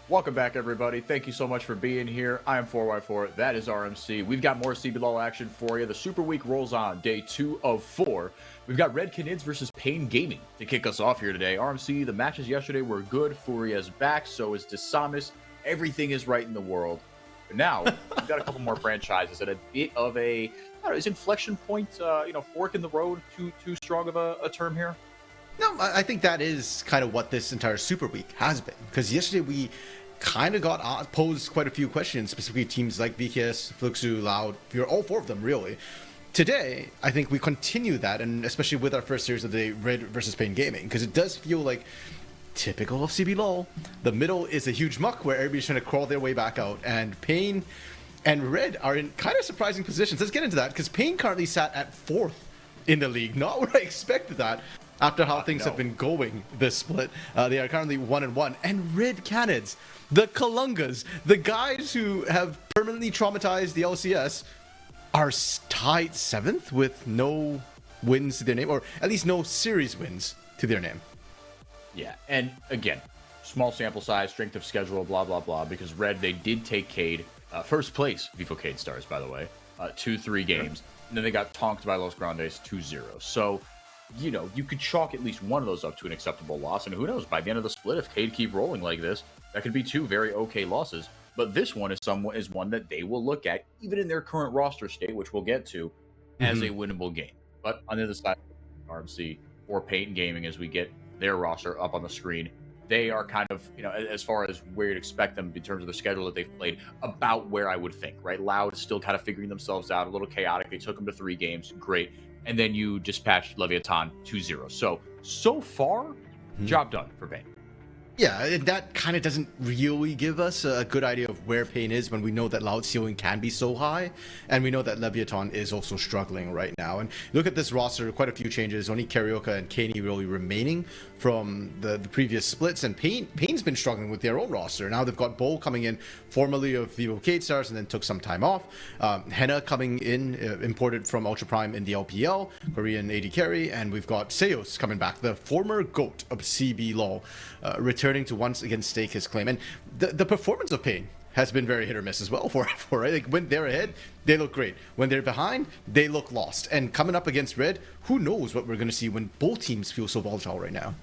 Welcome back, everybody. Thank you so much for being here. I am FourY4. That is RMC. We've got more CBLOL action for you. The Super Week rolls on day 2 of 4. We've got Red Canids versus Pain Gaming to kick us off here today. RMC, the matches yesterday were good. FourY is back. So is Desamis. Everything is right in the world. But now, we've got a couple more franchises at a bit of a, I don't know, is inflection point, fork in the road too strong of a term here? No, I think that is kind of what this entire Super Week has been. Because yesterday we kind of got posed quite a few questions, specifically teams like VKS, Fluxu, Loud. You're all four of them, really. Today, I think we continue that, and especially with our first series of the Red versus Pain Gaming, because it does feel like typical of CBLOL. The middle is a huge muck where everybody's trying to crawl their way back out, and Pain and Red are in kind of surprising positions. Let's get into that, because Pain currently sat at 4th in the league. Not where I expected that. After how things have been going this split, they are currently 1-1. And Red Canids, the Kalungas, the guys who have permanently traumatized the LCS, are tied 7th with no wins to their name, or at least no series wins to their name. Yeah, and again, small sample size, strength of schedule, blah, blah, blah, because Red, they did take Cade, first place, Vivo Cade Stars, by the way, 2-3 games, and then they got tonked by Los Grandes 2-0. So, you know, you could chalk at least one of those up to an acceptable loss, and who knows, by the end of the split, if Cade keep rolling like this, that could be 2 very okay losses. But this one is one that they will look at, even in their current roster state, which we'll get to, as a winnable game. But on the other side of RMC, or Pain Gaming, as we get their roster up on the screen, they are kind of, you know, as far as where you'd expect them in terms of the schedule that they've played, about where I would think, right? Loud is still kind of figuring themselves out, a little chaotic. They took them to 3 games, great. And then you dispatched Leviathan 2-0. So far, job done for Pain. Yeah, that kind of doesn't really give us a good idea of where Pain is when we know that Loud ceiling can be so high, and we know that Leviathan is also struggling right now. And look at this roster, quite a few changes. Only Carioca and Kaney really remaining from the previous splits, and Pain's been struggling with their own roster. Now they've got Bull coming in, formerly of Vivo Cade Stars, and then took some time off. Henna coming in, imported from Ultra Prime in the LPL, Korean AD carry, and we've got Seos coming back, the former GOAT of CBLOL, returning to once again stake his claim. And the performance of Pain has been very hit or miss as well for right? Like when they're ahead, they look great. When they're behind, they look lost. And coming up against Red, who knows what we're going to see when both teams feel so volatile right now.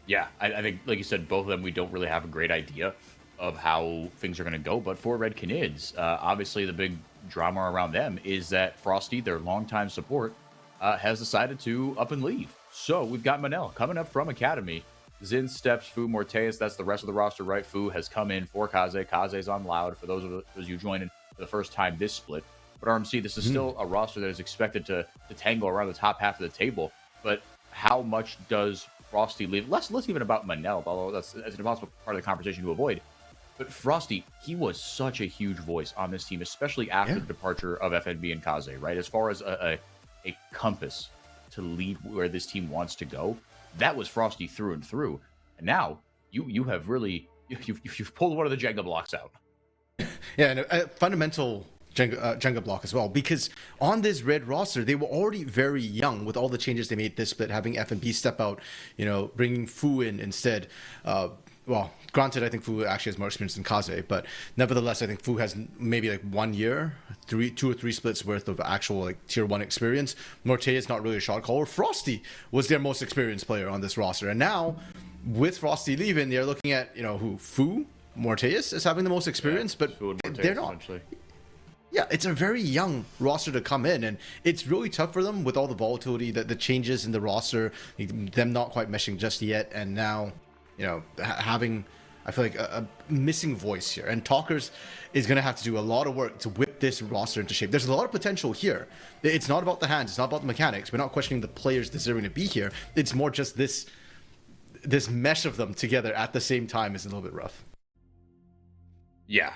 Yeah, I think, like you said, both of them, we don't really have a great idea of how things are going to go. But for Red Canids, obviously the big drama around them is that Frosty, their longtime support, has decided to up and leave. So we've got Manel coming up from Academy. Zin, Steps, Fu, Morteus, that's the rest of the roster, right? Fu has come in for Kaze. Kaze's on Loud for those of you joining for the first time this split. But RMC, this is still a roster that is expected to tangle around the top half of the table. But how much does Frosty leave? Less even about Manel, although that's an impossible part of the conversation to avoid. But Frosty, he was such a huge voice on this team, especially after the departure of FNB and Kaze, right? As far as a compass to lead where this team wants to go, that was Frosty through and through. And now you have really you've pulled one of the Jenga blocks out. Yeah, and a fundamental Jenga block as well, because on this Red roster, they were already very young with all the changes they made this split, having FNB step out, you know, bringing Fu in instead. Well, granted, I think Fu actually has more experience than Kaze, but nevertheless, I think Fu has maybe like 1 year, 2 or 3 splits worth of actual like tier 1 experience. Morte is not really a shot caller. Frosty was their most experienced player on this roster, and now with Frosty leaving, they're looking at, you know, who Fu Morteus is having the most experience, but they're not. Eventually. Yeah, it's a very young roster to come in, and it's really tough for them with all the volatility, the changes in the roster, them not quite meshing just yet, and now, you know, having, I feel like, a missing voice here. And Talkers is going to have to do a lot of work to whip this roster into shape. There's a lot of potential here. It's not about the hands. It's not about the mechanics. We're not questioning the players deserving to be here. It's more just this mesh of them together at the same time is a little bit rough. Yeah,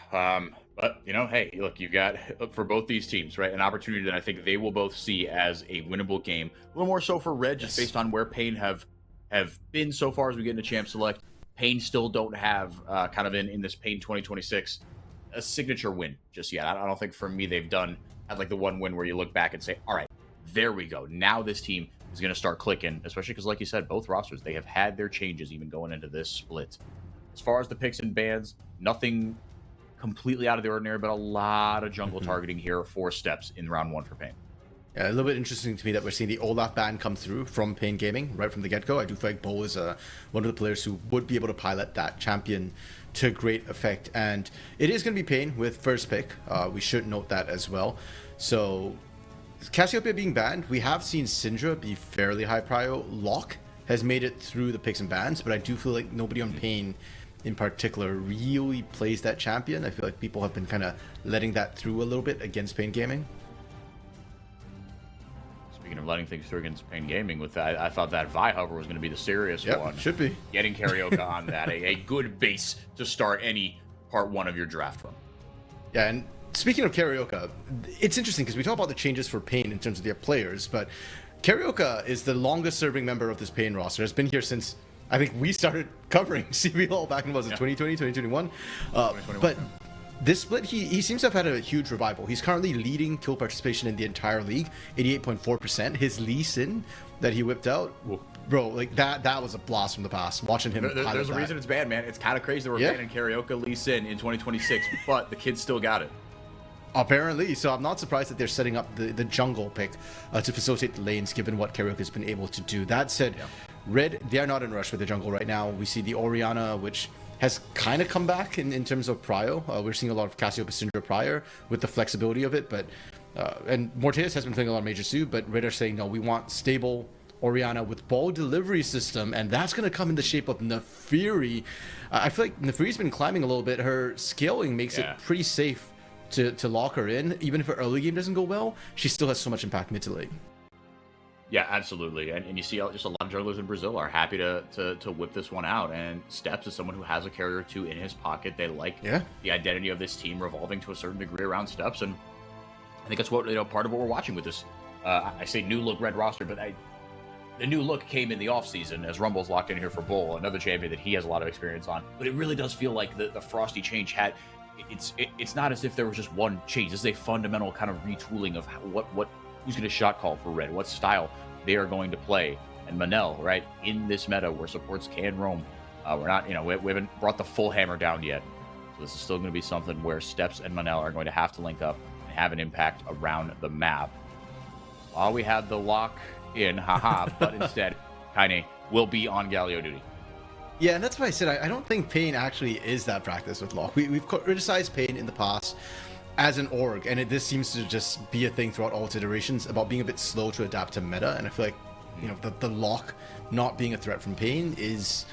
but, you know, hey, look, you got, for both these teams, right, an opportunity that I think they will both see as a winnable game. A little more so for Red, just based on where Pain have been so far as we get into Champ Select. Pain still don't have, kind of in this Pain 2026, a signature win just yet. I don't think, for me, they've had like the one win where you look back and say, all right, there we go. Now this team is going to start clicking, especially because, like you said, both rosters, they have had their changes even going into this split. far as the picks and bans, nothing completely out of the ordinary, but a lot of jungle targeting here for Steps in round 1 for Pain. Yeah, a little bit interesting to me that we're seeing the Olaf ban come through from Pain Gaming right from the get-go. I do feel like Bo is one of the players who would be able to pilot that champion to great effect. And it is going to be Pain with first pick. We should note that as well. So Cassiopeia being banned, we have seen Syndra be fairly high prio. Locke has made it through the picks and bans, but I do feel like nobody on Pain in particular really plays that champion. I feel like people have been kind of letting that through a little bit against Pain Gaming. Speaking of letting things through against Pain Gaming, with that, I thought that Vi hover was going to be the serious one. Should be. Getting Karaoke on that, a good base to start any part 1 of your draft from. Yeah, and speaking of Karaoke, it's interesting because we talk about the changes for Pain in terms of their players, but Karaoke is the longest serving member of this Pain roster. Has been here since I think we started covering CBLOL back in 2020, 2021. But this split, he seems to have had a huge revival. He's currently leading kill participation in the entire league, 88.4%. His Lee Sin that he whipped out, bro, like that was a blast from the past. Watching him, there's a reason it's banned, man. It's kind of crazy that we're banning Karaoke Lee Sin in 2026, but the kid still got it. Apparently, so I'm not surprised that they're setting up the jungle pick to facilitate the lanes, given what Karaoke has been able to do. That said, Red, they are not in a rush with the jungle right now. We see the Orianna, which has kind of come back in terms of prio. We're seeing a lot of Cassiopeia Syndra prior with the flexibility of it, but and Morteus has been playing a lot of majors too, but Red are saying, no, we want stable Orianna with ball delivery system, and that's going to come in the shape of Nefiri. I feel like Nefiri's been climbing a little bit. Her scaling makes it pretty safe to lock her in. Even if her early game doesn't go well, she still has so much impact mid to late. Yeah, absolutely. And you see just a lot of jugglers in Brazil are happy to whip this one out. And Steps is someone who has a carrier or two in his pocket. They like the identity of this team revolving to a certain degree around Steps. And I think that's what, part of what we're watching with this. I say new look Red roster, but the new look came in the offseason as Rumble's locked in here for Bull, another champion that he has a lot of experience on. But it really does feel like the Frosty change had... It's not as if there was just one change. This is a fundamental kind of retooling of who's going to shot call for Red, what style they are going to play. And Manel, right, in this meta where supports can roam, we're not, we haven't brought the full hammer down yet. So this is still going to be something where Steps and Manel are going to have to link up and have an impact around the map. While we had the lock in, but instead, Kaine will be on Galio duty. Yeah, and that's why I said I don't think Pain actually is that practice with Locke. We've criticized Pain in the past as an org, and this seems to just be a thing throughout all its iterations about being a bit slow to adapt to meta. And I feel like the Locke not being a threat from Pain is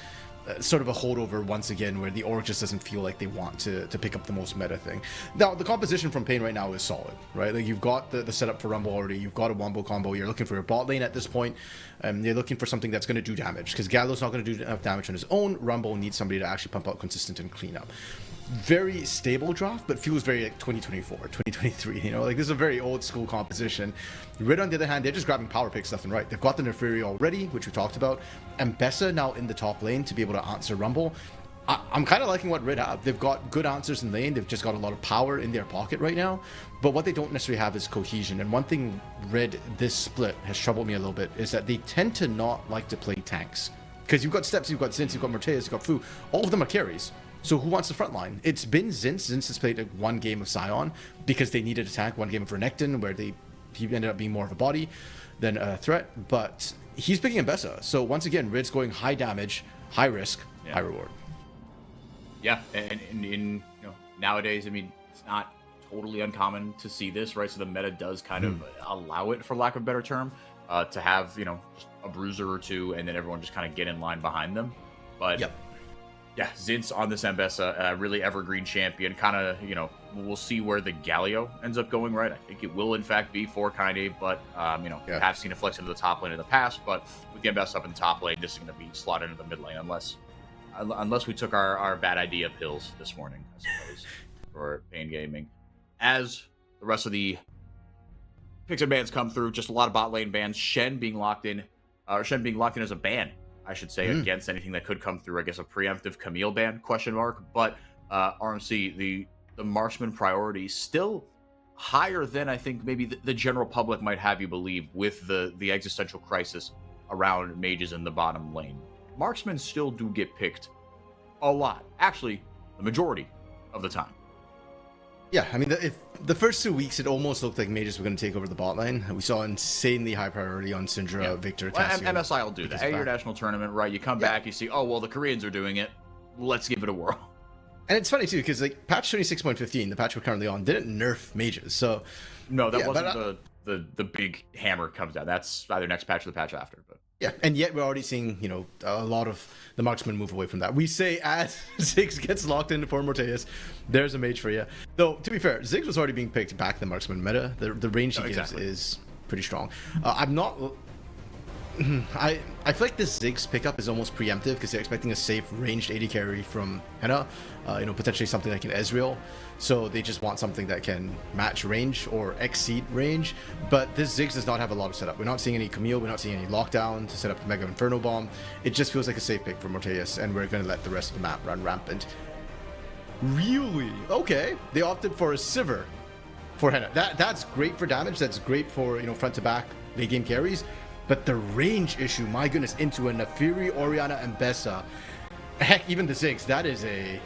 sort of a holdover once again, where the org just doesn't feel like they want to pick up the most meta thing. Now, the composition from Pain right now is solid, right? Like, you've got the setup for Rumble already, you've got a Wombo combo, you're looking for your bot lane at this point, you're looking for something that's going to do damage, because Gallo's not going to do enough damage on his own. Rumble needs somebody to actually pump out consistent and clean up. Very stable draft, but feels very like 2024, 2023, like this is a very old school composition. Red, on the other hand, they're just grabbing power picks left and right. They've got the Nefiri already, which we talked about, and Bessa now in the top lane to be able to answer Rumble. I'm kind of liking what Red have. They've got good answers in lane. They've just got a lot of power in their pocket right now, but what they don't necessarily have is cohesion. And one thing Red this split has troubled me a little bit is that they tend to not like to play tanks, because you've got Steps, you've got Zinz, you've got Morteus, you've got Fu. All of them are carries. So who wants the front line? It's been Zinz. Zinz has played like one game of Sion because they needed a tank, one game of Renekton where he ended up being more of a body than a threat, but he's picking Bessa. So once again, Red's going high damage, high risk, high reward. Yeah, and in nowadays, I mean, it's not totally uncommon to see this, right? So the meta does kind of allow it, for lack of a better term, to have, just a bruiser or two, and then everyone just kind of get in line behind them. But yeah, Zinz on this Mbessa, really evergreen champion. Kind of, we'll see where the Galio ends up going, right? I think it will, in fact, be for Kaine, but, we have seen it flex into the top lane in the past, but with the Mbessa up in the top lane, this is going to be slotted into the mid lane, unless we took our bad idea pills this morning, I suppose, for Pain Gaming. As the rest of the picks and bans come through, just a lot of bot lane bans. Shen being locked in as a ban, I should say, against anything that could come through. I guess a preemptive Camille ban, ? But RMC, the marksman priority still higher than I think maybe the general public might have you believe, with the existential crisis around mages in the bottom lane. Marksmen still do get picked a lot. Actually, the majority of the time. Yeah, I mean, if the first 2 weeks, it almost looked like mages were going to take over the bot lane. We saw insanely high priority on Syndra, Victor, Cassio. Well, MSI will do that. At your national tournament, right? You come back, you see, oh, well, the Koreans are doing it. Let's give it a whirl. And it's funny, too, because like patch 26.15, the patch we're currently on, didn't nerf mages. So no, that wasn't the big hammer comes down. That's either next patch or the patch after. But yeah, and yet we're already seeing, you know, a lot of the marksmen move away from that. We say as Ziggs gets locked into for Morteus, there's a mage for you. Though, to be fair, Ziggs was already being picked back in the marksman meta. The range he gives is pretty strong. I'm not... I feel like this Ziggs pickup is almost preemptive because they're expecting a safe ranged AD carry from Henna, you know, potentially something like an Ezreal. So they just want something that can match range or exceed range. But this Ziggs does not have a lot of setup. We're not seeing any Camille, we're not seeing any lockdown to set up the Mega Inferno Bomb. It just feels like a safe pick for Morteus, and we're going to let the rest of the map run rampant. Really? Okay. They opted for a Sivir for Henna. That's great for damage. That's great for, you know, front to back late game carries. But the range issue, my goodness, into a Nafiri, Orianna, and Bessa. Heck, even the Ziggs, that is a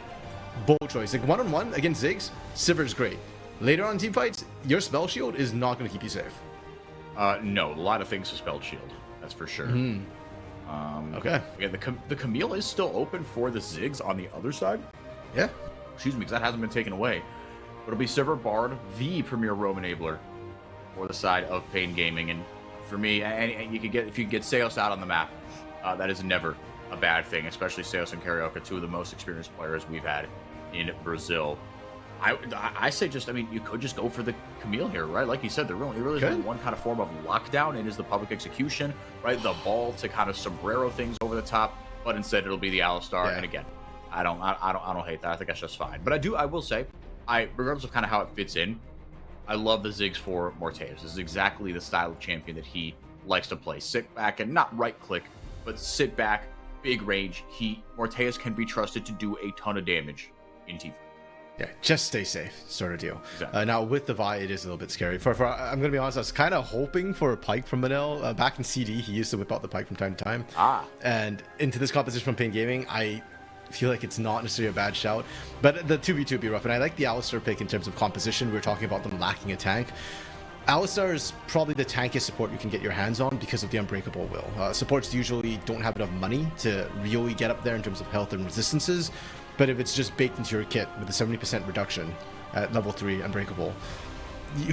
bold choice. Like one-on-one against Ziggs, Sivir's great. Later on team fights, your spell shield is not going to keep you safe. No, a lot of things to spell shield. That's for sure. Okay. Again, the Camille is still open for the Ziggs on the other side. Yeah. Excuse me, because that hasn't been taken away. But it'll be Sivir Bard, the premier roam enabler for the side of Pain Gaming. And for me, and you could get, if you could get Seos out on the map, that is never a bad thing, especially Seos and Carioca, two of the most experienced players we've had in Brazil. I say just, I mean, you could just go for the Camille here, right? Like you said, there really is only one kind of form of lockdown, and is the public execution, right? The ball to kind of sombrero things over the top, but instead it'll be the Alistar. Yeah. And again, I don't hate that. I think that's just fine. But I will say, regardless of kind of how it fits in, I love the Ziggs for Morteus. This is exactly the style of champion that he likes to play. Sit back and not right click, but sit back, big range. Morteus can be trusted to do a ton of damage in team. Yeah, just stay safe, sort of deal. Exactly. Now with the Vi, it is a little bit scary. I'm gonna be honest, I was kind of hoping for a pike from Manel. Back in CD, he used to whip out the pike from time to time. And into this composition from Pain Gaming, I feel like it's not necessarily a bad shout, but the 2v2 would be rough. And I like the Alistar pick in terms of composition. We were talking about them lacking a tank. Alistar is probably the tankiest support you can get your hands on because of the Unbreakable Will. Supports usually don't have enough money to really get up there in terms of health and resistances, but if it's just baked into your kit with a 70% reduction at level 3 Unbreakable,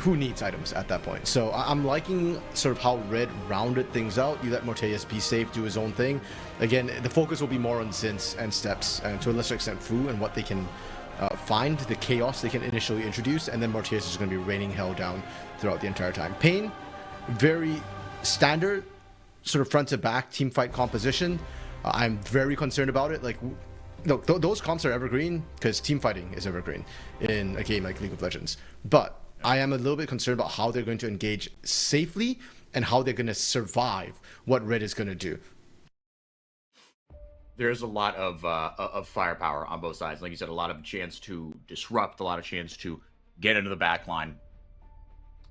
who needs items at that point? So I'm liking sort of how Red rounded things out. You let Morteus be safe, do his own thing. Again, the focus will be more on Zinz and Steps, and to a lesser extent Fu, and what they can find, the chaos they can initially introduce, and then Morteus is going to be raining hell down throughout the entire time. Pain, very standard, sort of front to back team fight composition. I'm very concerned about it. Like, no, those comps are evergreen because team fighting is evergreen in a game like League of Legends. But I am a little bit concerned about how they're going to engage safely and how they're going to survive what Red is going to do. There's a lot of firepower on both sides. Like you said, a lot of chance to disrupt, a lot of chance to get into the back line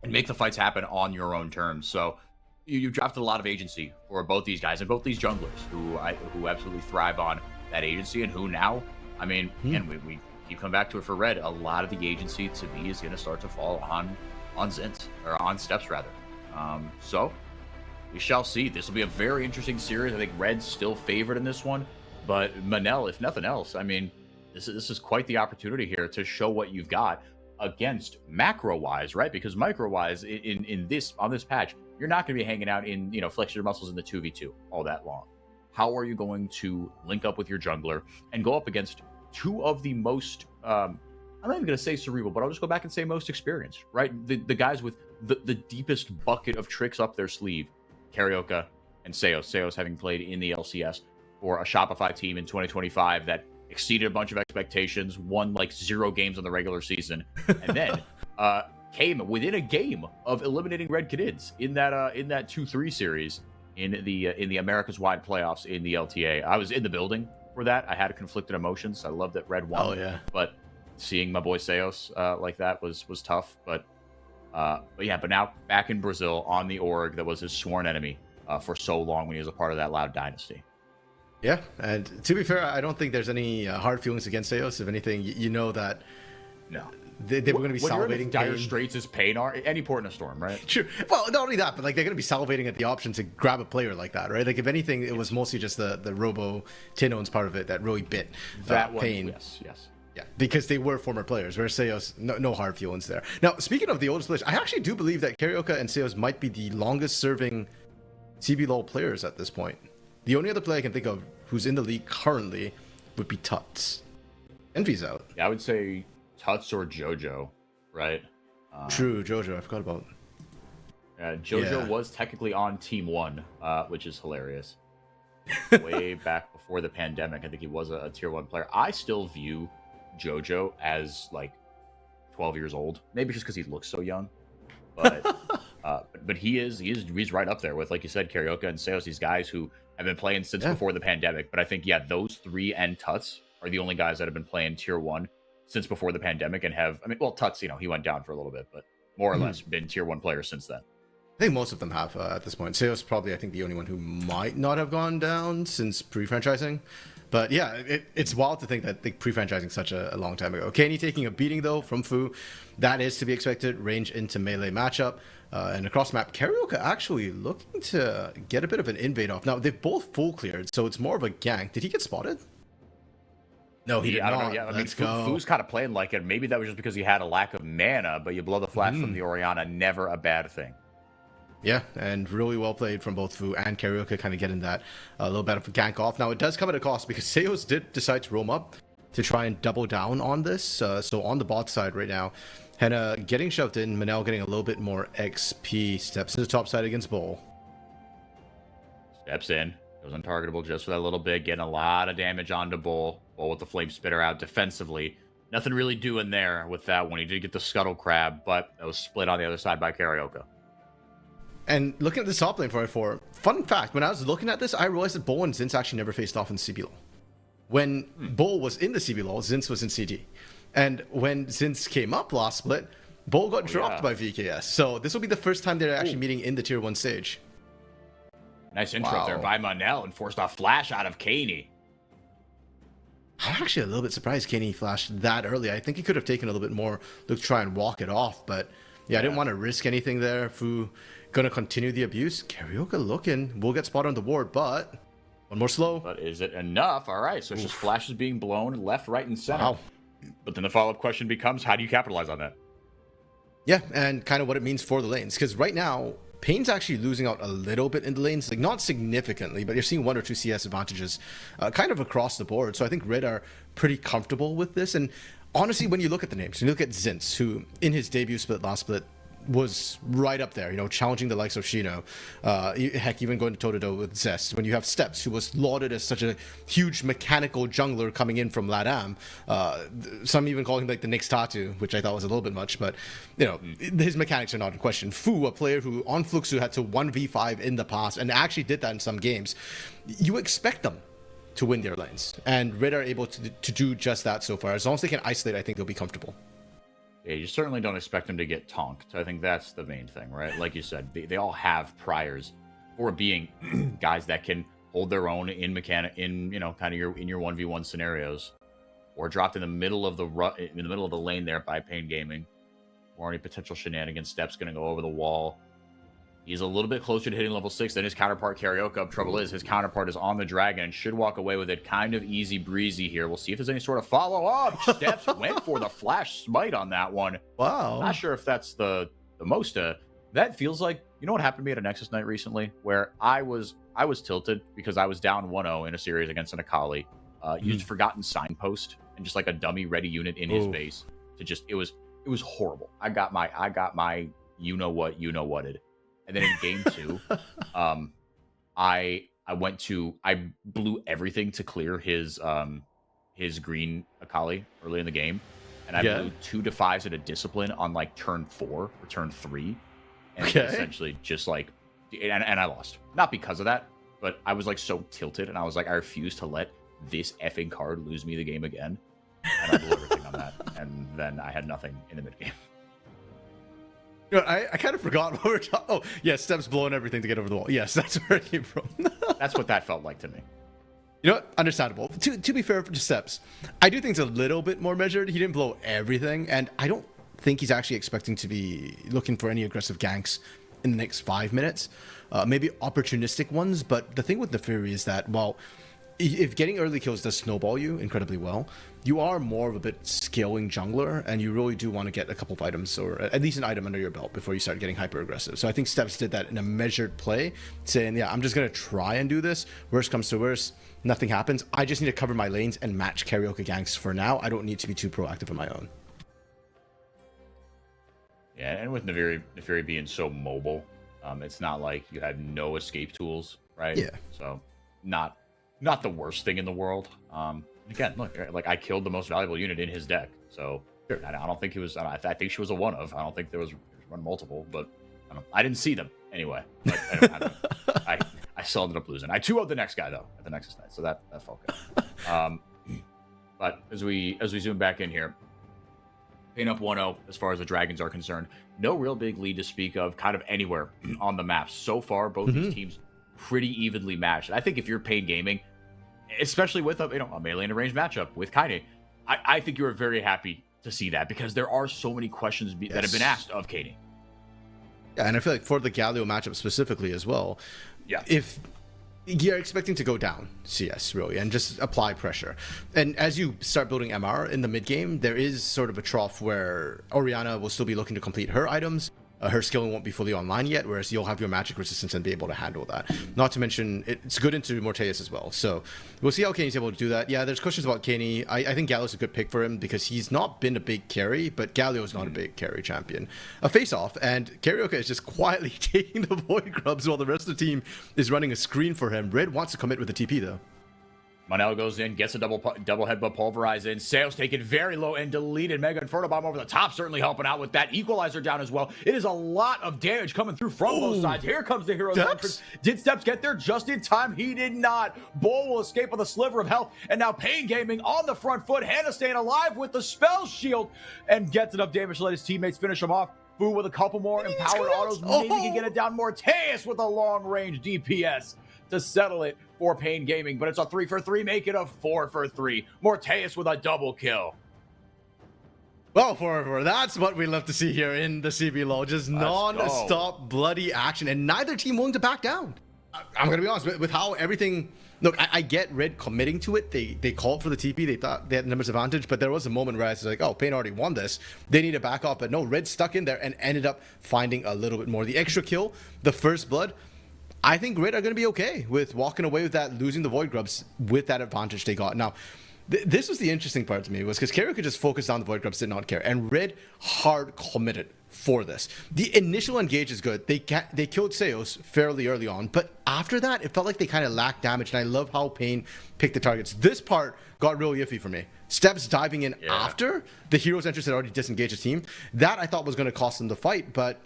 and make the fights happen on your own terms. So you drafted a lot of agency for both these guys and both these junglers who absolutely thrive on that agency, and who now, I mean, and we keep coming back to it for Red, a lot of the agency to me is going to start to fall on Zinz, or on Steps rather. So we shall see. This will be a very interesting series. I think Red's still favored in this one, but Manel, if nothing else, I mean, this is quite the opportunity here to show what you've got against macro-wise, right? Because micro-wise, on this patch, you're not going to be hanging out in, flex your muscles in the 2v2 all that long. How are you going to link up with your jungler and go up against two of the most, I'm not even going to say cerebral, but I'll just go back and say most experienced, right? The guys with the deepest bucket of tricks up their sleeve, Carioca and Seos. Seos having played in the LCS for a Shopify team in 2025 that exceeded a bunch of expectations, won like 0 games in the regular season, and then came within a game of eliminating Red Canids in that 2-3 series in the Americas wide playoffs in the LTA. I was in the building for that. I had conflicted emotions. I love that Red won. Oh yeah. But seeing my boy Seos like that was tough. But now back in Brazil on the org that was his sworn enemy for so long when he was a part of that Loud dynasty. Yeah, and to be fair, I don't think there's any hard feelings against Seos. If anything, you know that No. they were going to be When you're in salivating as dire pain. straits as pain are, any port in a storm, right? True. Well, not only that, but like they're going to be salivating at the option to grab a player like that, right? Like if anything, it was mostly just the Robo Tinones part of it that really bit That one, pain. yes. Yeah, because they were former players, whereas Seos, no hard feelings there. Now, speaking of the oldest players, I actually do believe that Karyoka and Seos might be the longest serving CBLOL players at this point. The only other player I can think of who's in the league currently would be Tuts. Envy's out. Yeah, I would say Tuts or JoJo, right? True, Jojo, I forgot about. JoJo was technically on Team 1, which is hilarious. Way back before the pandemic, I think he was a Tier 1 player. I still view JoJo as like 12 years old, maybe just because he looks so young, but he's right up there with, like you said, Karyoka and Seos, these guys who have been playing since before the pandemic. But I think those three and Tuts are the only guys that have been playing Tier 1 since before the pandemic and Tuts, he went down for a little bit, but more or less been Tier 1 players since then. I think most of them have at this point. Seos probably, I think, the only one who might not have gone down since pre-franchising. But yeah, it's wild to think that the pre-franchising such a long time ago. Kenny taking a beating, though, from Fu. That is to be expected. Range into melee matchup. And across map, Karyoka actually looking to get a bit of an invade off. Now, they've both full cleared, so it's more of a gank. Did he get spotted? No, he did I don't not. know. Yeah, Let's go. Fu's kind of playing like it. Maybe that was just because he had a lack of mana, but you blow the flash from the Orianna, never a bad thing. Yeah, and really well played from both Fu and Karyoka, kind of getting that little bit of a gank off. Now, it does come at a cost because Seos did decide to roam up to try and double down on this. So on the bot side right now, Henna getting shoved in, Manel getting a little bit more XP, steps to the top side against Bull. Steps in, goes untargetable just for that little bit, getting a lot of damage onto Bull. Bull with the Flame Spitter out defensively. Nothing really doing there with that one. He did get the Scuttle Crab, but it was split on the other side by Karyoka. And looking at the top lane for i4, fun fact, when I was looking at this, I realized that Bull and Zinz actually never faced off in CBLOL. When Bull was in the CBLOL, Zinz was in CD. And when Zinz came up last split, Bull got dropped by VKS. So this will be the first time they're actually meeting in the Tier 1 stage. Nice interrupt there by Manel and forced a flash out of Kaney. I'm actually a little bit surprised Kenny flashed that early. I think he could have taken a little bit more to try and walk it off. But yeah, I didn't want to risk anything there. Fu going to continue the abuse. Karyoka looking. We'll get spotted on the ward, but one more slow. But is it enough? All right, so it's just flashes being blown left, right, and center. Wow. But then the follow-up question becomes, how do you capitalize on that? Yeah, and kind of what it means for the lanes. Because right now, Pain's actually losing out a little bit in the lanes. Like, not significantly, but you're seeing 1 or 2 CS advantages kind of across the board. So I think Red are pretty comfortable with this. And honestly, when you look at the names, when you look at Zinz, who in his debut split, last split, was right up there, challenging the likes of Shino. Heck, even going toe-to-toe with Zest. When you have Steps, who was lauded as such a huge mechanical jungler coming in from LATAM. Some even calling him like the next Tatu, which I thought was a little bit much, but, his mechanics are not in question. Fu, a player who on Fluxu had to 1v5 in the past, and actually did that in some games. You expect them to win their lanes, and Red are able to do just that so far. As long as they can isolate, I think they'll be comfortable. Yeah, you certainly don't expect them to get tonked. I think that's the main thing, right? Like you said, they all have priors for being guys that can hold their own in kind of in your 1v1 scenarios, or dropped in the middle of the lane there by Pain Gaming, or any potential shenanigans. Steps going to go over the wall. He's a little bit closer to hitting level 6 than his counterpart, Karyoka. Trouble is, his counterpart is on the dragon and should walk away with it kind of easy breezy here. We'll see if there's any sort of follow-up. Steps went for the flash smite on that one. Wow. Not sure if that's the most. That feels like, what happened to me at a Nexus night recently, where I was tilted because I was down 1-0 in a series against an Akali. Used Forgotten Signpost and just like a dummy ready unit in his base to just, it was horrible. I got my you-know-what-it. And then in game 2, I blew everything to clear his green Akali early in the game, and I blew 2 defies at a discipline on like turn 4 or turn 3, and essentially just like, and I lost. Not because of that, but I was like so tilted, and I was like, I refuse to let this effing card lose me the game again, and I blew everything on that, and then I had nothing in the mid game. I kind of forgot what we were talking. Oh, yeah, Steps blowing everything to get over the wall. Yes, that's where it came from. That's what that felt like to me. You know what? Understandable. To be fair to Steps, I do think it's a little bit more measured. He didn't blow everything, and I don't think he's actually expecting to be looking for any aggressive ganks in the next 5 minutes. Maybe opportunistic ones, but the thing with the Fury is that while if getting early kills does snowball you incredibly well, you are more of a bit scaling jungler, and you really do want to get a couple of items or at least an item under your belt before you start getting hyper aggressive. So I think Steps did that in a measured play, saying, yeah, I'm just going to try and do this. Worst comes to worst, nothing happens. I just need to cover my lanes and match karaoke ganks for now. I don't need to be too proactive on my own. Yeah, and with Neferi being so mobile, it's not like you had no escape tools, right? Yeah. So not the worst thing in the world. Again, look, like I killed the most valuable unit in his deck, so sure. I don't think he was. I think she was a one of. I don't think there was run multiple, but I didn't see them anyway. But I still ended up losing. I 2-0'd the next guy though at the Nexus night, so that felt good. But as we zoom back in here, Pain up 1-0 as far as the Dragons are concerned. No real big lead to speak of, kind of anywhere on the map so far. Both these teams pretty evenly matched. I think if you're Pain Gaming, especially with a melee and a ranged matchup with Kaine, I think you're very happy to see that, because there are so many questions that have been asked of Kaine. Yeah, and I feel like for the Galio matchup specifically as well, yeah, if you're expecting to go down CS really and just apply pressure, and as you start building MR in the mid game, there is sort of a trough where Orianna will still be looking to complete her items. Her skilling won't be fully online yet, whereas you'll have your magic resistance and be able to handle that. Not to mention, it's good into Morteus as well. So we'll see how Kaine's able to do that. Yeah, there's questions about Kaine. I think Galio's a good pick for him because he's not been a big carry, but Galio's not a big carry champion. A face-off, and Karaoke is just quietly taking the Void Grubs while the rest of the team is running a screen for him. Red wants to commit with the TP, though. Monel goes in, gets a double headbutt pulverize in. Sales taken very low and deleted. Mega Inferno Bomb over the top, certainly helping out with that. Equalizer down as well. It is a lot of damage coming through from both sides. Here comes the hero's entrance. Did Steps get there just in time? He did not. Bull will escape with a sliver of health. And now Pain Gaming on the front foot. Hannah staying alive with the spell shield and gets enough damage to let his teammates finish him off. Fu with a couple more empowered autos. Maybe can get it down. Morteus with a long range DPS to settle it for Pain Gaming, but it's a 3-for-3, make it a 4-for-3. Morteus with a double kill. Well, FourY4, that's what we love to see here in the CBLOL. Just non-stop bloody action, and neither team willing to back down. I'm going to be honest, with how everything... Look, I get Red committing to it. They called for the TP. They thought they had the numbers advantage, but there was a moment where I was like, oh, Pain already won this. They need to back off, but no, Red stuck in there and ended up finding a little bit more. The extra kill, the first blood, I think Red are going to be okay with walking away with that, losing the Void Grubs with that advantage they got. Now, this was the interesting part to me, was because Carrier could just focus on the Void Grubs, did not care, and Red hard committed for this. The initial engage is good. They killed Seos fairly early on, but after that, it felt like they kind of lacked damage, and I love how Pain picked the targets. This part got real iffy for me. Steps diving in after the hero's entrance had already disengaged the team. That I thought was going to cost them the fight, but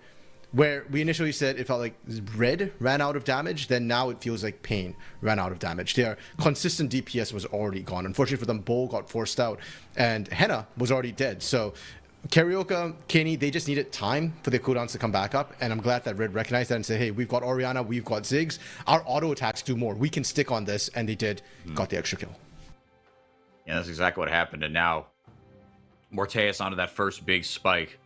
where we initially said it felt like Red ran out of damage, then now it feels like Pain ran out of damage. Their consistent DPS was already gone. Unfortunately for them, Bull got forced out, and Henna was already dead. So Karaoke, Kaine, they just needed time for their cooldowns to come back up, and I'm glad that Red recognized that and said, hey, we've got Orianna, we've got Ziggs, our auto attacks do more. We can stick on this, and they did, got the extra kill. Yeah, that's exactly what happened, and now Morteus onto that first big spike.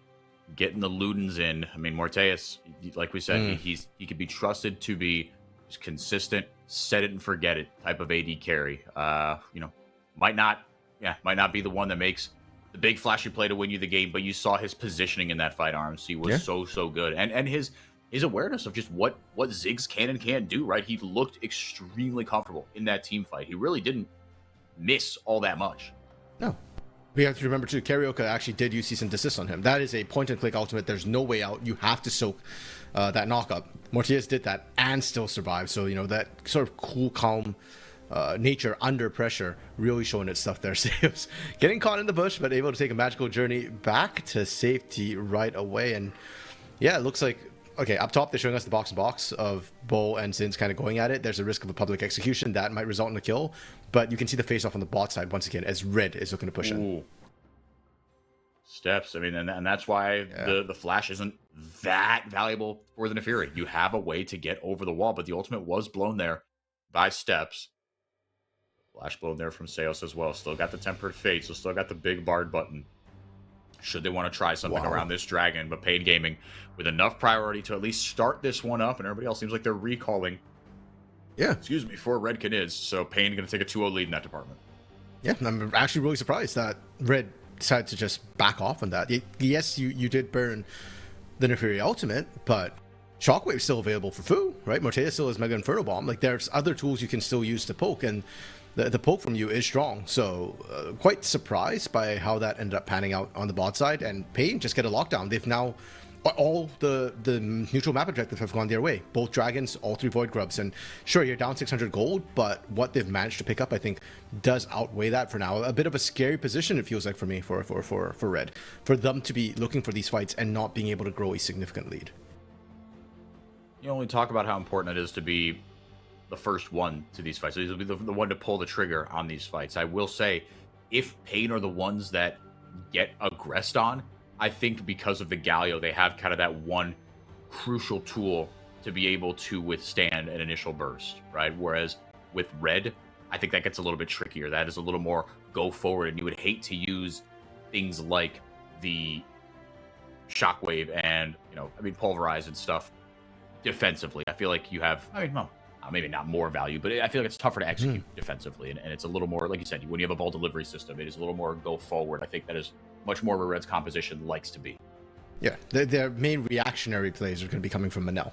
Getting the Ludens in. I mean, Morteus, like we said, he could be trusted to be just consistent, set it and forget it type of AD carry. Might not be the one that makes the big flashy play to win you the game, but you saw his positioning in that fight, RMC was so good, and his awareness of just what Ziggs can and can't do. Right, he looked extremely comfortable in that team fight. He really didn't miss all that much. No. We have to remember too, Karaoke actually did use cease and desist on him. That is a point-and-click ultimate. There's no way out. You have to soak that knockup. Morteus did that and still survived. So, that sort of cool, calm nature under pressure really showing its stuff there. So it was getting caught in the bush, but able to take a magical journey back to safety right away. And yeah, it looks like, okay, up top, they're showing us the box of Bull and Zins kind of going at it. There's a risk of a public execution that might result in a kill, but you can see the face-off on the bot side once again as Red is looking to push in. Steps, I mean, and that's why the flash isn't that valuable for the Neferi. You have a way to get over the wall, but the ultimate was blown there by Steps. Flash blown there from Seos as well. Still got the Tempered Fate, so still got the big Bard button. Should they want to try something around this dragon, but Pain Gaming with enough priority to at least start this one up, and everybody else seems like they're recalling. Yeah. Excuse me, for Red Canids, so Pain going to take a 2-0 lead in that department. Yeah, I'm actually really surprised that Red decided to just back off on that. Yes, you did burn the Neferi Ultimate, but Shockwave's still available for Fu, right? Mortea still has Mega Inferno Bomb. Like, there's other tools you can still use to poke, and the poke from you is strong. So, quite surprised by how that ended up panning out on the bot side, and Pain just get a lockdown. They've now, all the neutral map objectives have gone their way. Both dragons, all 3 Void Grubs, and sure, you're down 600 gold, but what they've managed to pick up, I think, does outweigh that for now. A bit of a scary position, it feels like, for me, for Red. For them to be looking for these fights and not being able to grow a significant lead. You only talk about how important it is to be the first one to these fights. So he'll be the one to pull the trigger on these fights. I will say, if Pain are the ones that get aggressed on, I think because of the Galio, they have kind of that one crucial tool to be able to withstand an initial burst, right? Whereas with Red, I think that gets a little bit trickier. That is a little more go forward, and you would hate to use things like the Shockwave and, Pulverize and stuff defensively. I feel like you have, maybe not more value, but I feel like it's tougher to execute defensively, and it's a little more, like you said, when you have a ball delivery system, it is a little more go forward. I think that is much more where Red's composition likes to be. Yeah, their main reactionary plays are going to be coming from Manel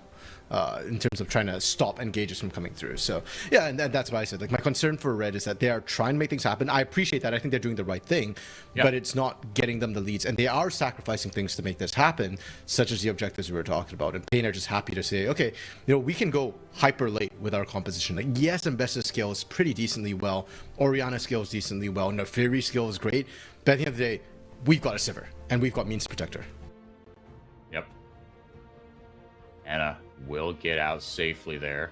in terms of trying to stop engages from coming through. So, yeah, and that's why I said, like, my concern for Red is that they are trying to make things happen. I appreciate that. I think they're doing the right thing, but it's not getting them the leads. And they are sacrificing things to make this happen, such as the objectives we were talking about. And Pain are just happy to say, okay, we can go hyper late with our composition. Like, yes, Mbessa scales pretty decently well. Orianna scales decently well. Neferi scales great. But at the end of the day, we've got a Sivir, and we've got Means Protector. Yep. Anna will get out safely there.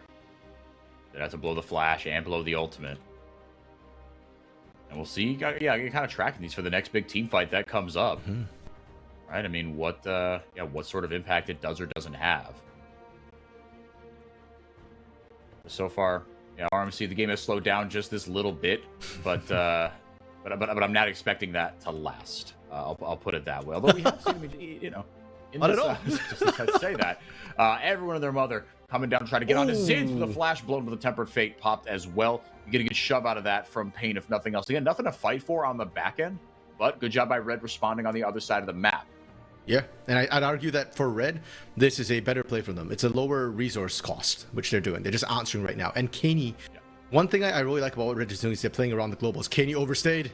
They have to blow the flash and blow the ultimate. And we'll see. You're kind of tracking these for the next big team fight that comes up. Right? I mean, what sort of impact it does or doesn't have. So far, RMC, the game has slowed down just this little bit, but I'm not expecting that to last. I'll put it that way. Although we have seen, I don't know. Just to say that. Everyone and their mother coming down trying to get onto Zins with a flash blown with a Tempered Fate popped as well. You get a good shove out of that from Pain, if nothing else. Again, nothing to fight for on the back end, but good job by Red responding on the other side of the map. Yeah, and I'd argue that for Red, this is a better play for them. It's a lower resource cost, which they're doing. They're just answering right now. And Kaney, one thing I really like about what Red is doing is they're playing around the globals. Kaney overstayed.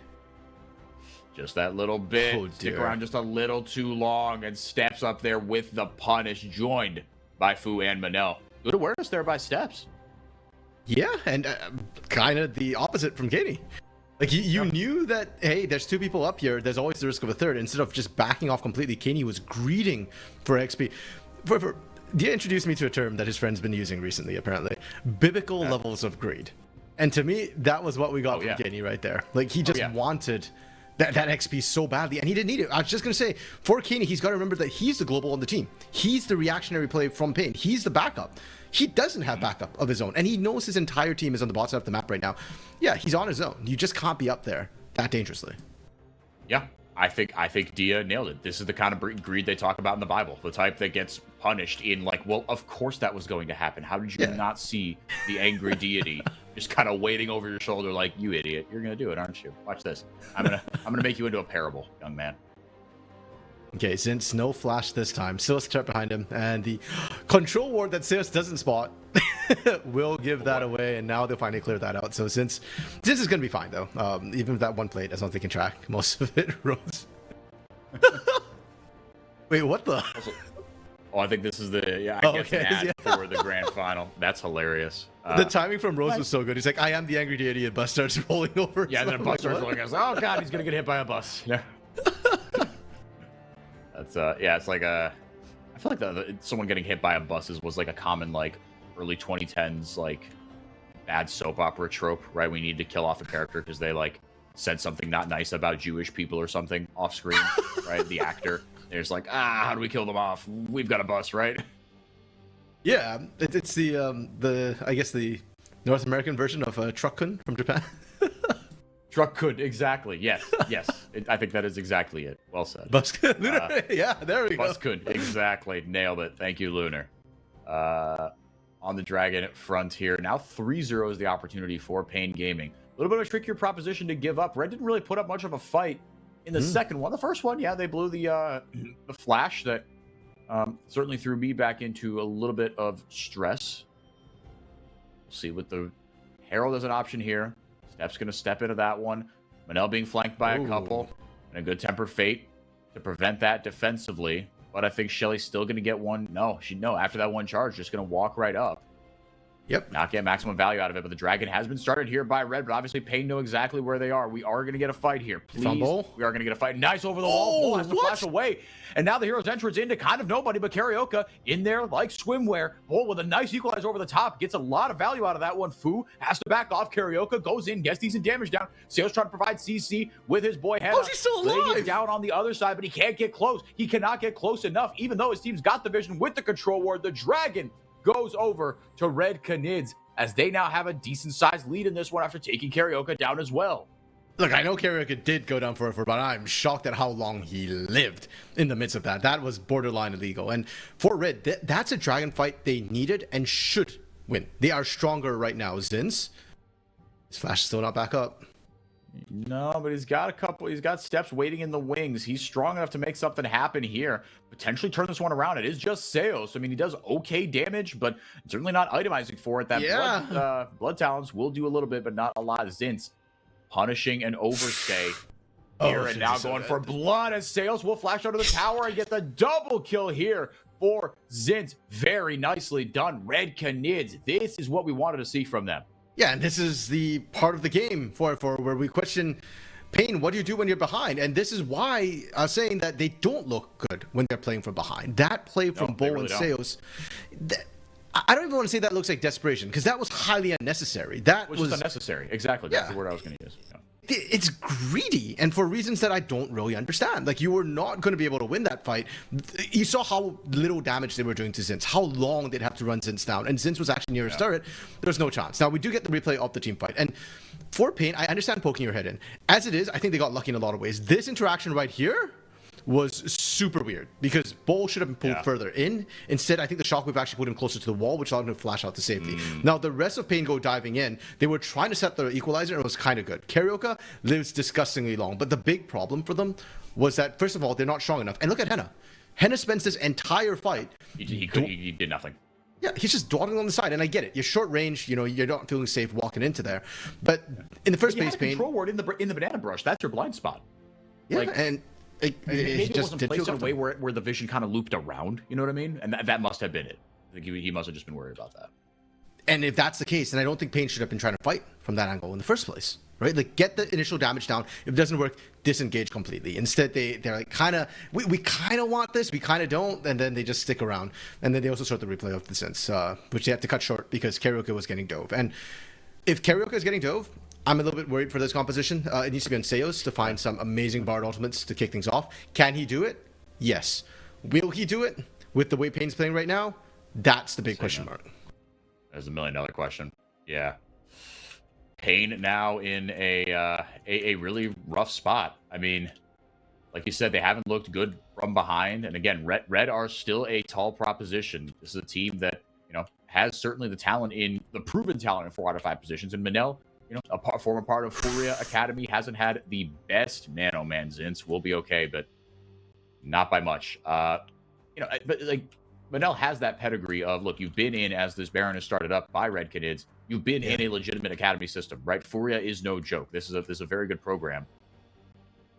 Just that little bit. Oh, stick around just a little too long and steps up there with the punish, joined by Fu and Manel. Good awareness there by Steps. Yeah, and kind of the opposite from Kaney. Like, you knew that, hey, there's 2 people up here. There's always the risk of a third. Instead of just backing off completely, Kaney was greeting for XP. Dia introduced me to a term that his friend's been using recently, apparently. Biblical levels of greed. And to me, that was what we got from Kaney right there. Like, he just wanted that XP so badly, and he didn't need it. I was just going to say, for Kaney, he's got to remember that he's the global on the team. He's the reactionary play from Pain. He's the backup. He doesn't have backup of his own, and he knows his entire team is on the bottom of the map right now. Yeah, he's on his own. You just can't be up there that dangerously. Yeah, I think Dia nailed it. This is the kind of greed they talk about in the Bible, the type that gets punished in, like, well, of course that was going to happen. How did you not see the angry deity just kind of waiting over your shoulder like, you idiot, you're gonna do it, aren't you? Watch this. I'm gonna make you into a parable, young man. Okay, since no flash this time, Silas trapped behind him, and the control ward that Silas doesn't spot will give that away, and now they'll finally clear that out. So since is going to be fine, though, even with that one plate, as long as they can track most of it, Rose. Wait, what the? I think this is the, for the grand final. That's hilarious. The timing from Rose was so good. He's like, I am the angry deity, and bus starts rolling over. Yeah, and then a bus starts rolling over. Oh, God, he's going to get hit by a bus. Yeah. That's it's like I feel like someone getting hit by a bus was like a common, like, early 2010s, like, bad soap opera trope, right? We need to kill off a character because they, like, said something not nice about Jewish people or something off screen, right? The actor, there's like, how do we kill them off? We've got a bus, right? Yeah, it's the I guess the North American version of Truck-kun from Japan. Struck good, exactly. Yes, yes. I think that is exactly it. Well said. Bust Lunar. Yeah, there we go. Bust good, exactly. Nailed it. Thank you, Lunar. On the Dragon front here. Now 3-0 is the opportunity for Pain Gaming. A little bit of a trickier proposition to give up. Red didn't really put up much of a fight in the second one. The first one, yeah, they blew the flash that certainly threw me back into a little bit of stress. We'll see with the Herald as an option here. Step's going to step into that one. Manel being flanked by a couple. And a good tempered fate to prevent that defensively. But I think Shelly's still going to get one. No, after that one charge, just going to walk right up. Yep. Not get maximum value out of it, but the Dragon has been started here by Red, but obviously Pain know exactly where they are. We are going to get a fight here. Please. Fumble. We are going to get a fight. Nice over the wall. Bull has to flash away. And now the hero's entrance into kind of nobody but Carioca in there like swimwear. Bull with a nice equalizer over the top. Gets a lot of value out of that one. Fu has to back off. Carioca goes in, gets decent damage down. Sales trying to provide CC with his boy Henna. Oh, he's still alive. Laying it down on the other side, but he can't get close. He cannot get close enough, even though his team's got the vision with the control ward. The Dragon goes over to Red Canids, as they now have a decent-sized lead in this one after taking Carioca down as well. Look, I know Carioca did go down for, but I'm shocked at how long he lived in the midst of that. That was borderline illegal. And for Red, that's a Dragon fight they needed and should win. They are stronger right now. Zins, his flash is still not back up. No, but he's got steps waiting in the wings. He's strong enough to make something happen here. Potentially turn this one around. It is just Sales. I mean, he does okay damage, but certainly not itemizing for it. That blood talents will do a little bit, but not a lot. Zins punishing an overstay here, and now going for blood as Sales will flash under the tower and get the double kill here for Zins. Very nicely done. Red Canids. This is what we wanted to see from them. Yeah, and this is the part of the game for where we question, Pain, what do you do when you're behind? And this is why I'm saying that they don't look good when they're playing from behind. That play from Bull and Sales, I don't even want to say that looks like desperation, because that was highly unnecessary. That was unnecessary. Exactly. That's the word I was going to use. Yeah. It's greedy, and for reasons that I don't really understand. Like, you were not going to be able to win that fight. You saw how little damage they were doing to Zins, how long they'd have to run Zins down, and Zins was actually near his turret. There was no chance. Now, we do get the replay of the team fight, and for Pain, I understand poking your head in. As it is, I think they got lucky in a lot of ways. This interaction right here was super weird, because Bull should have been pulled further in. Instead, I think the shockwave actually put him closer to the wall, which allowed him to flash out to safety. Now, the rest of Pain go diving in. They were trying to set the equalizer, and it was kind of good. Carioca lives disgustingly long, but the big problem for them was that, first of all, they're not strong enough. And look at Henna. Henna spends this entire fight. He did nothing. Yeah, he's just dawdling on the side, and I get it. You're short range, you're not feeling safe walking into there. But in the first place, Pain, control ward in the banana brush. That's your blind spot. Yeah, and maybe it wasn't placed in a way where the vision kind of looped around. You know what I mean? And that must have been it. I think he must have just been worried about that. And if that's the case, then I don't think Pain should have been trying to fight from that angle in the first place, right? Like, get the initial damage down. If it doesn't work, disengage completely. Instead, they're like, we kind of want this, we kind of don't, and then they just stick around. And then they also start the replay of the sense, which they have to cut short because Carioca was getting dove. And if Carioca is getting dove, I'm a little bit worried for this composition. It needs to be on Seos to find some amazing Bard ultimates to kick things off. Can he do it? Yes. Will he do it with the way Pain's playing right now? That's the big question mark. That's $1 million question. Yeah. Pain now in a really rough spot. I mean, like you said, they haven't looked good from behind. And again, Red are still a tall proposition. This is a team that, has certainly the talent the proven talent in 4 out of 5 positions. And Manel, a former part of FourY4 Academy, hasn't had the best Nano Man Zins. Will be okay, but not by much. But like, Manel has that pedigree of, look, you've been in, as this Baron is started up by Red Canids, you've been in a legitimate academy system, right? FourY4 is no joke. This is a very good program.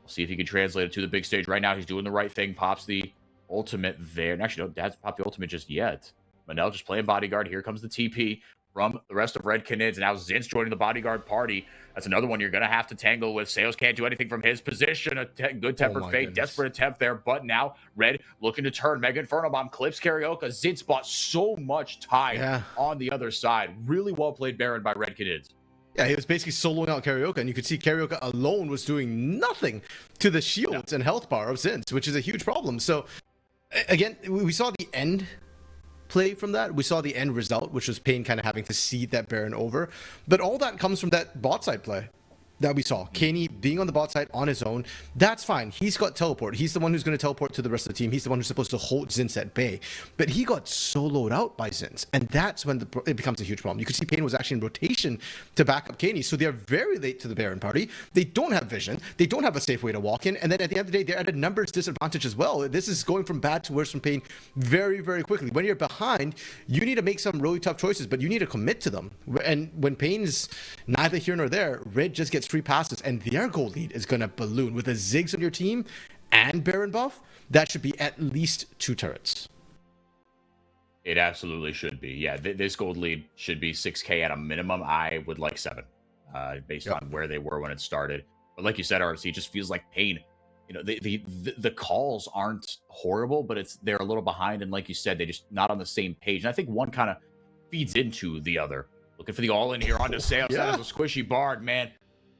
We'll see if he can translate it to the big stage. Right now, he's doing the right thing. Pops the ultimate there. And actually, no, hasn't popped the ultimate just yet. Manel just playing bodyguard. Here comes the TP from the rest of Red Canids. Now Zins joining the bodyguard party. That's another one you're going to have to tangle with. Sales can't do anything from his position. A good tempered fate. Desperate attempt there. But now Red looking to turn. Mega Inferno Bomb clips Carioca. Zins bought so much time on the other side. Really well played Baron by Red Canids. Yeah, he was basically soloing out Carioca, and you could see Carioca alone was doing nothing to the shields and health bar of Zins, which is a huge problem. So, again, we saw the end play from that. We saw the end result, which was Pain kind of having to cede that Baron over. But all that comes from that bot side play. that we saw. Kaney being on the bot side on his own, that's fine. He's got teleport. He's the one who's going to teleport to the rest of the team. He's the one who's supposed to hold Zinz at bay. But he got soloed out by Zinz, and that's when it becomes a huge problem. You could see Pain was actually in rotation to back up Kaney, so they're very late to the Baron party. They don't have vision. They don't have a safe way to walk in, and then at the end of the day, they're at a numbers disadvantage as well. This is going from bad to worse from Pain very, very quickly. When you're behind, you need to make some really tough choices, but you need to commit to them. And when Pain is neither here nor there, Red just gets free passes, and their gold lead is going to balloon. With a Ziggs on your team and Baron buff, that should be at least 2 turrets. It absolutely should be. Yeah, this gold lead should be 6K at a minimum. I would like 7, based on where they were when it started. But like you said, RC, it just feels like Pain. You know, the calls aren't horrible, but they're a little behind, and like you said, they just not on the same page. And I think one kind of feeds into the other. Looking for the all-in here on Sales. Yeah. That is a squishy Bard, man.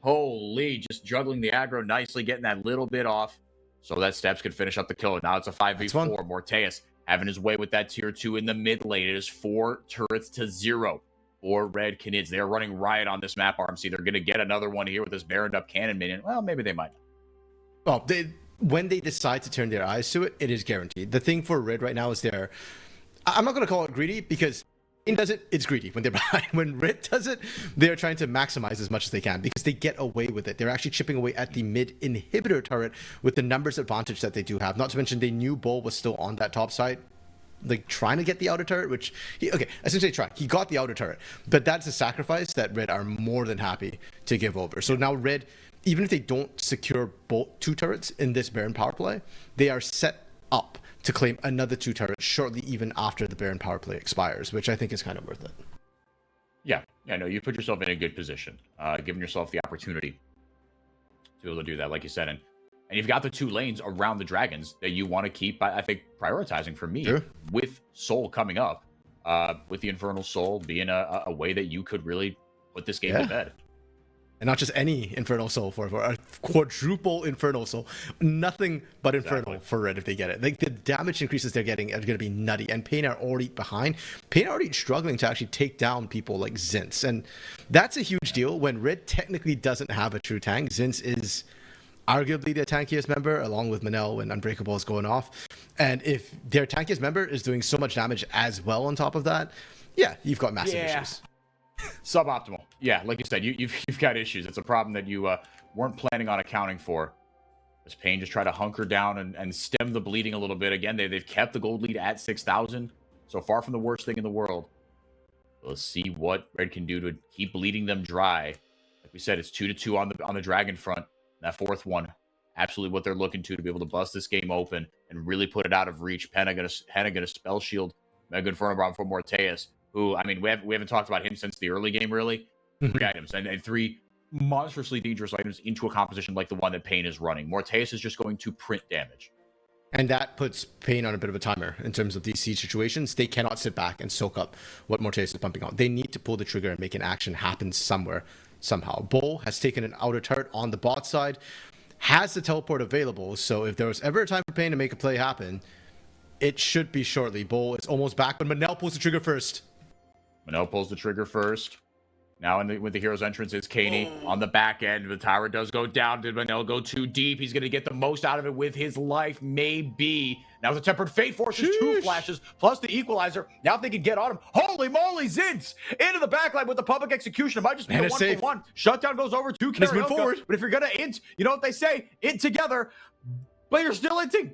Holy, just juggling the aggro nicely, getting that little bit off. So that Steps could finish up the kill. Now it's a 5v4. Morteus having his way with that tier 2 in the mid lane. It is 4 turrets to 0 for Red Canids. They're running riot on this map, RMC. They're going to get another one here with this Baroned up cannon minion. Well, maybe they might. Well, when they decide to turn their eyes to it, it is guaranteed. The thing for Red right now is I'm not going to call it greedy, because Pain does it, it's greedy when they're behind. When Red does it, they're trying to maximize as much as they can because they get away with it. They're actually chipping away at the mid inhibitor turret with the numbers advantage that they do have. Not to mention they knew Bull was still on that top side, like trying to get the outer turret, which essentially tried. He got the outer turret, but that's a sacrifice that Red are more than happy to give over. So now Red, even if they don't secure both 2 turrets in this Baron power play, they are set up to claim another 2 turrets shortly even after the Baron power play expires, which I think is kind of worth it. Yeah, no, you put yourself in a good position, giving yourself the opportunity to be able to do that, like you said. And you've got the 2 lanes around the dragons that you want to keep, I think, prioritizing for me. Sure. With Soul coming up, with the Infernal Soul being a way that you could really put this game to bed. And not just any Infernal Soul for a quadruple Infernal Soul. Nothing but Infernal for Red if they get it. Like, the damage increases they're getting are going to be nutty. And Pain are already behind. Pain are already struggling to actually take down people like Zinz. And that's a huge deal when Red technically doesn't have a true tank. Zinz is arguably their tankiest member, along with Manel when Unbreakable is going off. And if their tankiest member is doing so much damage as well on top of that, yeah, you've got massive issues. Suboptimal. Yeah, like you said, you've got issues. It's a problem that you weren't planning on accounting for. As Pain just try to hunker down and stem the bleeding a little bit. Again, they've kept the gold lead at 6,000. So far from the worst thing in the world. Let's see what Red can do to keep bleeding them dry. Like we said, it's 2-2 on the Dragon front. That 4th one, absolutely what they're looking to be able to bust this game open and really put it out of reach. Penna gonna spell shield Mega Inferno Bomb for Morteus, who, I mean, we haven't talked about him since the early game, really. 3 items and 3 monstrously dangerous items into a composition like the one that Pain is running. Morteus is just going to print damage. And that puts Pain on a bit of a timer in terms of these siege situations. They cannot sit back and soak up what Morteus is pumping out. They need to pull the trigger and make an action happen somewhere, somehow. Bull has taken an outer turret on the bot side, has the teleport available, so if there was ever a time for Pain to make a play happen, it should be shortly. Bull is almost back, but Manel pulls the trigger first. Manel pulls the trigger first. Now with the hero's entrance is Kaney on the back end. The tower does go down. Did Manel go too deep? He's going to get the most out of it with his life, maybe. Now the Tempered Fate forces 2 flashes, plus the Equalizer. Now if they can get on him. Holy moly, Zinz! Into the backline with the public execution. It might just be a 1-for-1. Shutdown goes over to Karaoke. But if you're going to int, you know what they say? Int together. But you're still inting.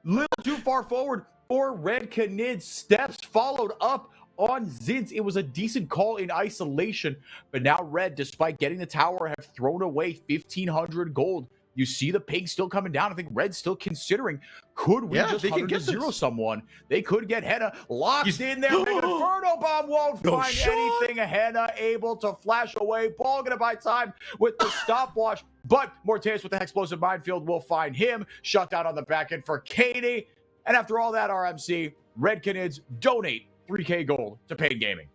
Little too far forward for Red Canids. Steps followed up on Zinz. It was a decent call in isolation, but now Red, despite getting the tower, have thrown away 1,500 gold. You see the pig still coming down. I think Red's still considering, could we just 100-0 someone? They could get Henna locked in there. Inferno Bomb won't find anything. Henna able to flash away. Ball gonna buy time with the stopwatch, but Morteus with the Explosive Minefield will find him. Shut down on the back end for Kaney. And after all that, RMC, Red Canids donate 3K gold to Pain Gaming.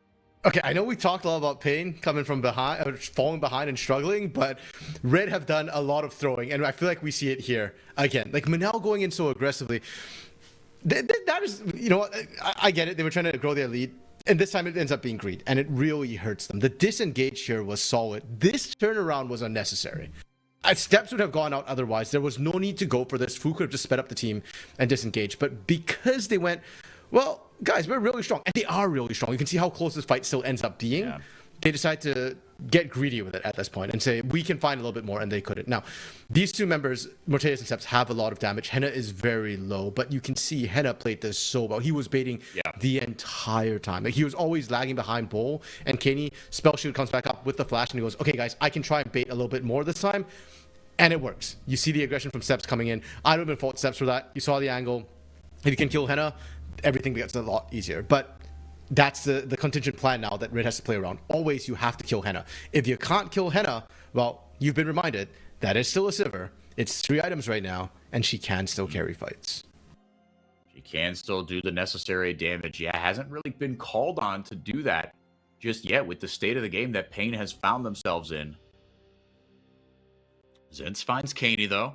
Okay, I know we talked a lot about Pain coming from behind, falling behind and struggling, but Red have done a lot of throwing, and I feel like we see it here again. Like Manel going in so aggressively. That is, you know what, I get it. They were trying to grow their lead. And this time it ends up being greed, and it really hurts them. The disengage here was solid. This turnaround was unnecessary. Steps would have gone out otherwise. There was no need to go for this. Fu could have just sped up the team and disengaged. But because they went, well, guys, we're really strong. And they are really strong. You can see how close this fight still ends up being. Yeah. They decide to get greedy with it at this point and say, we can find a little bit more, and they couldn't. Now, these two members, Morteus and Steps, have a lot of damage. Henna is very low, but you can see Henna played this so well. He was baiting the entire time. Like, he was always lagging behind Bull, and Kaney, Spell Shield comes back up with the flash, and he goes, okay, guys, I can try and bait a little bit more this time. And it works. You see the aggression from Steps coming in. I don't even fault Steps for that. You saw the angle. If you can kill Henna, everything gets a lot easier. But that's the contingent plan now that Red has to play around. Always you have to kill Henna. If you can't kill Henna, well, you've been reminded that it's still a Sivir. It's 3 items right now, and she can still carry fights. She can still do the necessary damage. Yeah, hasn't really been called on to do that just yet with the state of the game that Pain has found themselves in. Zinz finds Kaney, though.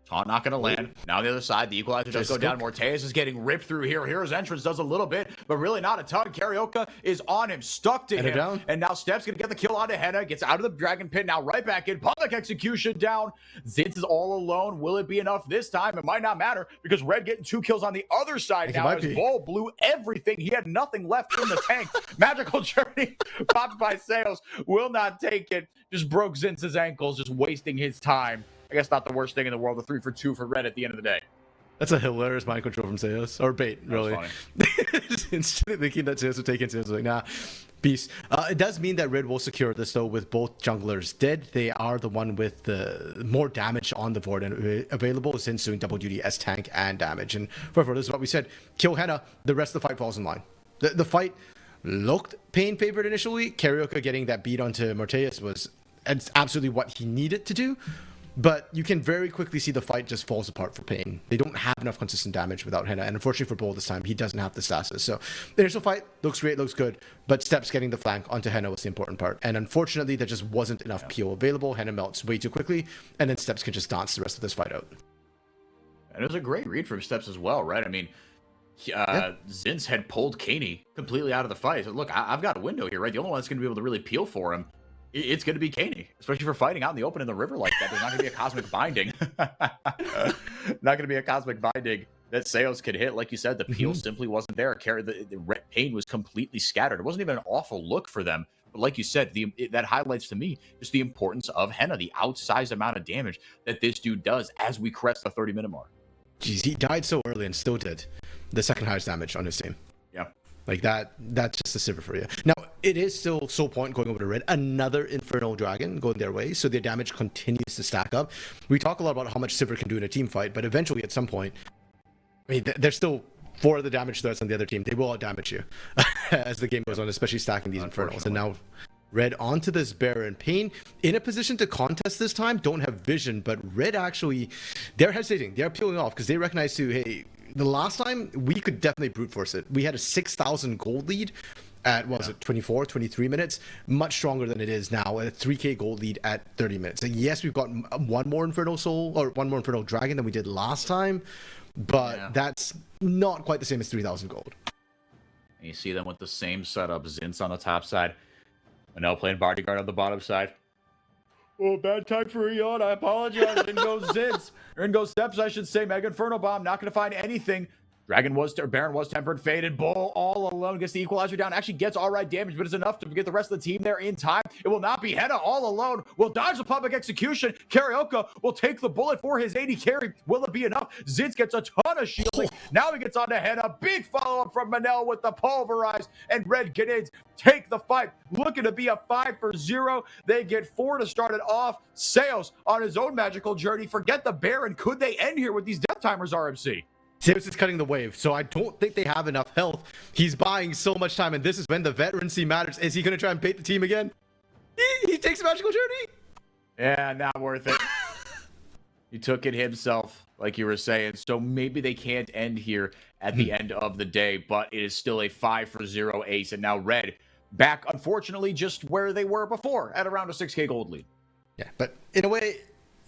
Taunt not going to land. Now on the other side, the equalizer does go down. Morteus is getting ripped through here. Hero's entrance does a little bit, but really not a ton. Karioka is on him, stuck to him. Down. And now Steps going to get the kill onto Henna. Gets out of the dragon pit. Now right back in. Public execution down. Zinz is all alone. Will it be enough this time? It might not matter because Red getting 2 kills on the other side now. As Bull blew everything. He had nothing left in the tank. Magical Journey popped by Sales. Will not take it. Just broke Zinz's ankles. Just wasting his time. I guess not the worst thing in the world. A 3 for 2 for Red at the end of the day. That's a hilarious mind control from Seos. Or bait, really. Instead of thinking that Seos would take it, Seos was like, nah, peace. It does mean that Red will secure this, though, with both junglers dead. They are the one with the more damage on the board and available since doing double duty as tank and damage. And forever, this is what we said. Kill Henna, the rest of the fight falls in line. The fight looked Pain favored initially. Karioka getting that beat onto Morteus was absolutely what he needed to do. But you can very quickly see the fight just falls apart for Pain. They don't have enough consistent damage without Henna. And unfortunately for Bull this time, he doesn't have the stasis. So the initial fight looks great, looks good. But Steps getting the flank onto Henna was the important part. And unfortunately, there just wasn't enough PO available. Henna melts way too quickly. And then Steps can just dance the rest of this fight out. And it was a great read from Steps as well, right? I mean, Zinz had pulled Kaney completely out of the fight. So look, I've got a window here, right? The only one that's going to be able to really peel for him, it's going to be Kaney, especially for fighting out in the open in the river like that. There's not going to be a cosmic binding. Not going to be a cosmic binding that Seos could hit. Like you said, the peel simply wasn't there. The red Pain was completely scattered. It wasn't even an awful look for them. But like you said, that highlights to me just the importance of Henna, the outsized amount of damage that this dude does as we crest the 30-minute mark. Jeez, he died so early and still did the second highest damage on his team. Yeah. Like that's just a Sivir for you. Now, it is still Soul Point going over to Red. Another Infernal Dragon going their way. So their damage continues to stack up. We talk a lot about how much Sivir can do in a team fight, but eventually at some point, I mean, there's still 4 of the damage threats on the other team. They will out-damage you as the game goes on, especially stacking these Infernals. And now Red onto this Baron. Pain in a position to contest this time. Don't have vision, but Red actually, they're hesitating. They're peeling off because they recognize too, hey, the last time we could definitely brute force it. We had a 6,000 gold lead at, what was it, 24, 23 minutes? Much stronger than it is now, a 3k gold lead at 30 minutes. And yes, we've got one more Infernal Soul, or one more Infernal Dragon than we did last time, but that's not quite the same as 3,000 gold. And you see them with the same setup. Zinz on the top side. Manel playing bodyguard on the bottom side. Oh, bad time for a yawn. I apologize. In goes Zinz. Or in goes Steps, I should say. Mega Inferno Bomb. Not going to find anything. Baron was tempered, faded. Bull all alone gets the equalizer down. Actually gets all right damage, but it's enough to get the rest of the team there in time. It will not be Henna all alone. Will dodge the public execution. Karioka will take the bullet for his 80 carry. Will it be enough? Zinz gets a ton of shielding. Now he gets onto Henna. Big follow-up from Manel with the pulverize. And Red Canids take the fight. Looking to be a 5 for 0. They get 4 to start it off. Seos on his own magical journey. Forget the Baron. Could they end here with these death timers, RMC? Seos is cutting the wave, so I don't think they have enough health. He's buying so much time, and this is when the veterancy matters. Is he going to try and bait the team again? He takes a magical journey. Yeah, not worth it. He took it himself, like you were saying. So maybe they can't end here at the end of the day, but it is still a 5 for 0 ace. And now Red back, unfortunately, just where they were before, at around a 6k gold lead. Yeah, but in a way,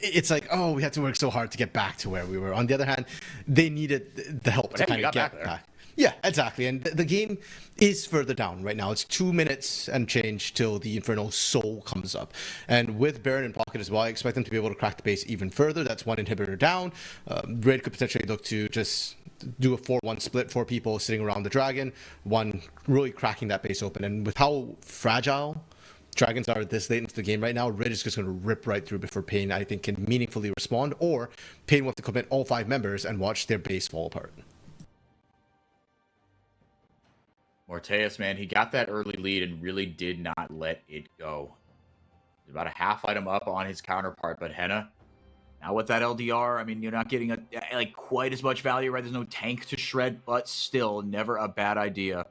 it's like, oh, we had to work so hard to get back to where we were. On the other hand, they needed the help to kind of get back. Yeah, exactly. And the game is further down right now. It's 2 minutes and change till the Infernal Soul comes up. And with Baron in pocket as well, I expect them to be able to crack the base even further. That's one inhibitor down. Raid could potentially look to just do a 4-1 split, 4 people sitting around the dragon, one really cracking that base open. And with how fragile dragons are this late into the game right now, Red is just going to rip right through before Pain, I think, can meaningfully respond, or Pain will have to commit all 5 members and watch their base fall apart. Morteus, man, he got that early lead and really did not let it go. He's about a half item up on his counterpart, but Henna, now with that LDR, I mean, you're not getting like quite as much value, right? There's no tank to shred, but still, never a bad idea.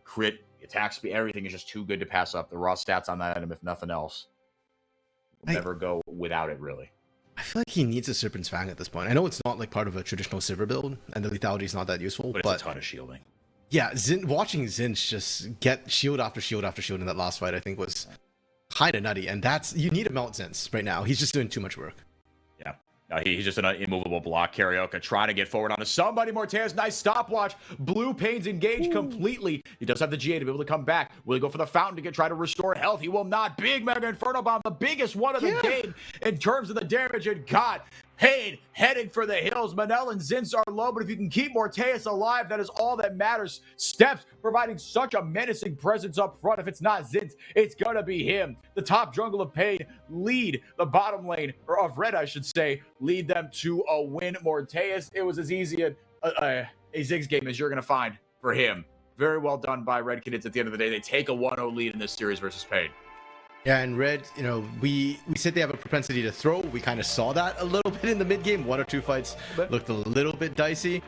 Crit, attack speed, everything is just too good to pass up. The raw stats on that item, if nothing else, will never go without it, really. I feel like he needs a Serpent's Fang at this point. I know it's not like part of a traditional silver build, and the lethality is not that useful, but it's a ton of shielding. Yeah, watching Zinch just get shield after shield after shield in that last fight, I think, was kind of nutty. And you need to melt Zinch right now. He's just doing too much work. Yeah. He's just an immovable block. Karioka trying to get forward onto somebody. Morteus, nice stopwatch. Blue Pain's engaged completely. He does have the GA to be able to come back. Will he go for the fountain to try to restore health? He will not. Big Mega Inferno Bomb, the biggest one of the game in terms of the damage it got. Pain heading for the hills. Manel and Zinz are low, but if you can keep Morteus alive, that is all that matters. Steps providing such a menacing presence up front. If it's not Zinz, it's gonna be him. The top jungle of Pain lead the bottom lane, or of Red, I should say, lead them to a win. Morteus, it was as easy a Ziggs game as you're gonna find for him. Very well done by Red Canids at the end of the day. They take a 1-0 lead in this series versus Pain. Yeah, and Red, we said they have a propensity to throw. We kind of saw that a little bit in the mid game. 1 or 2 fights looked a little bit dicey,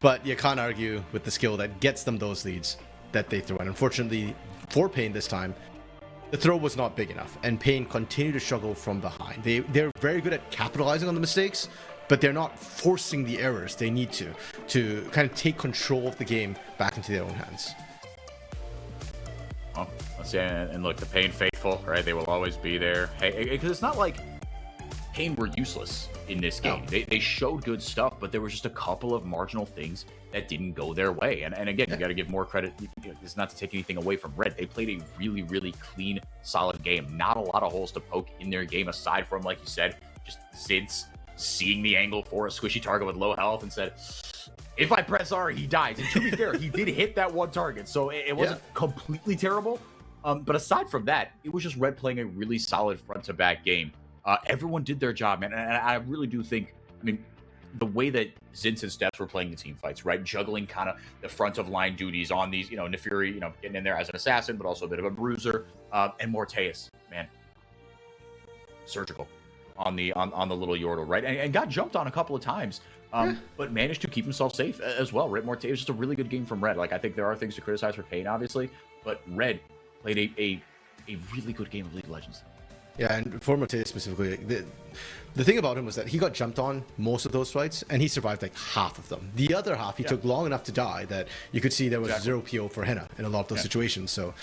but you can't argue with the skill that gets them those leads that they throw. And unfortunately for Pain this time, the throw was not big enough, and Pain continued to struggle from behind. They're very good at capitalizing on the mistakes, but they're not forcing the errors they need to kind of take control of the game back into their own hands. Well, let's see, and look, the Pain faithful, right? They will always be there. Hey, because it's not like Pain were useless in this game. No. They showed good stuff, but there was just a couple of marginal things that didn't go their way. And again, you got to give more credit. It's not to take anything away from Red. They played a really, really clean, solid game. Not a lot of holes to poke in their game, aside from, like you said, just Zinz seeing the angle for a squishy target with low health and said, if I press R, he dies. And to be fair, he did hit that one target, so it wasn't completely terrible. But aside from that, it was just Red playing a really solid front-to-back game. Everyone did their job, man. And I really do think, I mean, the way that Zinz and Steps were playing the team fights, right? Juggling kind of the front-of-line duties on these, Nefuri, getting in there as an assassin, but also a bit of a bruiser. And Morteus, man, surgical on the little Yordle, right? And got jumped on a couple of times. But managed to keep himself safe as well. Red Morteus, just a really good game from Red. Like, I think there are things to criticize for Pain, obviously, but Red played a really good game of League of Legends. Yeah, and for Morteus specifically, the thing about him was that he got jumped on most of those fights, and he survived like half of them. The other half, he took long enough to die that you could see there was zero PO for Henna in a lot of those situations. So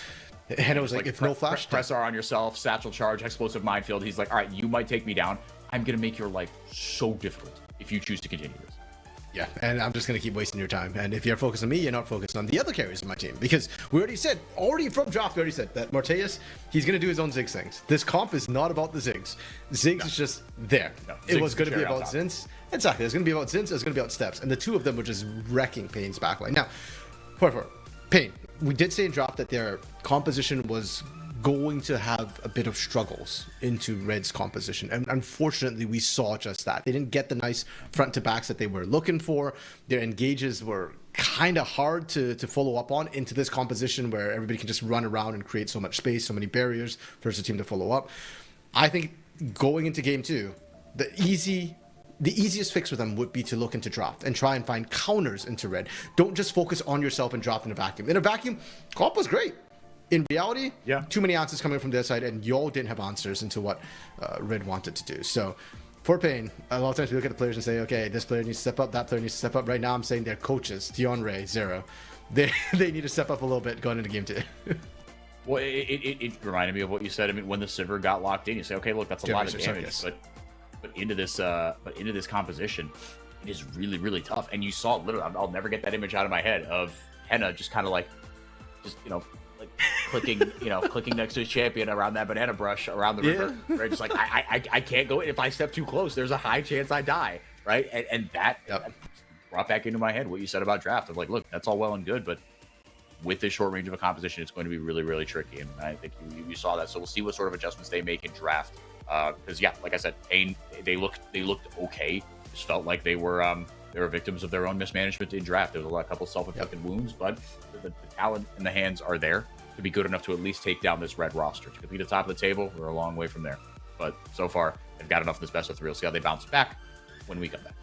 Henna was like, if no flash, press R on yourself, satchel charge, explosive minefield. He's like, all right, you might take me down. I'm gonna make your life so difficult if you choose to continue this. Yeah, and I'm just going to keep wasting your time. And if you're focused on me, you're not focused on the other carriers of my team. Because we already from draft, we already said that Morteus, he's going to do his own Ziggs things. This comp is not about the Ziggs. Ziggs is just there. It was going to be about Zinz. Exactly. It was going to be about Zinz. It was going to be about Steps. And the two of them were just wrecking Pain's backline. Now, for Pain, we did say in draft that their composition was going to have a bit of struggles into Red's composition, and unfortunately we saw just that. They didn't get the nice front to backs that they were looking for. Their engages were kind of hard to follow up on into this composition where everybody can just run around and create so much space, so many barriers for the team to follow up. I think going into game 2, the easiest fix for them would be to look into draft and try and find counters into Red. Don't just focus on yourself and draft in a vacuum. In a vacuum, comp was great. In reality, too many answers coming from their side, and y'all didn't have answers into what Red wanted to do. So, for Pain, a lot of times we look at the players and say, okay, this player needs to step up, that player needs to step up. Right now, I'm saying their coaches, Dion Ray, Zero, they need to step up a little bit going into game 2. Well, it reminded me of what you said. I mean, when the Sivir got locked in, you say, okay, look, that's a lot of damage, but into this composition, it is really, really tough. And you saw literally, I'll never get that image out of my head of Henna just kind of like, just, like clicking, clicking next to his champion around that banana brush around the river, right? Just like, I can't go. If I step too close, there's a high chance I die, right? And that brought back into my head what you said about draft of like, look, that's all well and good, but with this short range of a composition, it's going to be really, really tricky. And I think you saw that. So we'll see what sort of adjustments they make in draft. Because yeah, like I said, they looked okay. Just felt like they were victims of their own mismanagement in draft. There was a couple self-inflicted wounds, but the talent and the hands are there to be good enough to at least take down this red roster. To compete at the top of the table, we're a long way from there. But so far, they've got enough in this best of three. We'll see how they bounce back when we come back.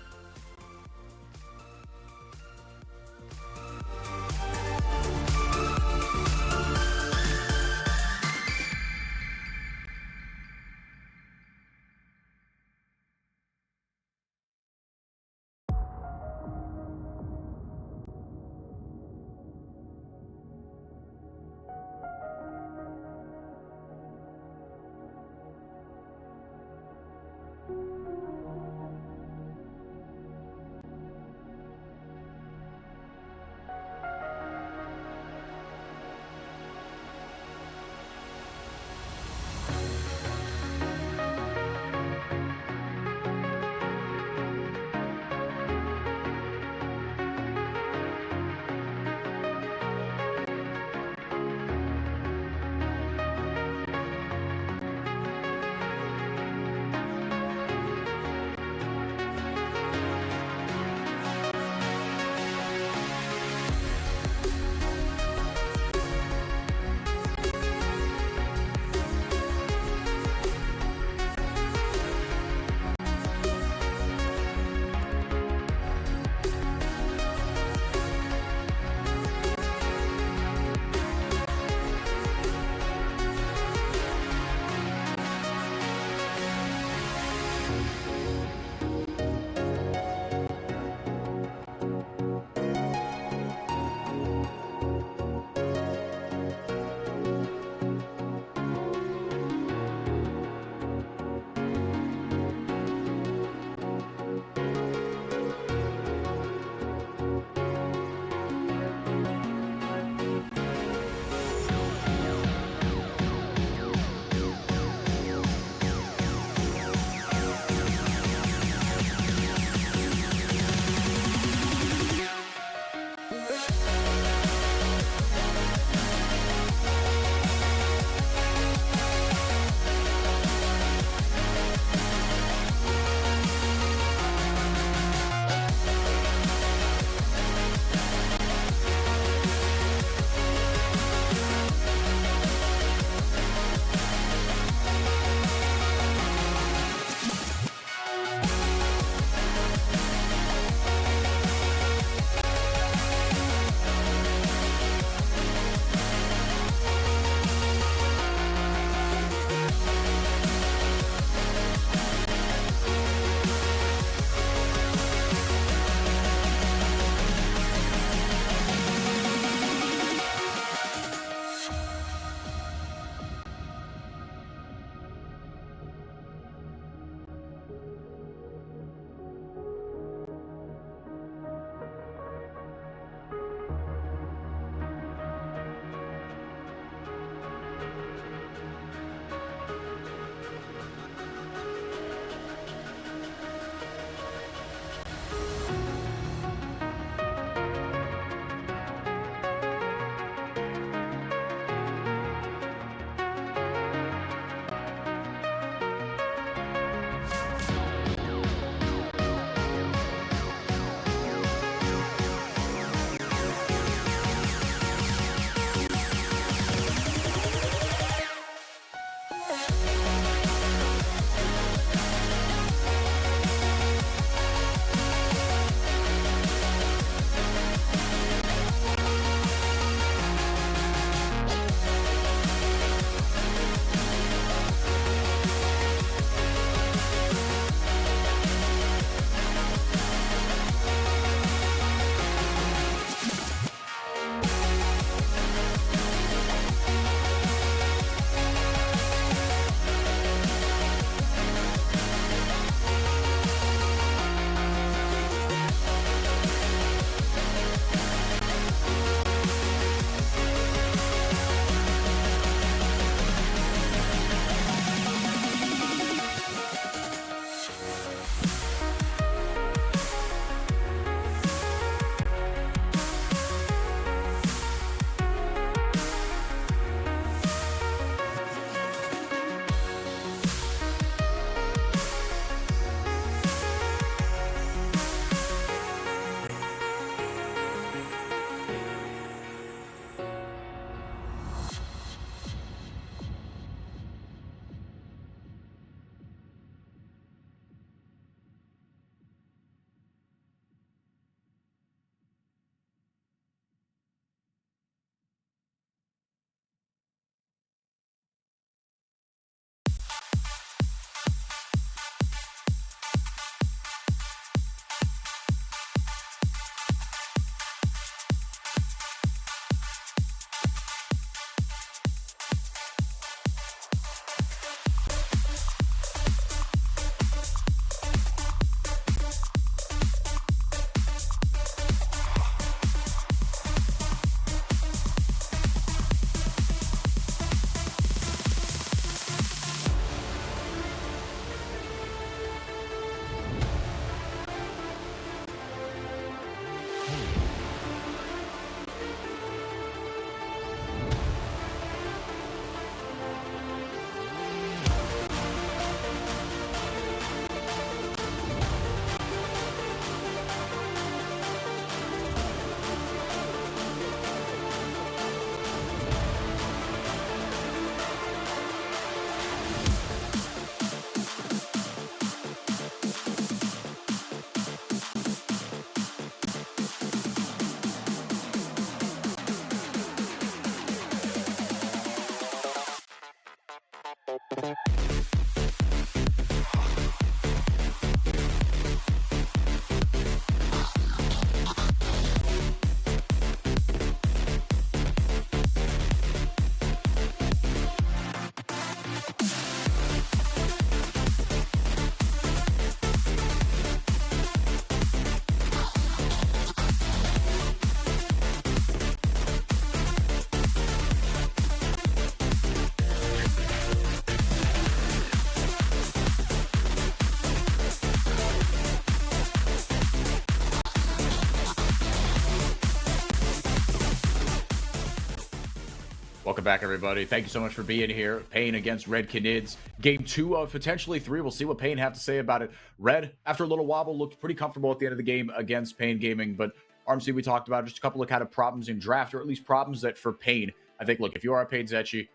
Welcome back, everybody. Thank you so much for being here. Pain against Red Canids. Game 2 of potentially 3. We'll see what Pain have to say about it. Red, after a little wobble, looked pretty comfortable at the end of the game against Pain Gaming. But RMC, we talked about just a couple of kind of problems in draft, or at least problems that for Pain, I think, look, if you are a Pain Zetchi,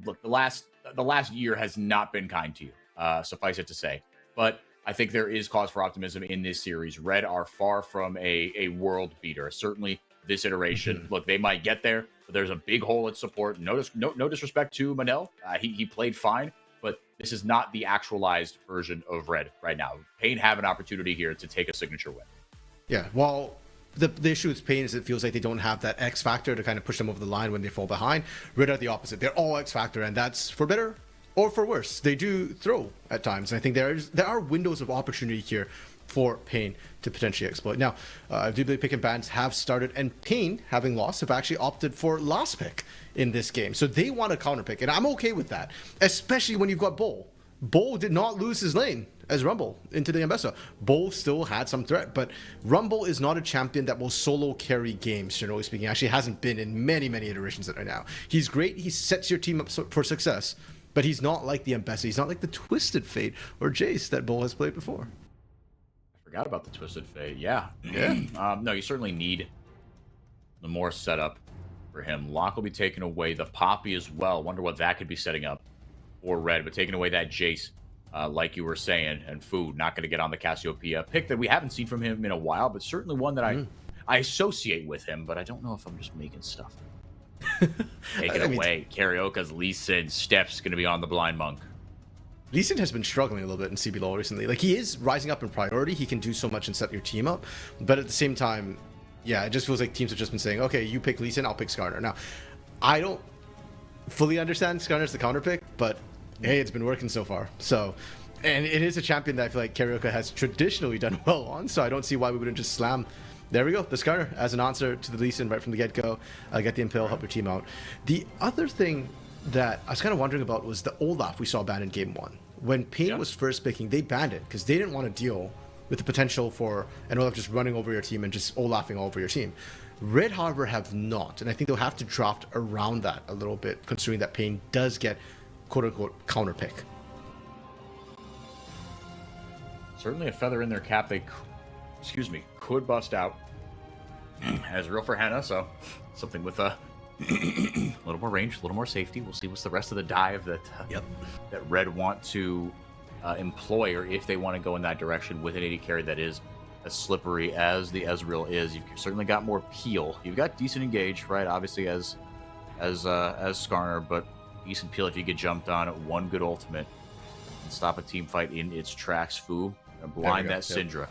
look, the last year has not been kind to you, suffice it to say. But I think there is cause for optimism in this series. Red are far from a world beater. Certainly this iteration. Look, they might get there, but there's a big hole at support. No disrespect to Manel. He played fine, but this is not the actualized version of Red right now. Pain have an opportunity here to take a signature win. Yeah, well, the issue with Pain is it feels like they don't have that X factor to kind of push them over the line when they fall behind. Red are the opposite. They're all X factor, and that's for better or for worse. They do throw at times. And I think there are windows of opportunity here for Pain to potentially exploit. Now, I do believe pick and bans have started, and Pain, having lost, have actually opted for last pick in this game. So they want a counter pick, and I'm okay with that, especially when you've got Bull. Bull did not lose his lane as Rumble into the Ambessa. Bull still had some threat, but Rumble is not a champion that will solo carry games, generally speaking. Actually hasn't been in many, many iterations right now. He's great. He sets your team up for success, but he's not like the Ambessa. He's not like the Twisted Fate or Jace that Bull has played before. Forgot about the Twisted Fate. Yeah. No, you certainly need the more setup for him. Locke will be taking away the Poppy as well. Wonder what that could be setting up for Red, but taking away that Jace, like you were saying, and Food not going to get on the Cassiopeia pick that we haven't seen from him in a while, but certainly one that I associate with him, but I don't know if I'm just making stuff. Take it away. Karaoke's Lee Sin. Steps going to be on the Blind Monk. Lee Sin has been struggling a little bit in CBLOL recently. Like, he is rising up in priority. He can do so much and set your team up. But at the same time, yeah, it just feels like teams have just been saying, okay, you pick Lee Sin, I'll pick Skarner. Now, I don't fully understand Skarner's the counter pick, but hey, it's been working so far. So, and it is a champion that I feel like Karaoke has traditionally done well on, so I don't see why we wouldn't just slam. There we go, the Skarner as an answer to the Lee Sin right from the get-go. Get the Impale, help your team out. The other thing that I was kind of wondering about was the Olaf we saw banned in Game 1. When Pain was first picking, they banned it because they didn't want to deal with the potential for an Olaf just running over your team and just Olafing all over your team. Red, however, have not, and I think they'll have to draft around that a little bit, considering that Pain does get quote-unquote counter pick. Certainly a feather in their cap. They, could bust out as real for Hannah, so something with a little more range, a little more safety. We'll see what's the rest of the dive that that Red want to employ, or if they want to go in that direction with an AD carry that is as slippery as the Ezreal is. You've certainly got more peel. You've got decent engage, right? Obviously as Skarner, but decent peel if you get jumped on. One good ultimate and stop a team fight in its tracks. Fu, blind that Syndra.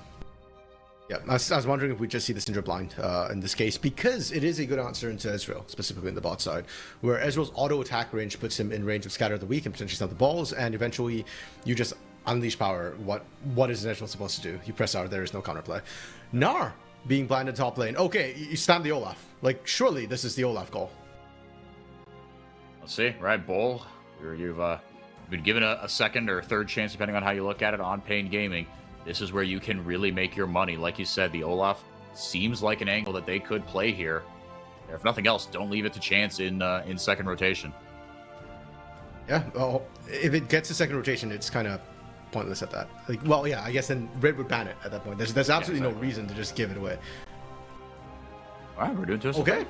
Yeah, I was wondering if we just see the Syndra blind in this case, because it is a good answer into Ezreal, specifically in the bot side, where Ezreal's auto attack range puts him in range of Scatter the Weak and potentially stop the balls, and eventually you just unleash power. What is an Ezreal supposed to do? You press R, there is no counterplay. Gnar being blind in top lane. Okay, you slam the Olaf. Like, surely this is the Olaf goal. Let's see, right, Bull. You've been given a second or third chance, depending on how you look at it, on Pain Gaming. This is where you can really make your money. Like you said, the Olaf seems like an angle that they could play here. If nothing else, don't leave it to chance in second rotation. Yeah, well, if it gets to second rotation, it's kind of pointless at that. Like, well, yeah, I guess then Red would ban it at that point. There's absolutely no reason to just give it away. All right, we're doing this. Okay.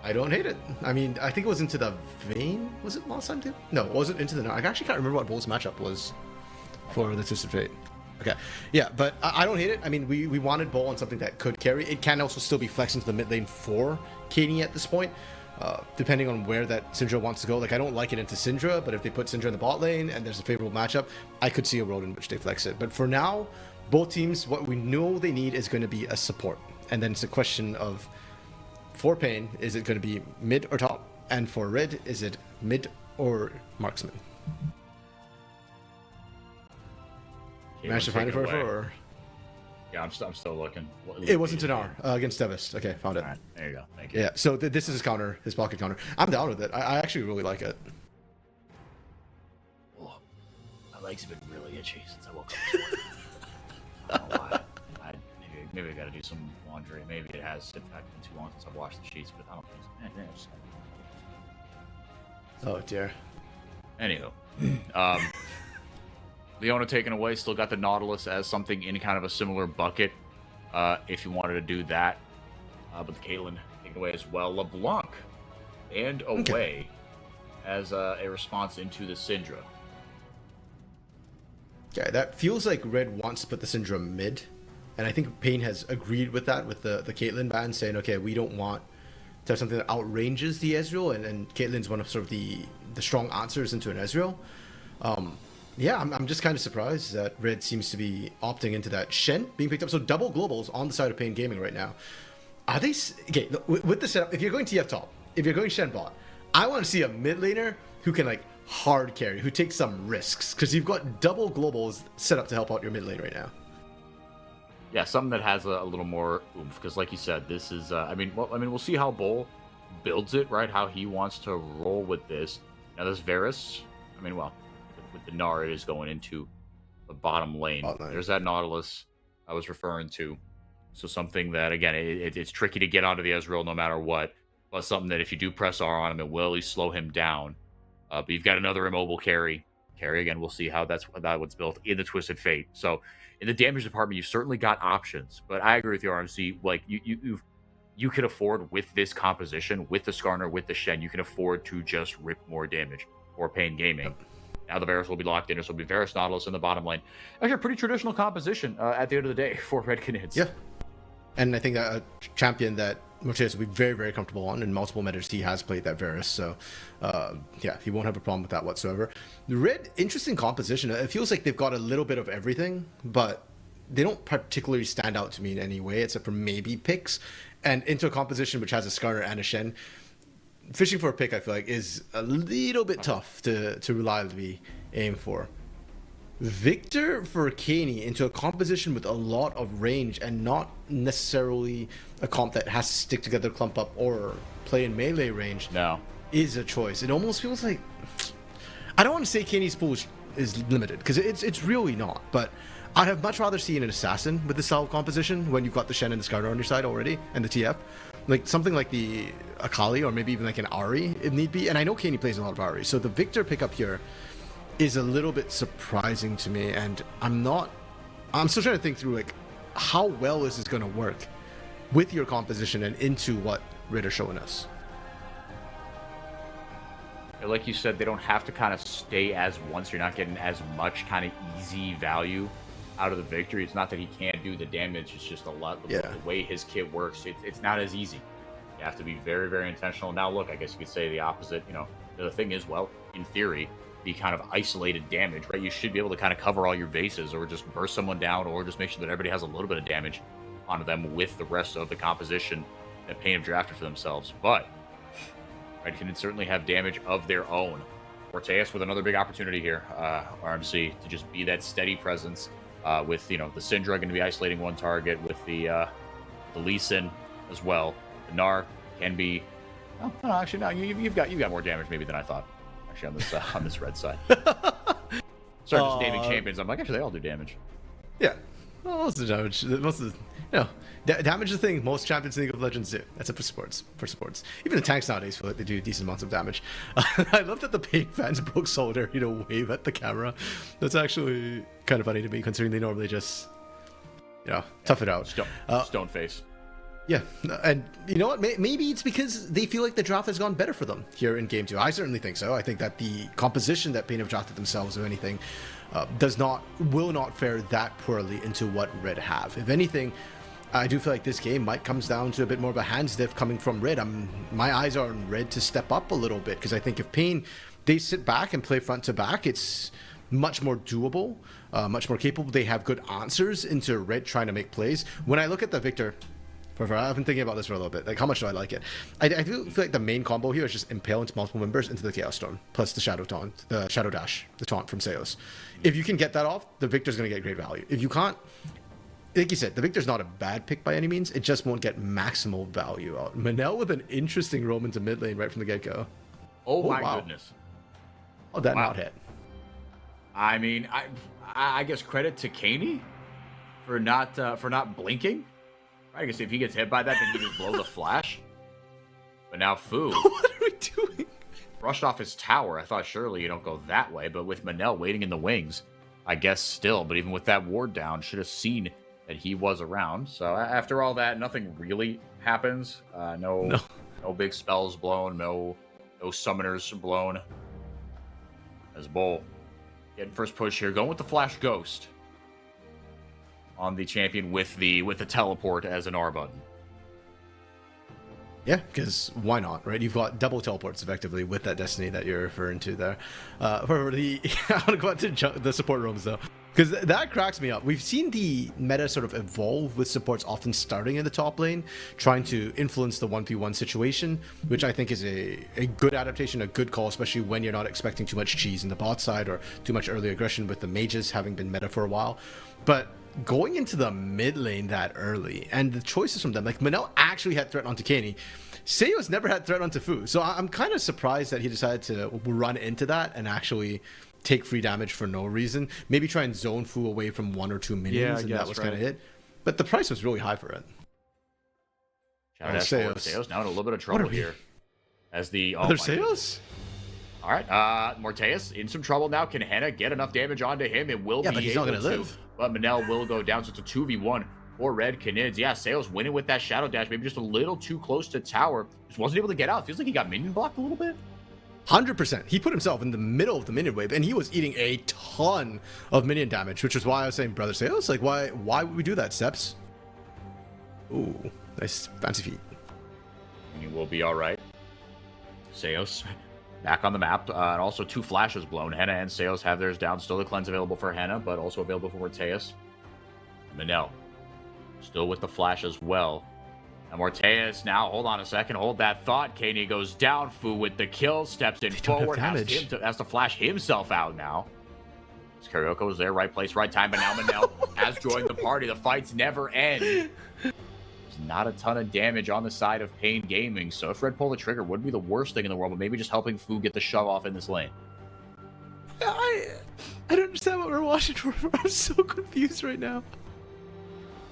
I don't hate it. I mean, I think it was into the Vayne. Was it last time too? No, it wasn't into the. I actually can't remember what Bull's matchup was for the Twisted Fate. Okay, yeah, but I don't hate it. I mean, we wanted Bull on something that could carry. It can also still be flexed into the mid lane for Katie at this point, depending on where that Syndra wants to go. Like, I don't like it into Syndra, but if they put Syndra in the bot lane and there's a favorable matchup, I could see a world in which they flex it. But for now, both teams, what we know they need is going to be a support. And then it's a question of, for Pain, is it going to be mid or top? And for Red, is it mid or marksman? Managed to find it for or? Yeah, I'm still looking. It wasn't Gnar against Devist. Okay, found it. All right, there you go. Thank you. Yeah, so this is his counter, his pocket counter. I'm down with it. I actually really like it. Oh, my legs have been really itchy since I woke up. I don't know why. Maybe I got to do some laundry. Maybe it has. In fact, been too long since I've washed the sheets, but I don't think so. Oh dear. Anywho, Leona taken away, still got the Nautilus as something in kind of a similar bucket, if you wanted to do that. But the Caitlyn taken away as well. LeBlanc and away as a response into the Syndra. Okay, that feels like Red wants to put the Syndra mid, and I think Pain has agreed with that with the Caitlyn ban, saying, okay, we don't want to have something that outranges the Ezreal, and Caitlyn's one of sort of the strong answers into an Ezreal. Yeah, I'm just kind of surprised that Red seems to be opting into that. Shen being picked up, so double globals on the side of Pain Gaming right now. Are they okay with the setup? If you're going TF top, if you're going Shen bot, I want to see a mid laner who can like hard carry, who takes some risks, because you've got double globals set up to help out your mid lane right now. Yeah, something that has a little more oomph, because like you said, this is we'll see how Bull builds it, right? How he wants to roll with this. Now this Varus, with the Gnar, it is going into the bottom lane. There's that Nautilus I was referring to. So something that, again, it's tricky to get onto the Ezreal no matter what, but something that if you do press R on him, it will at least slow him down. But you've got another immobile carry. Again, we'll see how that's what's built in the Twisted Fate. So in the damage department, you've certainly got options. But I agree with you, RMC. Like, you could afford with this composition, with the Skarner, with the Shen, you can afford to just rip more damage for Pain Gaming. Yep. Now the Varus will be locked in. This will be Varus Nautilus in the bottom lane. Actually, a pretty traditional composition at the end of the day for Red Canids. Yeah. And I think a champion that Mortius will be very, very comfortable on. In multiple metas, he has played that Varus. So, yeah, he won't have a problem with that whatsoever. The Red, interesting composition. It feels like they've got a little bit of everything, but they don't particularly stand out to me in any way, except for maybe picks. And into a composition which has a Skarner and a Shen, fishing for a pick, I feel like, is a little bit tough to reliably aim for. Victor for Kaney into a composition with a lot of range and not necessarily a comp that has to stick together, clump up, or play in melee range is a choice. It almost feels like... I don't want to say Kaney's pool is limited, because it's really not, but I'd have much rather seen an assassin with this style of composition when you've got the Shen and the Skarner on your side already, and the TF. Like something like the Akali, or maybe even like an Ahri if need be. And I know Kaney plays a lot of Ahri, so the Victor pickup here is a little bit surprising to me, and I'm still trying to think through like how well is this going to work with your composition and into what Red are showing us. Like you said, they don't have to kind of stay as one, so you're not getting as much kind of easy value out of the Victory. It's not that he can't do the damage, it's just a lot the way his kit works. It's not as easy. You have to be very, very intentional. Now look, I guess you could say the opposite. The thing is, well, in theory, the kind of isolated damage, right? You should be able to kind of cover all your bases, or just burst someone down, or just make sure that everybody has a little bit of damage onto them with the rest of the composition that Pain have drafted for themselves. But Red can certainly have damage of their own. Orteas with another big opportunity here, RMC, to just be that steady presence with, the Syndra going to be isolating one target, with the Lee Sin as well. The Gnar can be... Oh, no, actually, no, you've got more damage maybe than I thought. Actually, on this Red side. Sorry, just naming champions. I'm like, actually, they all do damage. Yeah, well, most of the damage, damage is the thing most champions in League of Legends do. That's it for sports. Even the tanks nowadays feel like they do decent amounts of damage. I love that the Pain fans broke Soldier, wave at the camera. That's actually kind of funny to me, considering they normally just, tough it out. Stone face. Yeah, and you know what? Maybe it's because they feel like the draft has gone better for them here in Game 2. I certainly think so. I think that the composition that Pain have drafted themselves, or anything, will not fare that poorly into what Red have. If anything, I do feel like this game might comes down to a bit more of a hand stiff coming from Red. My eyes are on Red to step up a little bit, because I think if Pain, they sit back and play front to back, it's much more doable, much more capable. They have good answers into Red trying to make plays. When I look at the Victor... I've been thinking about this for a little bit. Like, how much do I like it? I do feel like the main combo here is just impale into multiple members into the Chaos Storm, plus the Shadow Taunt, the Shadow Dash, the taunt from Seos. If you can get that off, the Victor's going to get great value. If you can't, like you said, the Victor's not a bad pick by any means. It just won't get maximal value out. Manel with an interesting roam into mid lane right from the get-go. Oh my goodness. Oh, that not hit. I mean, I guess credit to Kaney for not blinking. I guess if he gets hit by that, then he just blow the flash. But now Fu. What are we doing? brushed off his tower. I thought surely you don't go that way, but with Manel waiting in the wings, I guess still. But even with that ward down, should have seen that he was around. So after all that, nothing really happens. No big spells blown, no summoners blown. As Bull getting first push here, going with the Flash Ghost on the champion with the teleport as an R button. Yeah, because why not, right? You've got double teleports effectively with that Destiny that you're referring to there. For the, I want to go out to the support rooms though, because that cracks me up. We've seen the meta sort of evolve with supports often starting in the top lane, trying to influence the 1v1 situation, which I think is a good adaptation, a good call, especially when you're not expecting too much cheese in the bot side or too much early aggression with the mages having been meta for a while. But going into the mid lane that early and the choices from them, like Manel actually had threat onto Kenny. Seiyu's never had threat onto Fu. So I'm kind of surprised that he decided to run into that and actually take free damage for no reason. Maybe try and zone Fu away from 1 or 2 minions, and that was kind of it. But the price was really high for it. Shout out to Seiyu's now in a little bit of trouble here. As the other Seiyu's? All right, Morteus in some trouble now. Can Henna get enough damage onto him? It will be but he's not going to live. But Manel will go down, so it's a 2v1 for Red Canids. Yeah, Seiyu's winning with that Shadow Dash, maybe just a little too close to tower. Just wasn't able to get out. Feels like he got minion blocked a little bit. 100%. He put himself in the middle of the minion wave, and he was eating a ton of minion damage, which is why I was saying, Brother Seiyu's, like, why would we do that, Steps? Ooh, nice fancy feet. And he will be all right. Seiyu's back on the map, and also 2 flashes blown. Henna and Seiyu's have theirs down. Still the cleanse available for Henna, but also available for Morteus. Manel still with the flash as well. And Morteus now, hold on a second, hold that thought. Katie goes down. Fu with the kill, steps in forward, has to flash himself out now. Karaoke was there, right place, right time, but now Manel has joined the party. The fights never end. Not a ton of damage on the side of Pain Gaming, so if Red pull the trigger wouldn't be the worst thing in the world, but maybe just helping Fu get the shove off in this lane. I don't understand what we're watching for. I'm so confused right now.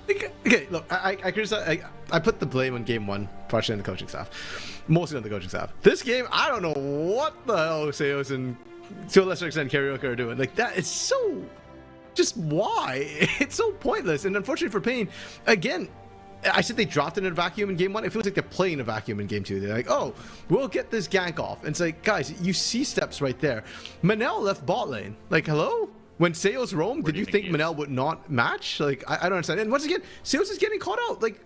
Okay, look, I put the blame on game 1, partially on the coaching staff, mostly on the coaching staff. This game, I don't know what the hell Seiyu's and to a lesser extent Karaoke are doing. Like, that is so, just why? It's so pointless, and unfortunately for Pain, again, I said they dropped it in a vacuum in game 1. It feels like they're playing a vacuum in game 2. They're like, oh, we'll get this gank off. And it's like, guys, you see Steps right there. Manel left bot lane. Like, hello? When Seiyu's roamed, did you think Manel would not match? Like, I don't understand. And once again, Seiyu's is getting caught out. Like,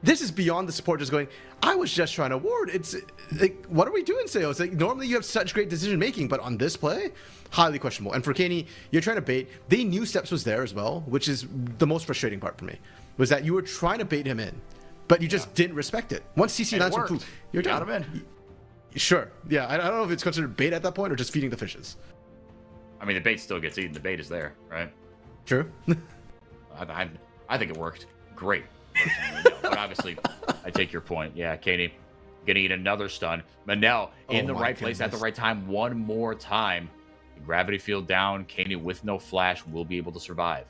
this is beyond the support just going, I was just trying to ward. It's like, what are we doing, Seiyu's? Like, normally you have such great decision making, but on this play, highly questionable. And for Kenny, you're trying to bait. They knew Steps was there as well, which is the most frustrating part for me. Was that you were trying to bait him in, but you just didn't respect it. Once CC lands from Fu, you're down. Got him in. Sure. Yeah, I don't know if it's considered bait at that point or just feeding the fishes. I mean, the bait still gets eaten. The bait is there, right? True. I think it worked great. But obviously, I take your point. Yeah, Katie gonna eat another stun. Manel in the right place at the right time one more time. The gravity field down. Katie with no flash will be able to survive.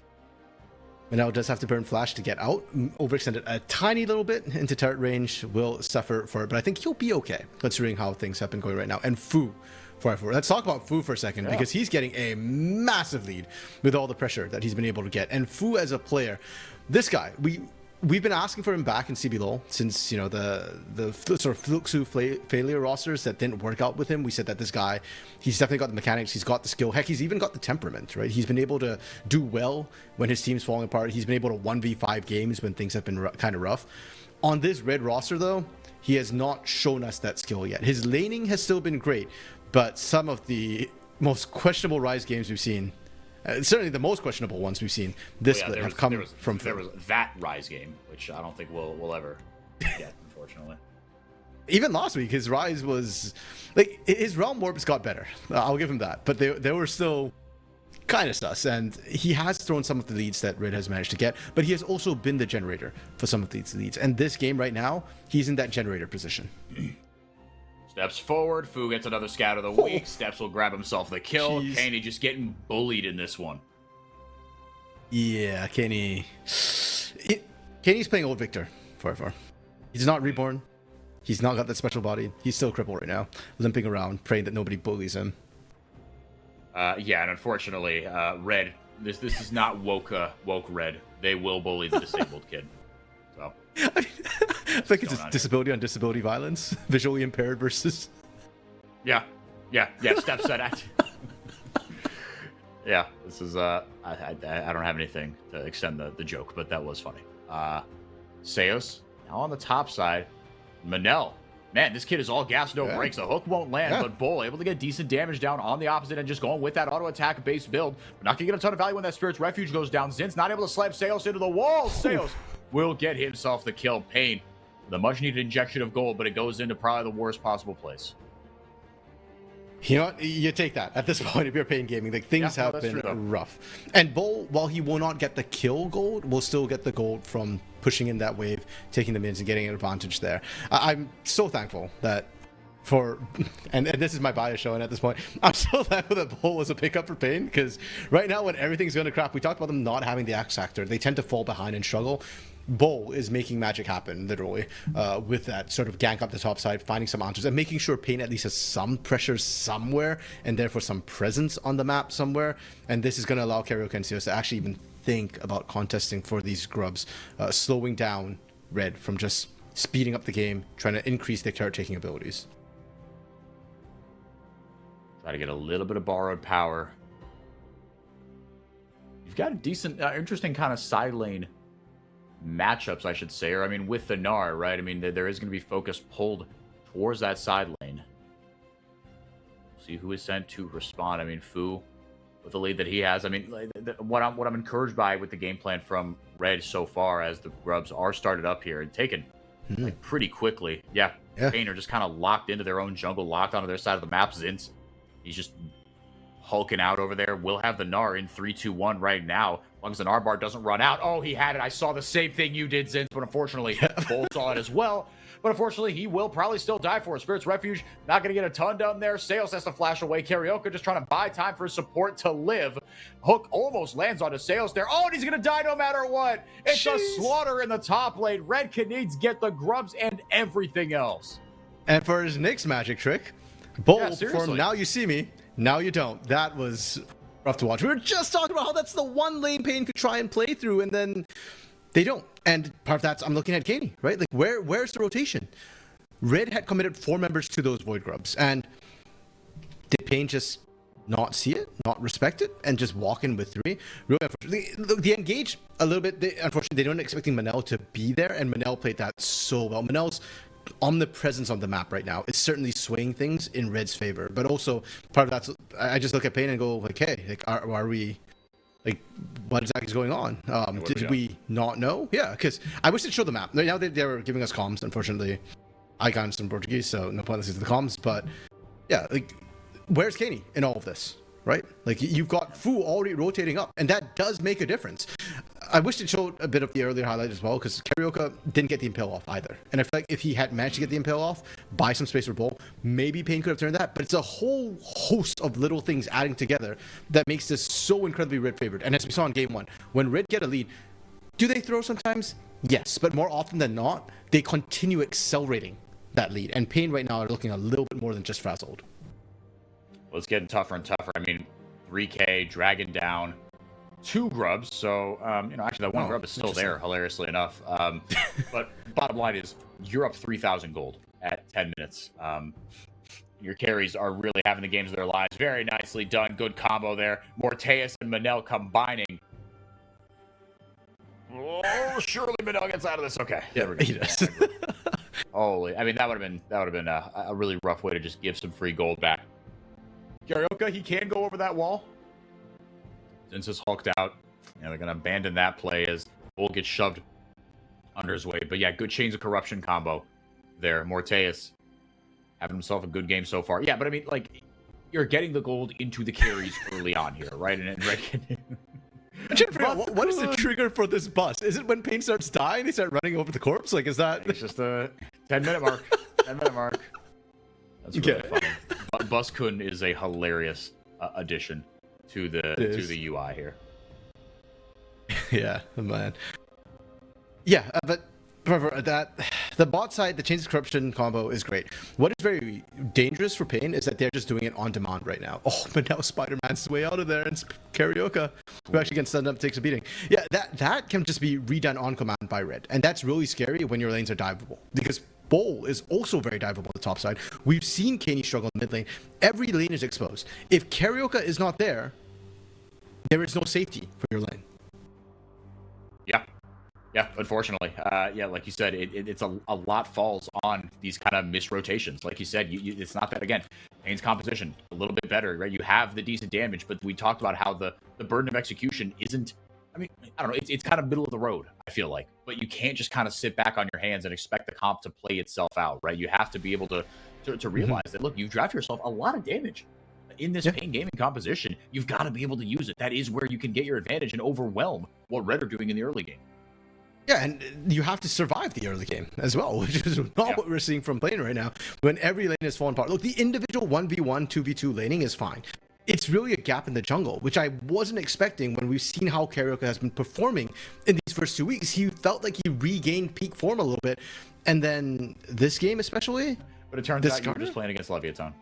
Manel does have to burn flash to get out. Overextended a tiny little bit into turret range, will suffer for it, but I think he'll be okay considering how things have been going right now. And Fu, FourY4. Let's talk about Fu for a second, because he's getting a massive lead with all the pressure that he's been able to get. And Fu as a player, this guy, we've been asking for him back in CBLOL since, you know, the sort of Fluxu failure rosters that didn't work out with him. We said that this guy, he's definitely got the mechanics, he's got the skill, heck, he's even got the temperament, right? He's been able to do well when his team's falling apart. He's been able to 1v5 games when things have been kind of rough. On this red roster, though, he has not shown us that skill yet. His laning has still been great, but some of the most questionable Rise games we've seen, certainly the most questionable ones we've seen this split have come from. There was that Rise game, which I don't think we'll ever get, unfortunately. Even last week, his Rise was like, his realm warps got better. I'll give him that, but they were still kind of sus, and he has thrown some of the leads that Red has managed to get, but he has also been the generator for some of these leads. And this game right now, he's in that generator position. Steps forward. Fu gets another scout of the week. Steps will grab himself the kill. Jeez. Kenny just getting bullied in this one. Yeah, Kenny. Kenny's playing old Victor, FourY4. He's not reborn. He's not got that special body. He's still crippled right now, limping around, praying that nobody bullies him. Yeah, and unfortunately, Red, this is not woke Red. They will bully the disabled kid. So I think it's just disability on disability violence, visually impaired versus. Yeah, step set act. Yeah, this is I don't have anything to extend the joke, but that was funny. Seos now on the top side. Manel, man, this kid is all gas, no brakes. The hook won't land, but Bull able to get decent damage down on the opposite and just going with that auto attack based build. We're not gonna get a ton of value when that Spirit's Refuge goes down. Zin's not able to slam Seos into the wall. Seos will get himself the kill. Pain, the much needed injection of gold, but it goes into probably the worst possible place. You know what? You take that at this point if you're Pain Gaming. Like, things have been rough. And Bull, while he will not get the kill gold, will still get the gold from pushing in that wave, taking the minions and getting an advantage there. I'm so thankful that and this is my bias showing at this point. I'm so thankful that Bull was a pickup for Pain, because right now when everything's going to crap, we talked about them not having the X factor. They tend to fall behind and struggle. Bull is making magic happen, literally, with that sort of gank up the top side, finding some answers, and making sure Pain at least has some pressure somewhere, and therefore some presence on the map somewhere. And this is going to allow Karaoke and Seos to actually even think about contesting for these grubs, slowing down Red from just speeding up the game, trying to increase their carrot-taking abilities. Try to get a little bit of borrowed power. You've got a decent, interesting kind of side lane matchups, I should say, or I mean with the Gnar, right? I mean there is going to be focus pulled towards that side lane. See who is sent to respond. I mean Fu, with the lead that he has. I mean what I'm encouraged by with the game plan from Red so far, as the grubs are started up here and taken like pretty quickly. Yeah. Pain are just kind of locked into their own jungle, locked onto their side of the map. Zins, he's just hulking out over there. We'll have the Gnar in 3-2-1 right now. As long as the Gnar bar doesn't run out. Oh, he had it. I saw the same thing you did, Zins, but unfortunately, Bull saw it as well. But unfortunately, he will probably still die for it. Spirit's Refuge, not going to get a ton done there. Seos has to flash away. Karaoke just trying to buy time for his support to live. Hook almost lands onto Seos there. Oh, and he's going to die no matter what. It's a slaughter in the top lane. Red Canids get the grubs and everything else. And for his next magic trick, Bull from now you see me, now you don't. That was rough to watch. We were just talking about how that's the one lane Pain could try and play through, and then they don't. And part of that's, I'm looking at Katie, right? Like, where's the rotation? Red had committed 4 members to those Void Grubs, and did Pain just not see it, not respect it, and just walk in with 3? Really unfortunately. They engaged a little bit. Unfortunately, they weren't expecting Manel to be there, and Manel played that so well. Manel's omnipresence on the map right now is certainly swaying things in Red's favor, but also part of that's, I just look at Pain and go like, hey, like, are we, like, what exactly is going on? Did we not know? Yeah, because I wish they'd show the map. Right now they were giving us comms. Unfortunately, I can't understand Portuguese, so no point listening to the comms. But yeah, like, where's Kaney in all of this, right? Like, you've got Fu already rotating up, and that does make a difference. I wish it showed a bit of the earlier highlight as well, because Karaoke didn't get the Impale off either. And I feel like if he had managed to get the Impale off, buy some space for Bull, maybe Pain could have turned that. But it's a whole host of little things adding together that makes this so incredibly Red favored. And as we saw in Game 1, when Red get a lead, do they throw sometimes? Yes, but more often than not, they continue accelerating that lead. And Pain right now are looking a little bit more than just frazzled. Well, it's getting tougher and tougher. I mean, 3K, Dragon down, 2 grubs. So, actually that one grub is still there, hilariously enough. But bottom line is, you're up 3,000 gold at 10 minutes. Your carries are really having the games of their lives. Very nicely done. Good combo there. Morteus and Manel combining. Oh, surely Manel gets out of this. Okay. Yeah, he does. Holy, I mean, that would have been a really rough way to just give some free gold back. Karaoke, he can go over that wall. Since it's hulked out, they're going to abandon that play as Bull gets shoved under his weight. But yeah, good Chains of Corruption combo there. Morteus having himself a good game so far. Yeah, but I mean, like, you're getting the gold into the carries early on here, right? And what is the trigger for this bust? Is it when Pain starts dying, they start running over the corpse? Like, is that... It's just a 10-minute mark. 10-minute mark. That's really funny. Buskun is a hilarious addition to the UI here. Yeah, man. Yeah, but The bot side, the Chains of Corruption combo is great. What is very dangerous for Pain is that they're just doing it on demand right now. Oh, but now Spider-Man's way out of there, and it's Karaoke, who actually gets stunned up, takes a beating. Yeah, that can just be redone on command by Red, and that's really scary when your lanes are diveable, because Bowl is also very diveable on the top side. We've seen Kaney struggle in mid lane. Every lane is exposed. If Karaoke is not there, there is no safety for your lane. Yeah, unfortunately. Yeah, like you said, it's a lot falls on these kind of missed rotations. Like you said, it's not that, again, Pain's composition, a little bit better, right? You have the decent damage, but we talked about how the burden of execution isn't, I mean, I don't know, it's kind of middle of the road, I feel like. But you can't just kind of sit back on your hands and expect the comp to play itself out, right? You have to be able to realize that, look, you've drafted yourself a lot of damage in this Pain gaming composition. You've got to be able to use it. That is where you can get your advantage and overwhelm what Red are doing in the early game. Yeah, and you have to survive the early game as well, which is not what we're seeing from Pain right now, when every lane is falling apart. Look, the individual 1v1, 2v2 laning is fine. It's really a gap in the jungle, which I wasn't expecting when we've seen how Karaoke has been performing in these first 2 weeks. He felt like he regained peak form a little bit, and then this game especially. But it turns out you were just playing against Leviathan.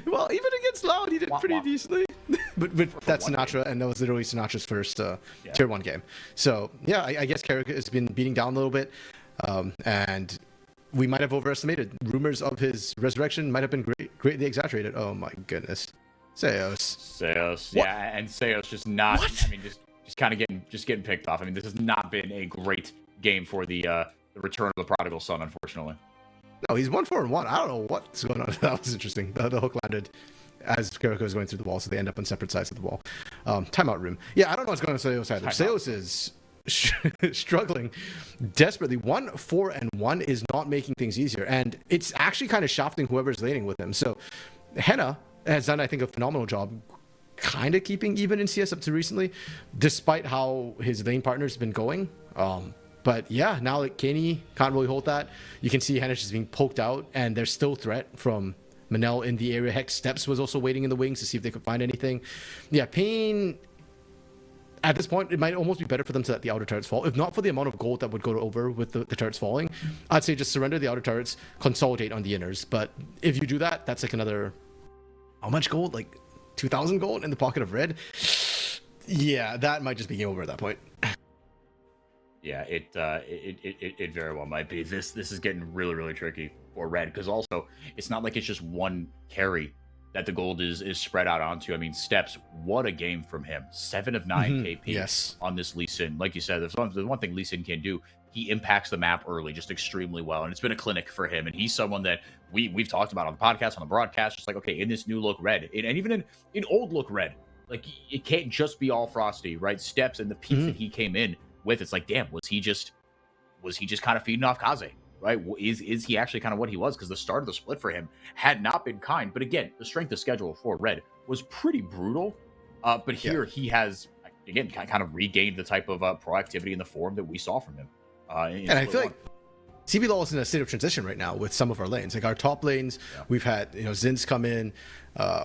Well, even against Loud, he did pretty decently. but that's Sinatra, and that was literally Sinatra's first tier 1 game. So, yeah, I guess Karaoke has been beating down a little bit, and we might have overestimated. Rumors of his resurrection might have been greatly exaggerated. Oh, my goodness. Seos. Yeah, and Seos just not, I mean, just kind of getting picked off. I mean, this has not been a great game for the return of the prodigal son, unfortunately. No, he's 1-4-1. I don't know what's going on. That was interesting. The hook landed as Karaoke was going through the wall, so they end up on separate sides of the wall. Timeout room. Yeah, I don't know what's going on with Seos either. Seos is struggling desperately. 1-4-1 is not making things easier, and it's actually kind of shafting whoever's laning with him. So Henna has done, I think, a phenomenal job kind of keeping even in CS up to recently, despite how his lane partner's been going. But yeah, now like Kaney can't really hold that. You can see Hennish is being poked out, and there's still threat from Manel in the area. Hex Steps was also waiting in the wings to see if they could find anything. Yeah, Pain, at this point, it might almost be better for them to let the outer turrets fall. If not for the amount of gold that would go over with the turrets falling, I'd say just surrender the outer turrets, consolidate on the inners. But if you do that, that's like another, how much gold? Like 2,000 gold in the pocket of Red? Yeah, that might just be game over at that point. Yeah, it very well might be. This is getting really, really tricky for Red, because also it's not like it's just one carry that the gold is spread out onto. I mean, Steps, what a game from him. 7 of 9 KP on this Lee Sin. Like you said, there's one thing Lee Sin can do. He impacts the map early just extremely well, and it's been a clinic for him. And he's someone that we've talked about on the podcast, on the broadcast, just like, okay, in this new look Red, and even in old look Red, like, it can't just be all Frosty, right? Steps and the peaks that he came in with, it's like, damn, was he just kind of feeding off Kaze, right? Is he actually kind of what he was? Because the start of the split for him had not been kind. But again, the strength of schedule for Red was pretty brutal. But here he has, again, kind of regained the type of proactivity in the form that we saw from him. And I feel like CBLOL is in a state of transition right now with some of our lanes. Like our top lanes, we've had Zinz come in,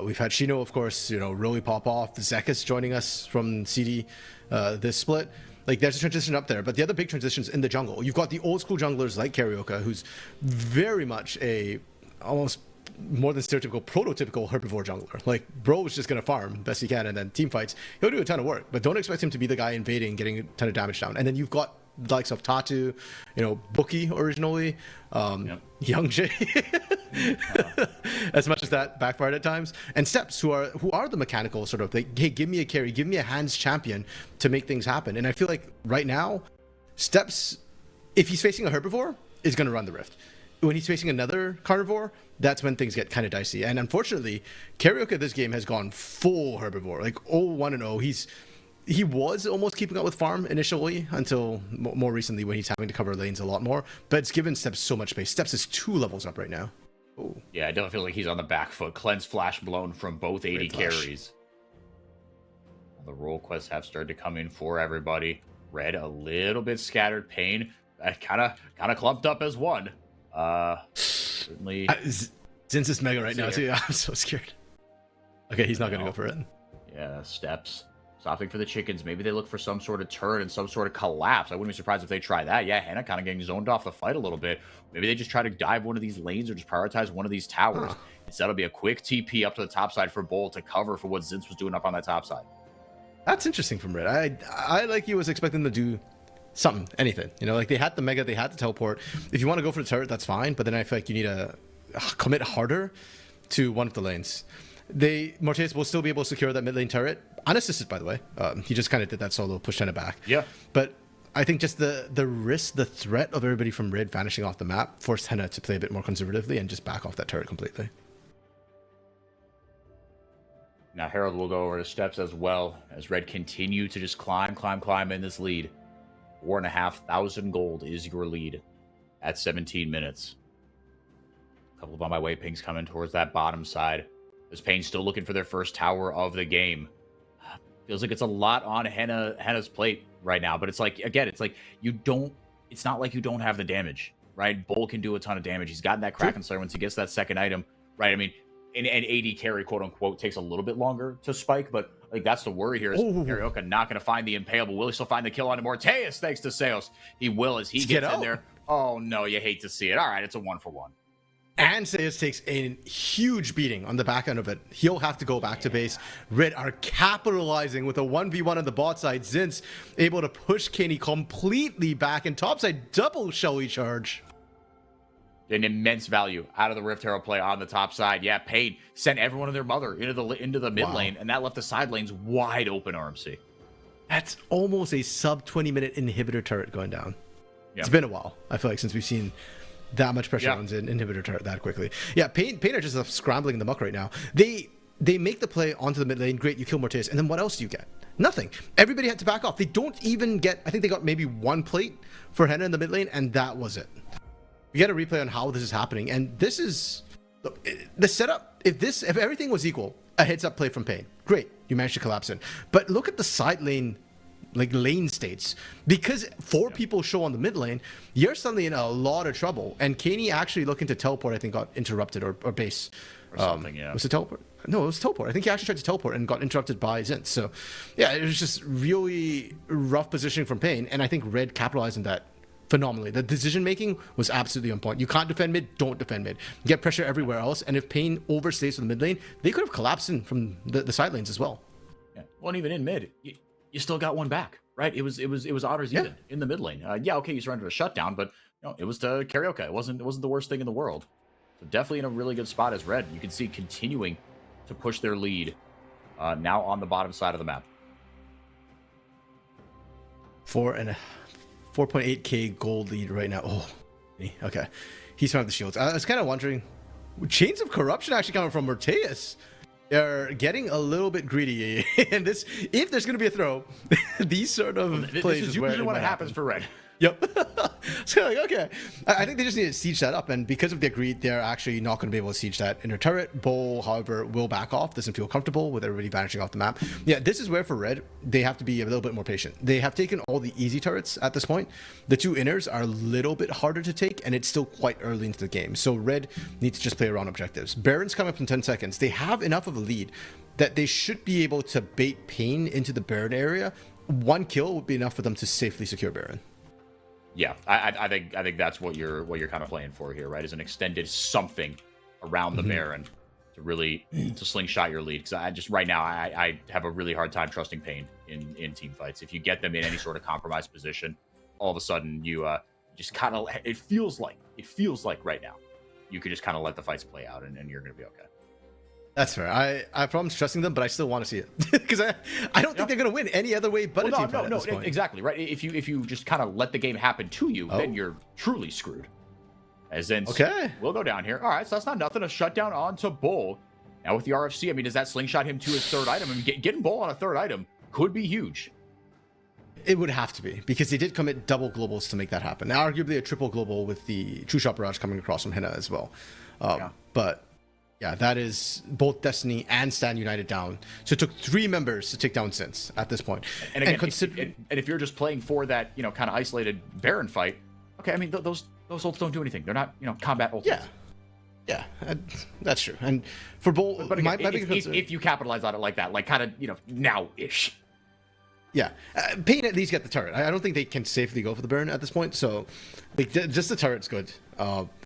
we've had Shino, of course, really pop off. Zekis joining us from CD this split. Like, there's a transition up there, but the other big transitions in the jungle. You've got the old school junglers like Karaoke, who's very much a almost more than stereotypical, prototypical herbivore jungler. Like, bro is just going to farm best he can, and then team fights. He'll do a ton of work, but don't expect him to be the guy invading, getting a ton of damage down. And then you've got the likes of Tatu, Bookie originally, Young Jay, as much as that backfired at times, and Steps, who are the mechanical sort of, like, hey, give me a carry, give me a hands champion to make things happen. And I feel like right now, Steps, if he's facing a herbivore, is going to run the Rift. When he's facing another carnivore, that's when things get kind of dicey. And unfortunately, Karaoke this game has gone full herbivore, like 0-1-0. He was almost keeping up with farm initially until more recently when he's having to cover lanes a lot more. But it's given Steps so much space. Steps is 2 levels up right now. Ooh. Yeah, I don't feel like he's on the back foot. Cleanse flash blown from both 80 carries. The role quests have started to come in for everybody. Red a little bit scattered. Pain kind of clumped up as one. Certainly. Zinz is mega right now too. I'm so scared. Okay, he's not going to go for it. Yeah, Steps. Opting for the chickens. Maybe they look for some sort of turn and some sort of collapse. I wouldn't be surprised if they try that. Yeah, Hannah kind of getting zoned off the fight a little bit. Maybe they just try to dive one of these lanes or just prioritize one of these towers. Instead, it'll be a quick TP up to the top side for Bull to cover for what Zinz was doing up on that top side. That's interesting from Red. I like you was expecting them to do something, anything. You know, like they had the Mega, they had the teleport. If you want to go for the turret, that's fine. But then I feel like you need to commit harder to one of the lanes. Morteus will still be able to secure that mid lane turret, unassisted by the way. He just kind of did that solo, pushed Henna back. Yeah. But I think just the risk, the threat of everybody from Red vanishing off the map forced Henna to play a bit more conservatively and just back off that turret completely. Now Harold will go over the steps as well as Red continue to just climb in this lead. 4,500 gold is your lead at 17 minutes. A couple of on my way pings coming towards that bottom side. As Pain still looking for their first tower of the game. Feels like it's a lot on Henna's plate right now, but it's like, again, it's like it's not like you don't have the damage, right? Bull can do a ton of damage. He's gotten that Kraken Slayer once he gets that second item, right? I mean, an AD carry, quote unquote, takes a little bit longer to spike, but like that's the worry here is Karioka not going to find the impalable. Will he still find the kill on Morteus thanks to Seos? He will as he gets in there. Oh no, you hate to see it. All right, it's a 1-for-1. And Seos takes a huge beating on the back end of it. He'll have to go back to base. Red are capitalizing with a 1v1 on the bot side. Zinz able to push Kenny completely back, and topside double Shelly charge. An immense value out of the Rift Herald play on the top side. Yeah, Pain sent everyone and their mother into the mid lane, and that left the side lanes wide open, RMC. That's almost a sub 20-minute inhibitor turret going down. Yeah. It's been a while, I feel like, since we've seen that much pressure on an inhibitor turret that quickly. Yeah, Pain are just scrambling in the muck right now. They make the play onto the mid lane. Great, you kill Morteus, and then what else do you get? Nothing. Everybody had to back off. They don't even get, I think they got maybe one plate for Henna in the mid lane, and that was it. We get a replay on how this is happening, and this is the setup. If everything was equal, a heads up play from Pain, great, you managed to collapse in. But look at the side lane, like lane states, because four people show on the mid lane, you're suddenly in a lot of trouble. And Kaney actually looking to teleport, I think, got interrupted or base or something. Yeah, was it teleport? No, it was teleport. I think he actually tried to teleport and got interrupted by Zinz. So yeah, it was just really rough positioning from Pain, and I think Red capitalized on that phenomenally. The decision making was absolutely on point. You can't defend mid, don't defend mid. Get pressure everywhere else, and if Pain overstays from the mid lane, they could have collapsed in from the side lanes as well. Yeah, well, and even in mid, you still got one back, right? It was otters even in the mid lane. Yeah, okay, you surrendered a shutdown, but you know, it was to Karioka. It wasn't the worst thing in the world. So definitely in a really good spot as Red. You can see continuing to push their lead now on the bottom side of the map. 4.8k gold lead right now. Oh, okay. He's found the shields. I was kind of wondering, chains of corruption actually coming from Morteus. They're getting a little bit greedy, and this, if there's going to be a throw, these sort of plays is usually when it happens for Red. Yep. So like, okay, I think they just need to siege that up, and because of their greed, they're actually not going to be able to siege that inner turret. Bull, however, will back off. Doesn't feel comfortable with everybody vanishing off the map. Yeah, this is where for Red, they have to be a little bit more patient. They have taken all the easy turrets at this point. The two inners are a little bit harder to take, and it's still quite early into the game. So Red needs to just play around objectives. Baron's coming up in 10 seconds. They have enough of a lead that they should be able to bait Pain into the Baron area. One kill would be enough for them to safely secure Baron. Yeah, I think that's what you're kind of playing for here, right? Is an extended something around the Baron to really to slingshot your lead. Because I just right now I have a really hard time trusting Pain in team fights. If you get them in any sort of compromised position, all of a sudden you just kind of it feels like right now you could just kind of let the fights play out and you're gonna be okay. That's fair. I have problems trusting them, but I still want to see it because I don't think they're going to win any other way but a team fight at this point. Exactly, right? If you just kind of let the game happen to you, then you're truly screwed. As in, we'll go down here. All right, so that's not nothing. A shutdown onto Bull. Now with the RFC, I mean, does that slingshot him to his third item? I mean, getting Bull on a third item could be huge. It would have to be, because they did commit double globals to make that happen. Now, arguably a triple global with the True Shot Barrage coming across from Henna as well. But yeah, that is both Destiny and Stan United down. So it took 3 members to take down Zinz at this point. And again, if you're just playing for that, kind of isolated Baron fight, okay, I mean, those ults don't do anything. They're not, combat ults. Yeah, that's true. And for Bull, but again, if you capitalize on it like that, like kind of, now-ish, Yeah, Pain at least get the turret. I don't think they can safely go for the burn at this point. So, like, just the turret's good.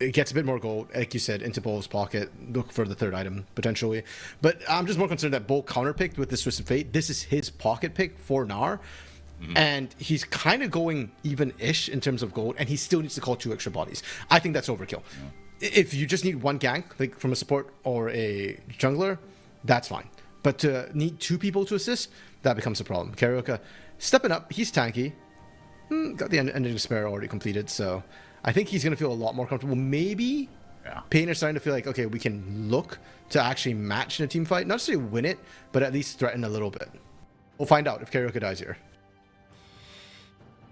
It gets a bit more gold, like you said, into Bolt's pocket. Look for the third item potentially. But I'm just more concerned that Bolt counterpicked with this Twisted Fate. This is his pocket pick for Gnar, and he's kind of going even-ish in terms of gold, and he still needs to call 2 extra bodies. I think that's overkill. If you just need 1 gank, like from a support or a jungler, that's fine. But to need 2 people to assist, that becomes a problem. Carioca stepping up. He's tanky. Got the ending spare already completed, so I think he's going to feel a lot more comfortable. Maybe Pain are starting to feel like, okay, we can look to actually match in a team fight. Not necessarily win it, but at least threaten a little bit. We'll find out if Carioca dies here.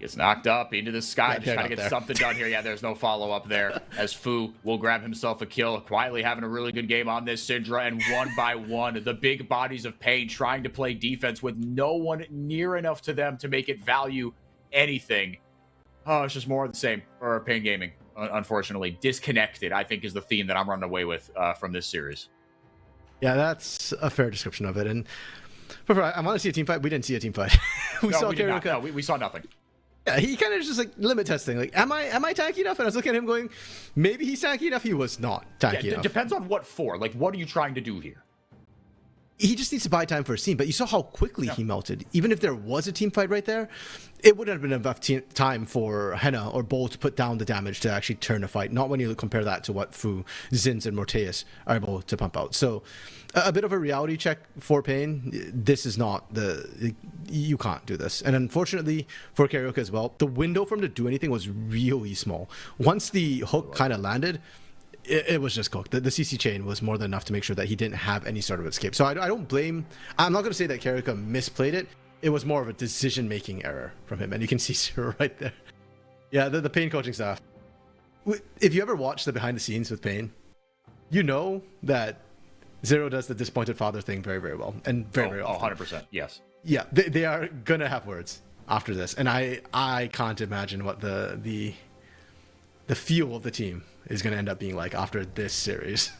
Gets knocked up into the sky, just trying to get something done here. Yeah, there's no follow-up there, as Fu will grab himself a kill, quietly having a really good game on this Syndra, and one by one, the big bodies of Pain trying to play defense with no one near enough to them to make it value anything. Oh, it's just more of the same for Pain Gaming, unfortunately. Disconnected, I think, is the theme that I'm running away with from this series. Yeah, that's a fair description of it. And I want to see a team fight. We didn't see a team fight. We saw Carioca. No, we saw nothing. Yeah, he kind of just like limit testing. Like, am I tanky enough? And I was looking at him going, maybe he's tanky enough. He was not tanky enough. Depends on what for. Like, what are you trying to do here? He just needs to buy time for his team. But you saw how quickly he melted. Even if there was a team fight right there, it wouldn't have been enough time for Henna or Bull to put down the damage to actually turn a fight. Not when you compare that to what Fu, Zins, and Morteus are able to pump out. So a bit of a reality check for Pain. This is not you can't do this. And unfortunately for Carioca as well, the window for him to do anything was really small. Once the hook kind of landed, it was just cooked. The CC chain was more than enough to make sure that he didn't have any sort of escape. So I don't blame... I'm not going to say that Carioca misplayed it. It was more of a decision-making error from him. And you can see Zero right there. Yeah, the Pain coaching staff. If you ever watch the behind the scenes with Pain, you know that Zero does the disappointed father thing very, very well. And very often. 100%, yes. Yeah, they are going to have words after this. And I can't imagine what the feel of the team is going to end up being like after this series.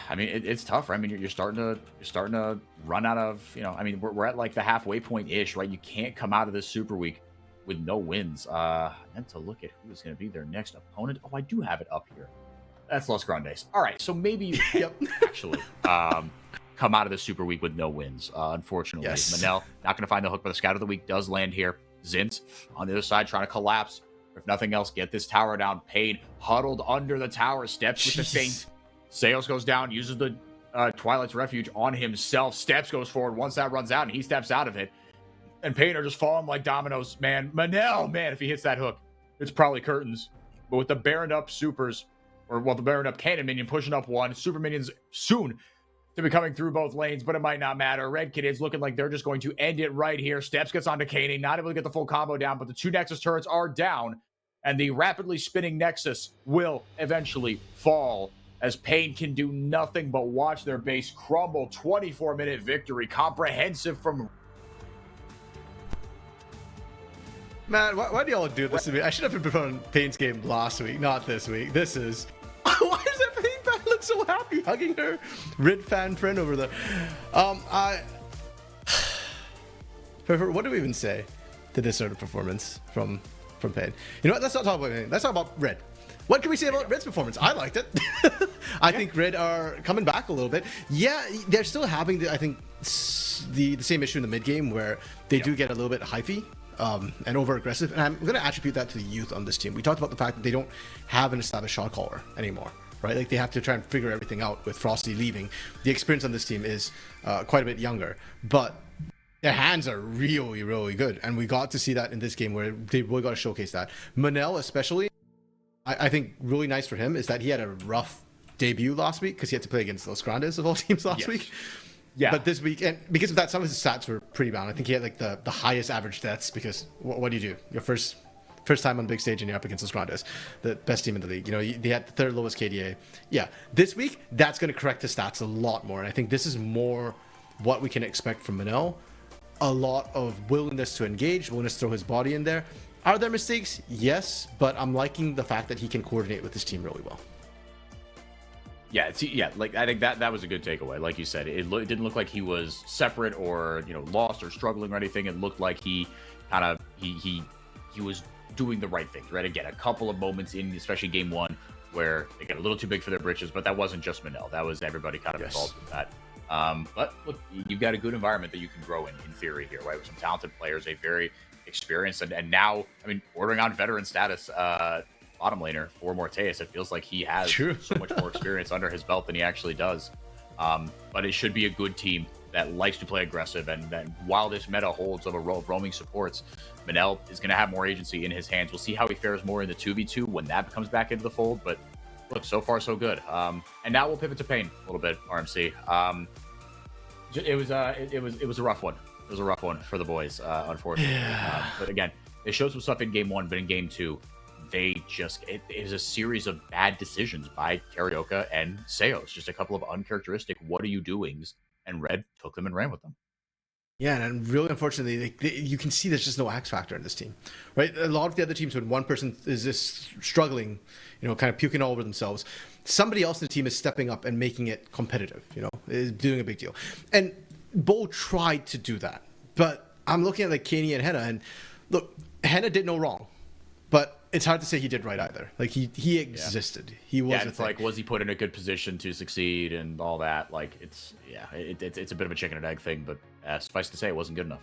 I mean, it's tough, right? I mean, you're starting to run out of, I mean, we're at like the halfway point ish, right? You can't come out of this Super Week with no wins. I meant to look at who is going to be their next opponent. Oh, I do have it up here. That's Los Grandes. All right, so maybe actually come out of this Super Week with no wins. Unfortunately, yes. Manel not going to find the hook, but the Scout of the Week does land here. Zint on the other side trying to collapse. If nothing else, get this tower down. Pain huddled under the tower, steps with the feint. Sales goes down, uses the Twilight's Refuge on himself. Steps goes forward. Once that runs out and he steps out of it. And Pain are just falling like dominoes. Man, Manel, man, if he hits that hook, it's probably curtains. But with the Baroned up supers, the Baroned up cannon minion pushing up one, super minions soon to be coming through both lanes, but it might not matter. Red Kid is looking like they're just going to end it right here. Steps gets onto Kaning, not able to get the full combo down, but the 2 Nexus turrets are down, and the rapidly spinning Nexus will eventually fall, as Pain can do nothing but watch their base crumble. 24-minute victory, comprehensive from... Man, why do y'all do this to me? I should have been on Pain's game last week, not this week. This is... Why does that Pain fan look so happy hugging her Rid fan friend over there? What do we even say to this sort of performance from Pain? You know what? Let's not talk about anything. Let's talk about Red. What can we say about Red's performance? I liked it. I think Red are coming back a little bit. Yeah, they're still having, the same issue in the mid game where they do get a little bit hyphy. And over aggressive, and I'm going to attribute that to the youth on this team. We talked about the fact that they don't have an established shot caller anymore, right? Like they have to try and figure everything out with Frosty leaving. The experience on this team is quite a bit younger, but their hands are really, really good, and we got to see that in this game where they really got to showcase that. Manel, especially, I think really nice for him is that he had a rough debut last week because he had to play against Los Grandes of all teams last week. Yeah, but this week, and because of that, some of his stats were pretty bad. I think he had like the highest average deaths because what do you do? Your first time on the big stage and you're up against Los Grandes, the best team in the league. You know, they had the third lowest KDA. Yeah, this week that's going to correct his stats a lot more, and I think this is more what we can expect from Manel. A lot of willingness to engage, willingness to throw his body in there. Are there mistakes? Yes, but I'm liking the fact that he can coordinate with his team really well. Yeah, like I think that was a good takeaway. Like you said, it didn't look like he was separate or lost or struggling or anything. It looked like he kind of he was doing the right things. Right, again, a couple of moments in, especially game one, where they get a little too big for their britches, but that wasn't just Manel. That was everybody kind of involved with that. But look, you've got a good environment that you can grow in theory here, right? With some talented players, a very experienced, and now, I mean, ordering on veteran status. Bottom laner for Morteus, it feels like he has so much more experience under his belt than he actually does. But it should be a good team that likes to play aggressive, and then while this meta holds of a row of roaming supports, Manel is going to have more agency in his hands. We'll see how he fares more in the 2v2 when that comes back into the fold, but look, so far so good. And now we'll pivot to Pain a little bit, RMC. It was a rough one. It was a rough one for the boys, unfortunately. But again, they showed some stuff in game one, but in game two, it was a series of bad decisions by Carioca and Seos. Just a couple of uncharacteristic "what are you doings?" and Red took them and ran with them. Yeah, and really, unfortunately, you can see there's just no X factor in this team, right? A lot of the other teams, when one person is just struggling, kind of puking all over themselves, somebody else in the team is stepping up and making it competitive, is doing a big deal. And Bo tried to do that, but I'm looking at like Kenny and Henna, and look, Henna did no wrong, but it's hard to say he did right either. Like he existed. He was. Yeah, it's like, was he put in a good position to succeed and all that? Like it's a bit of a chicken and egg thing, but suffice to say, it wasn't good enough.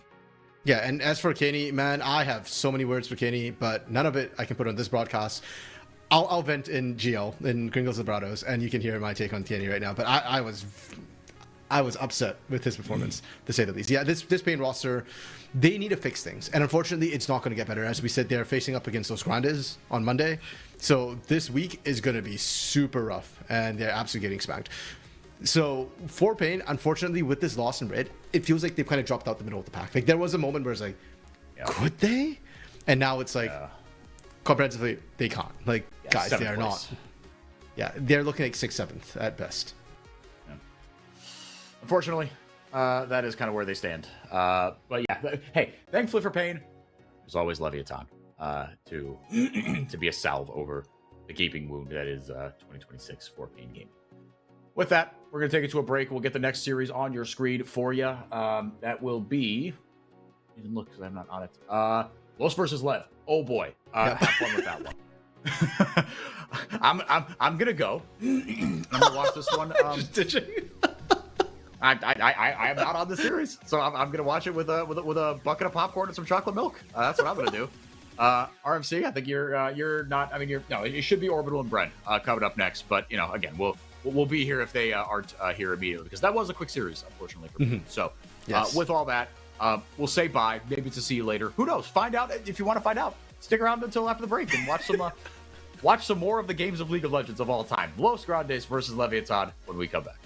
Yeah, and as for Kenny, man, I have so many words for Kenny, but none of it I can put on this broadcast. I'll vent in GL in Gringos Vibratos, and you can hear my take on Kenny right now. But I was upset with his performance, to say the least. Yeah, this Pain roster, they need to fix things. And unfortunately, it's not going to get better. As we said, they're facing up against those Grandes on Monday. So this week is going to be super rough, and they're absolutely getting spanked. So for Pain, unfortunately, with this loss in red, it feels like they've kind of dropped out the middle of the pack. Like, there was a moment where it's like, could they? And now it's like, comprehensively, they can't. Like, guys, they are not. Yeah, they're looking like 6th, 7th at best. Unfortunately, that is kind of where they stand. But yeah, hey, thankfully for Pain, there's always Leviathan to be a salve over the gaping wound that is 2026 for Pain game. With that, we're going to take it to a break. We'll get the next series on your screen for you. That will be... I didn't look because I'm not on it. Los versus Lev. Oh boy. Have fun with that one. I'm going to go. I'm going to watch this one. Just ditching. I am not on the series, so I'm gonna watch it with a bucket of popcorn and some chocolate milk. That's what I'm gonna do. RMC, I think you're not. I mean, no. It should be Orbital and Bren coming up next, but again, we'll be here if they aren't here immediately, because that was a quick series, unfortunately for me. So with all that, we'll say bye. Maybe to see you later. Who knows? Find out if you want to find out. Stick around until after the break and watch some more of the games of League of Legends of all time. Los Grandes versus Leviathan when we come back.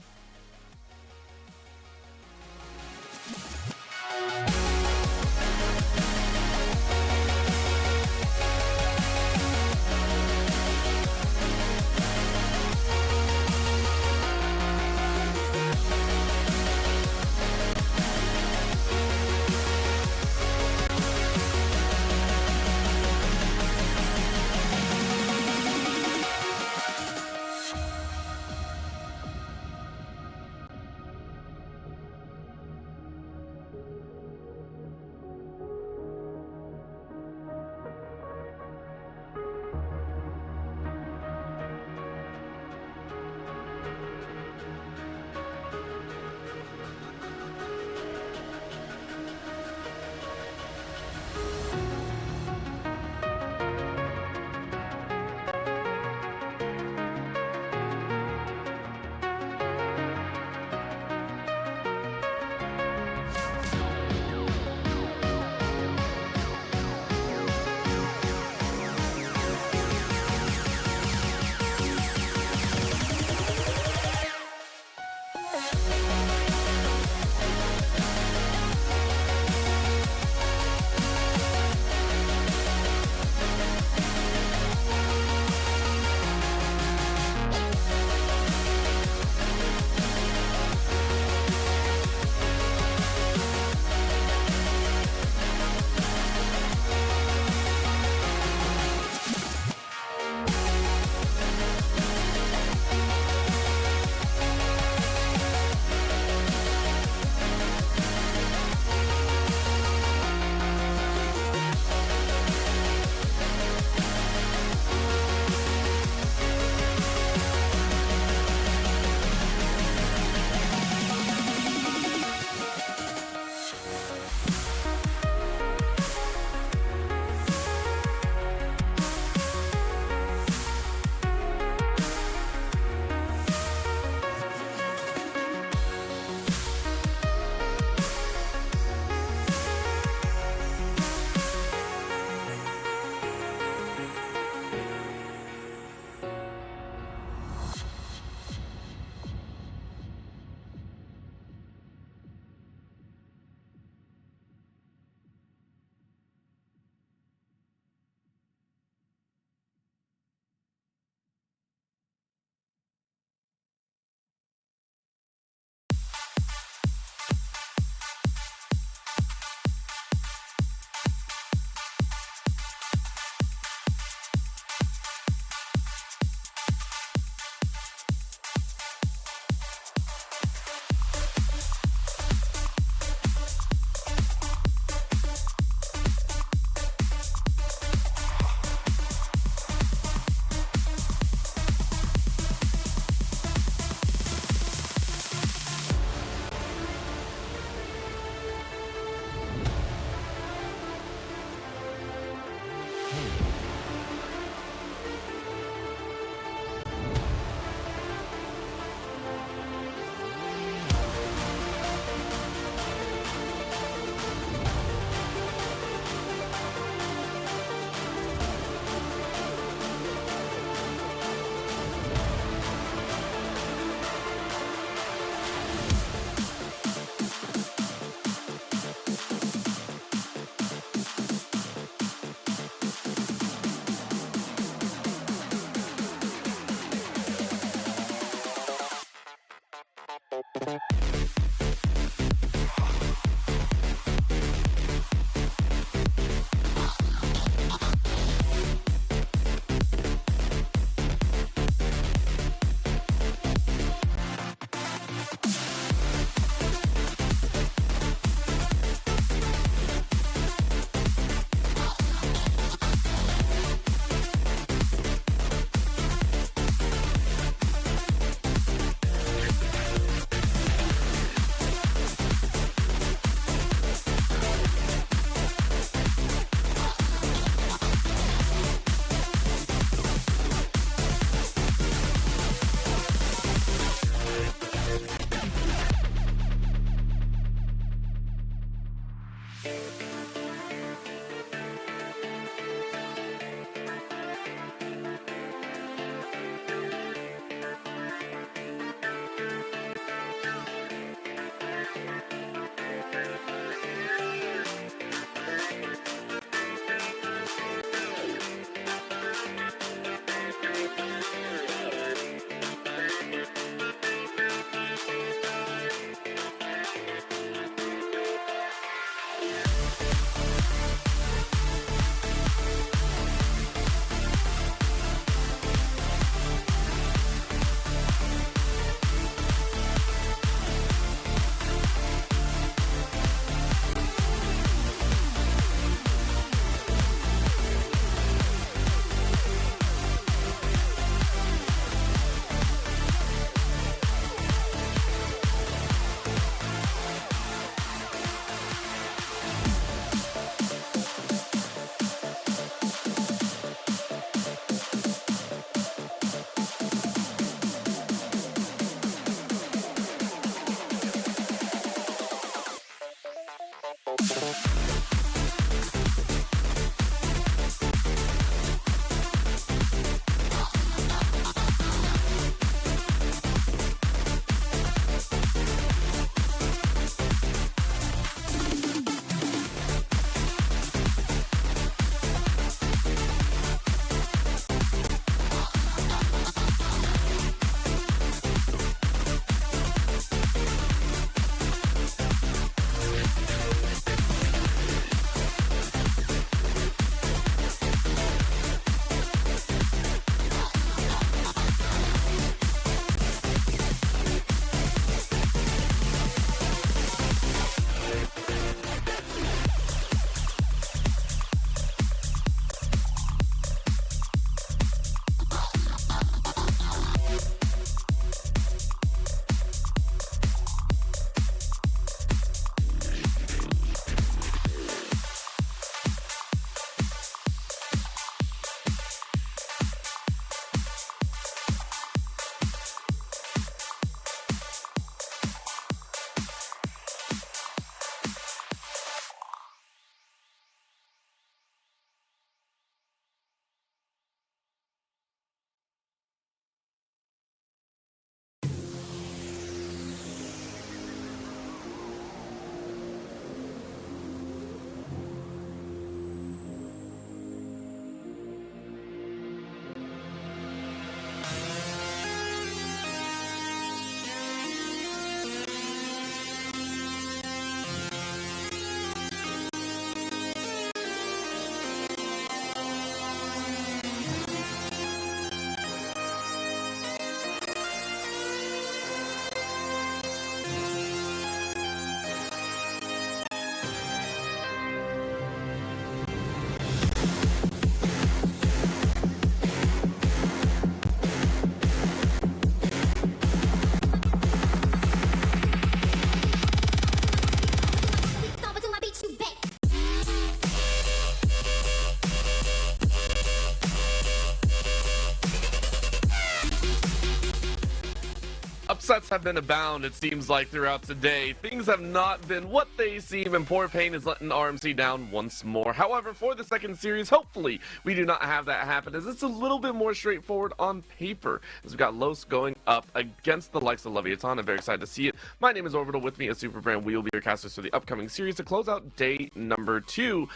Upsets have been abound, it seems like, throughout today. Things have not been what they seem, and Poor Pain is letting RMC down once more. However, for the second series, hopefully, we do not have that happen, as it's a little bit more straightforward on paper. As we've got Los going up against the likes of Leviathan. I'm very excited to see it. My name is Orbital. With me is SuperBren. We will be your casters for the upcoming series to close out day number 2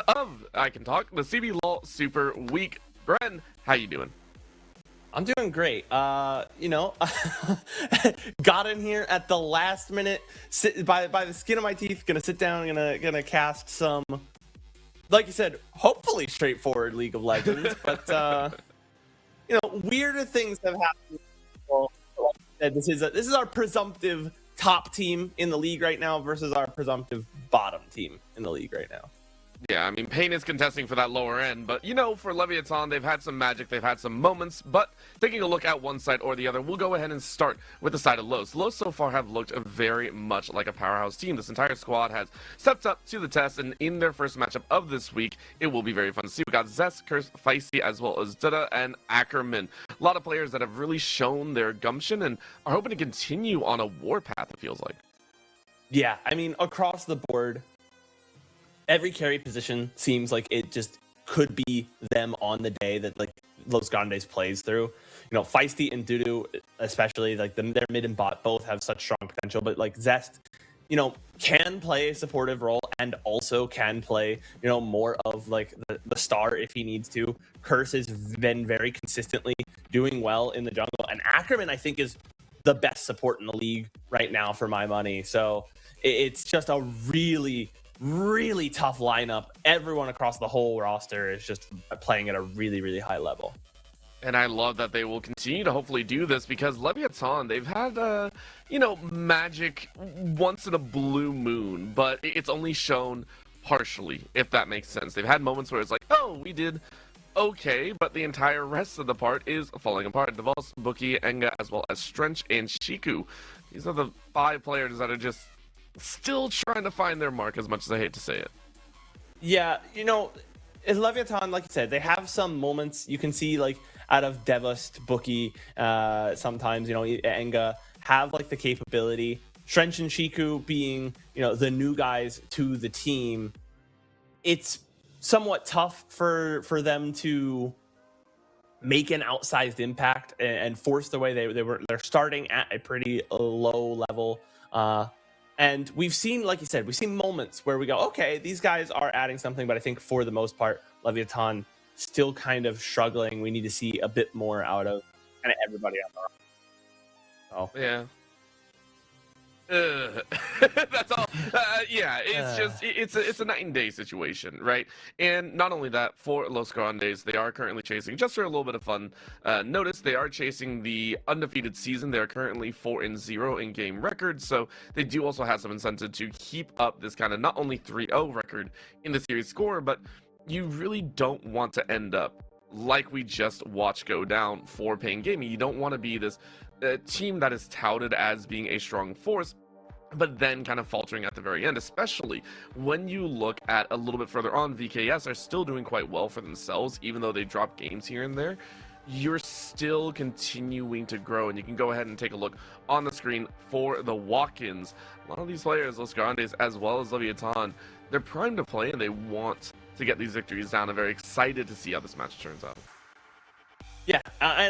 of I Can Talk, the CBLOL Super Week. Bren, how you doing? I'm doing great. You know, got in here at the last minute, by the skin of my teeth. Gonna sit down. Gonna cast some, like you said, hopefully straightforward League of Legends. But you know, weirder things have happened. Well, like I said, this is our presumptive top team in the league right now versus our presumptive bottom team in the league right now. Yeah, I mean, Pain is contesting for that lower end, but, you know, for Leviathan, they've had some magic, they've had some moments, but taking a look at one side or the other, we'll go ahead and start with the side of Los. Los so far have looked very much like a powerhouse team. This entire squad has stepped up to the test, and in their first matchup of this week, it will be very fun to see. We got Zest, Curse, Feisty, as well as Dutta and Ackerman. A lot of players that have really shown their gumption and are hoping to continue on a warpath, it feels like. Yeah, I mean, across the board, every carry position seems like it just could be them on the day that like Los Grandes plays through. You know, Feisty and Dudu, especially, like their mid and bot both have such strong potential, but like Zest, you know, can play a supportive role and also can play, you know, more of like the star if he needs to. Curse has been very consistently doing well in the jungle, and Ackerman, I think, is the best support in the league right now for my money. So it's just a really tough lineup. Everyone across the whole roster is just playing at a really high level. And I love that they will continue to hopefully do this because Leviathan, they've had, you know, magic once in a blue moon, but it's only shown partially, if that makes sense. They've had moments where it's like, oh, we did okay, but the entire rest of the part is falling apart. Devos, Buki, Enga, as well as Strench and Shiku. These are the 5 players that are just still trying to find their mark, as much as I hate to say it. Yeah, you know, in Leviathan, like you said, they have some moments you can see, like out of Devost, Buki, sometimes, you know, Enga have like the capability. Strench and Shiku being, you know, the new guys to the team, it's somewhat tough for them to make an outsized impact and force the way they're starting at a pretty low level. And we've seen, like you said, we've seen moments where we go, okay, these guys are adding something, but I think for the most part, Leviathan still kind of struggling. We need to see a bit more out of kind of everybody on the roster. Oh. Yeah. That's all. Yeah, it's just it's a night and day situation, right? And not only that, for Los Grandes, they are currently chasing, just for a little bit of fun. Notice they are chasing the undefeated season. They are currently 4-0 in game record, so they do also have some incentive to keep up this kind of not only 3-0 record in the series score, but you really don't want to end up like we just watched go down for Pain Gaming. You don't want to be this team that is touted as being a strong force, but then kind of faltering at the very end, especially when you look at a little bit further on. VKS are still doing quite well for themselves, even though they drop games here and there. You're still continuing to grow, and you can go ahead and take a look on the screen for the walk-ins. A lot of these players, Los Grandes as well as Leviathan, they're primed to play, and they want to get these victories down. I'm very excited to see how this match turns out. Yeah, I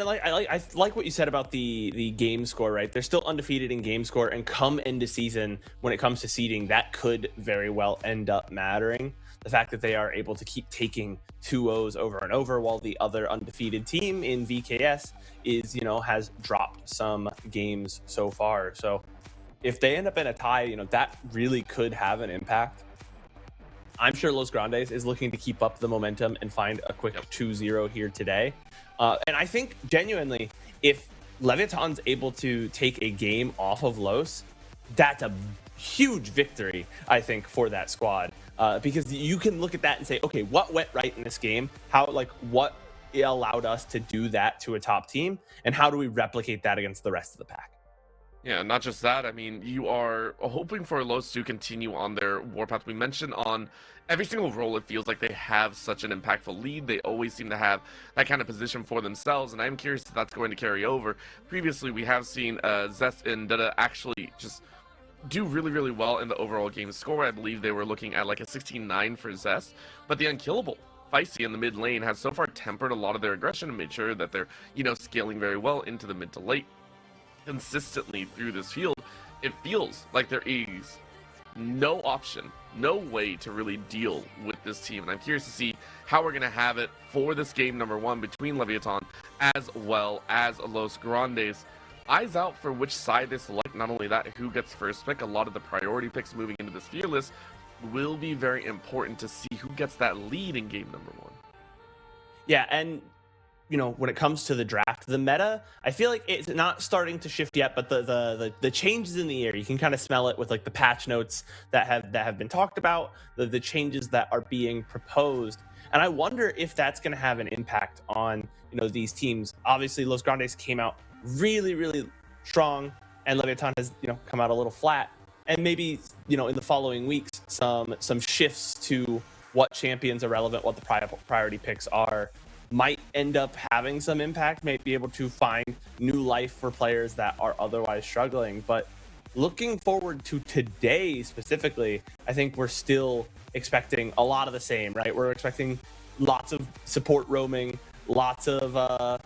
like what you said about the game score, right? They're still undefeated in game score, and come into season, when it comes to seeding, that could very well end up mattering. The fact that they are able to keep taking 2-0s over and over, while the other undefeated team in VKS is, you know, has dropped some games so far. So if they end up in a tie, you know, that really could have an impact. I'm sure Los Grandes is looking to keep up the momentum and find a quick 2-0 here today. And I think, genuinely, if Leviathan's able to take a game off of Los, that's a huge victory, I think, for that squad. Because you can look at that and say, okay, what went right in this game? How, like, what allowed us to do that to a top team? And how do we replicate that against the rest of the pack? Yeah, not just that. I mean, you are hoping for Los to continue on their warpath. We mentioned on every single role, it feels like they have such an impactful lead. They always seem to have that kind of position for themselves, and I'm curious if that's going to carry over. Previously, we have seen Zest and Dutta actually just do really well in the overall game score. I believe they were looking at like a 16-9 for Zest, but the unkillable Feisty in the mid lane has so far tempered a lot of their aggression and made sure that they're, you know, scaling very well into the mid to late. Consistently through this field, it feels like there is no option, no way to really deal with this team, and I'm curious to see how we're going to have it for this game number 1 between Leviathan as well as Los Grandes. Eyes out for which side they select. Not only that, who gets first pick. A lot of the priority picks moving into this Fearless will be very important to see who gets that lead in game number 1. Yeah, and when it comes to the draft, the meta, I feel like it's not starting to shift yet, but the changes in the air, you can kind of smell it with like the patch notes that have been talked about, the changes that are being proposed. And I wonder if that's going to have an impact on, these teams. Obviously, Los Grandes came out really, really strong, and Leviathan has, come out a little flat. And maybe, in the following weeks, some shifts to what champions are relevant, what the priority picks are, might end up having some impact, might be able to find new life for players that are otherwise struggling. But looking forward to today specifically, I think we're still expecting a lot of the same, right? We're expecting lots of support roaming, lots of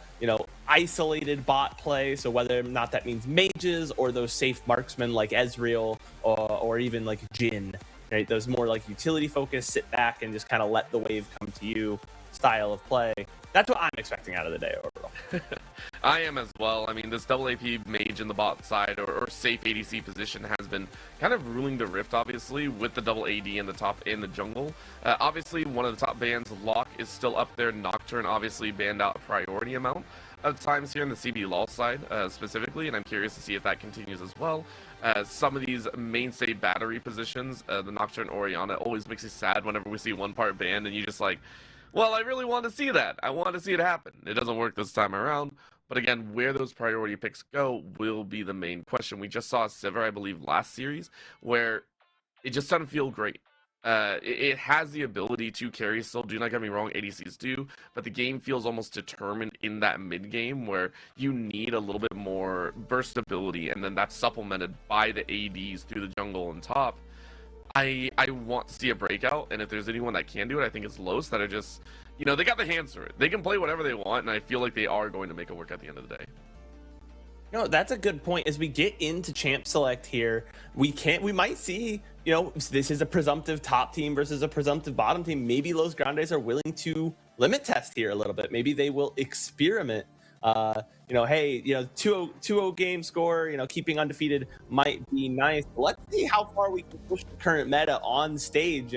isolated bot play. So whether or not that means mages or those safe marksmen like Ezreal or even like Jhin, right? Those more like utility focused, sit back and just kind of let the wave come to you style of play. That's what I'm expecting out of the day overall. I am as well. I mean, this double AP mage in the bot side or safe ADC position has been kind of ruling the rift, obviously, with the double AD in the top and the jungle. Obviously, one of the top bans, Lock, is still up there. Nocturne obviously banned out a priority amount of times here in the CBLOL side specifically, and I'm curious to see if that continues as well. Some of these mainstay battery positions, the Nocturne Orianna, always makes me sad whenever we see one part banned and you just like, well, I really want to see that. I want to see it happen. It doesn't work this time around. But again, where those priority picks go will be the main question. We just saw Sivir, I believe, last series, where it just doesn't feel great. It has the ability to carry still, do not get me wrong, ADCs do, but the game feels almost determined in that mid game where you need a little bit more burst ability, and then that's supplemented by the ADs through the jungle and top. I want to see a breakout, and if there's anyone that can do it, I think it's Los that are just, they got the hands for it. They can play whatever they want, and I feel like they are going to make it work at the end of the day. That's a good point. As we get into champ select here, we might see, this is a presumptive top team versus a presumptive bottom team. Maybe Los Grandes are willing to limit test here a little bit. Maybe they will experiment. Hey, 2-0 game score, keeping undefeated might be nice. Let's see how far we can push the current meta on stage,